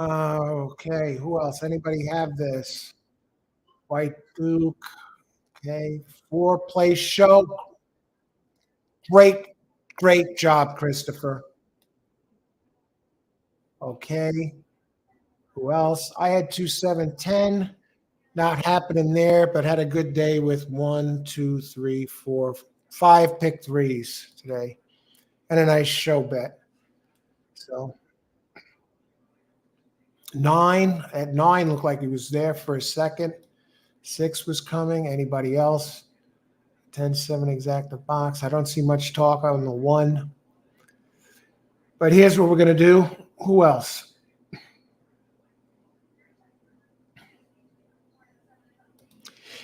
Okay, who else? Anybody have this? White Duke. Okay, four-place show. Great job, Christopher. Okay, who else? I had 2-7-10. Not happening there, but had a good day with 5 pick threes today, and a nice show bet. So 9 looked like he was there for a second. 6 was coming. Anybody else? 10-7 exacta box. I don't see much talk on the 1. But here's what we're going to do. Who else?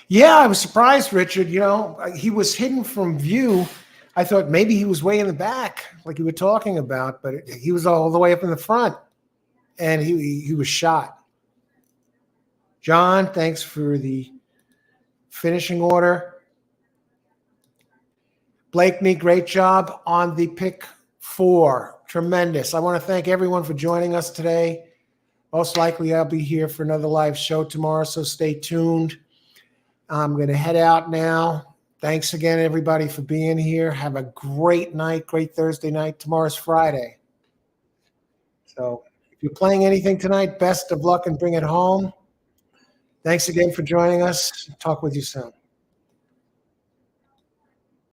Yeah, I was surprised, Richard. He was hidden from view. I thought maybe he was way in the back, like you were talking about, but he was all the way up in the front, and he was shot. John, thanks for the finishing order. Blakeney, great job on the pick 4. Tremendous. I want to thank everyone for joining us today. Most likely I'll be here for another live show tomorrow, so stay tuned. I'm going to head out now. Thanks again, everybody, for being here. Have a great night, great Thursday night. Tomorrow's Friday. So if you're playing anything tonight, best of luck and bring it home. Thanks again for joining us. Talk with you soon.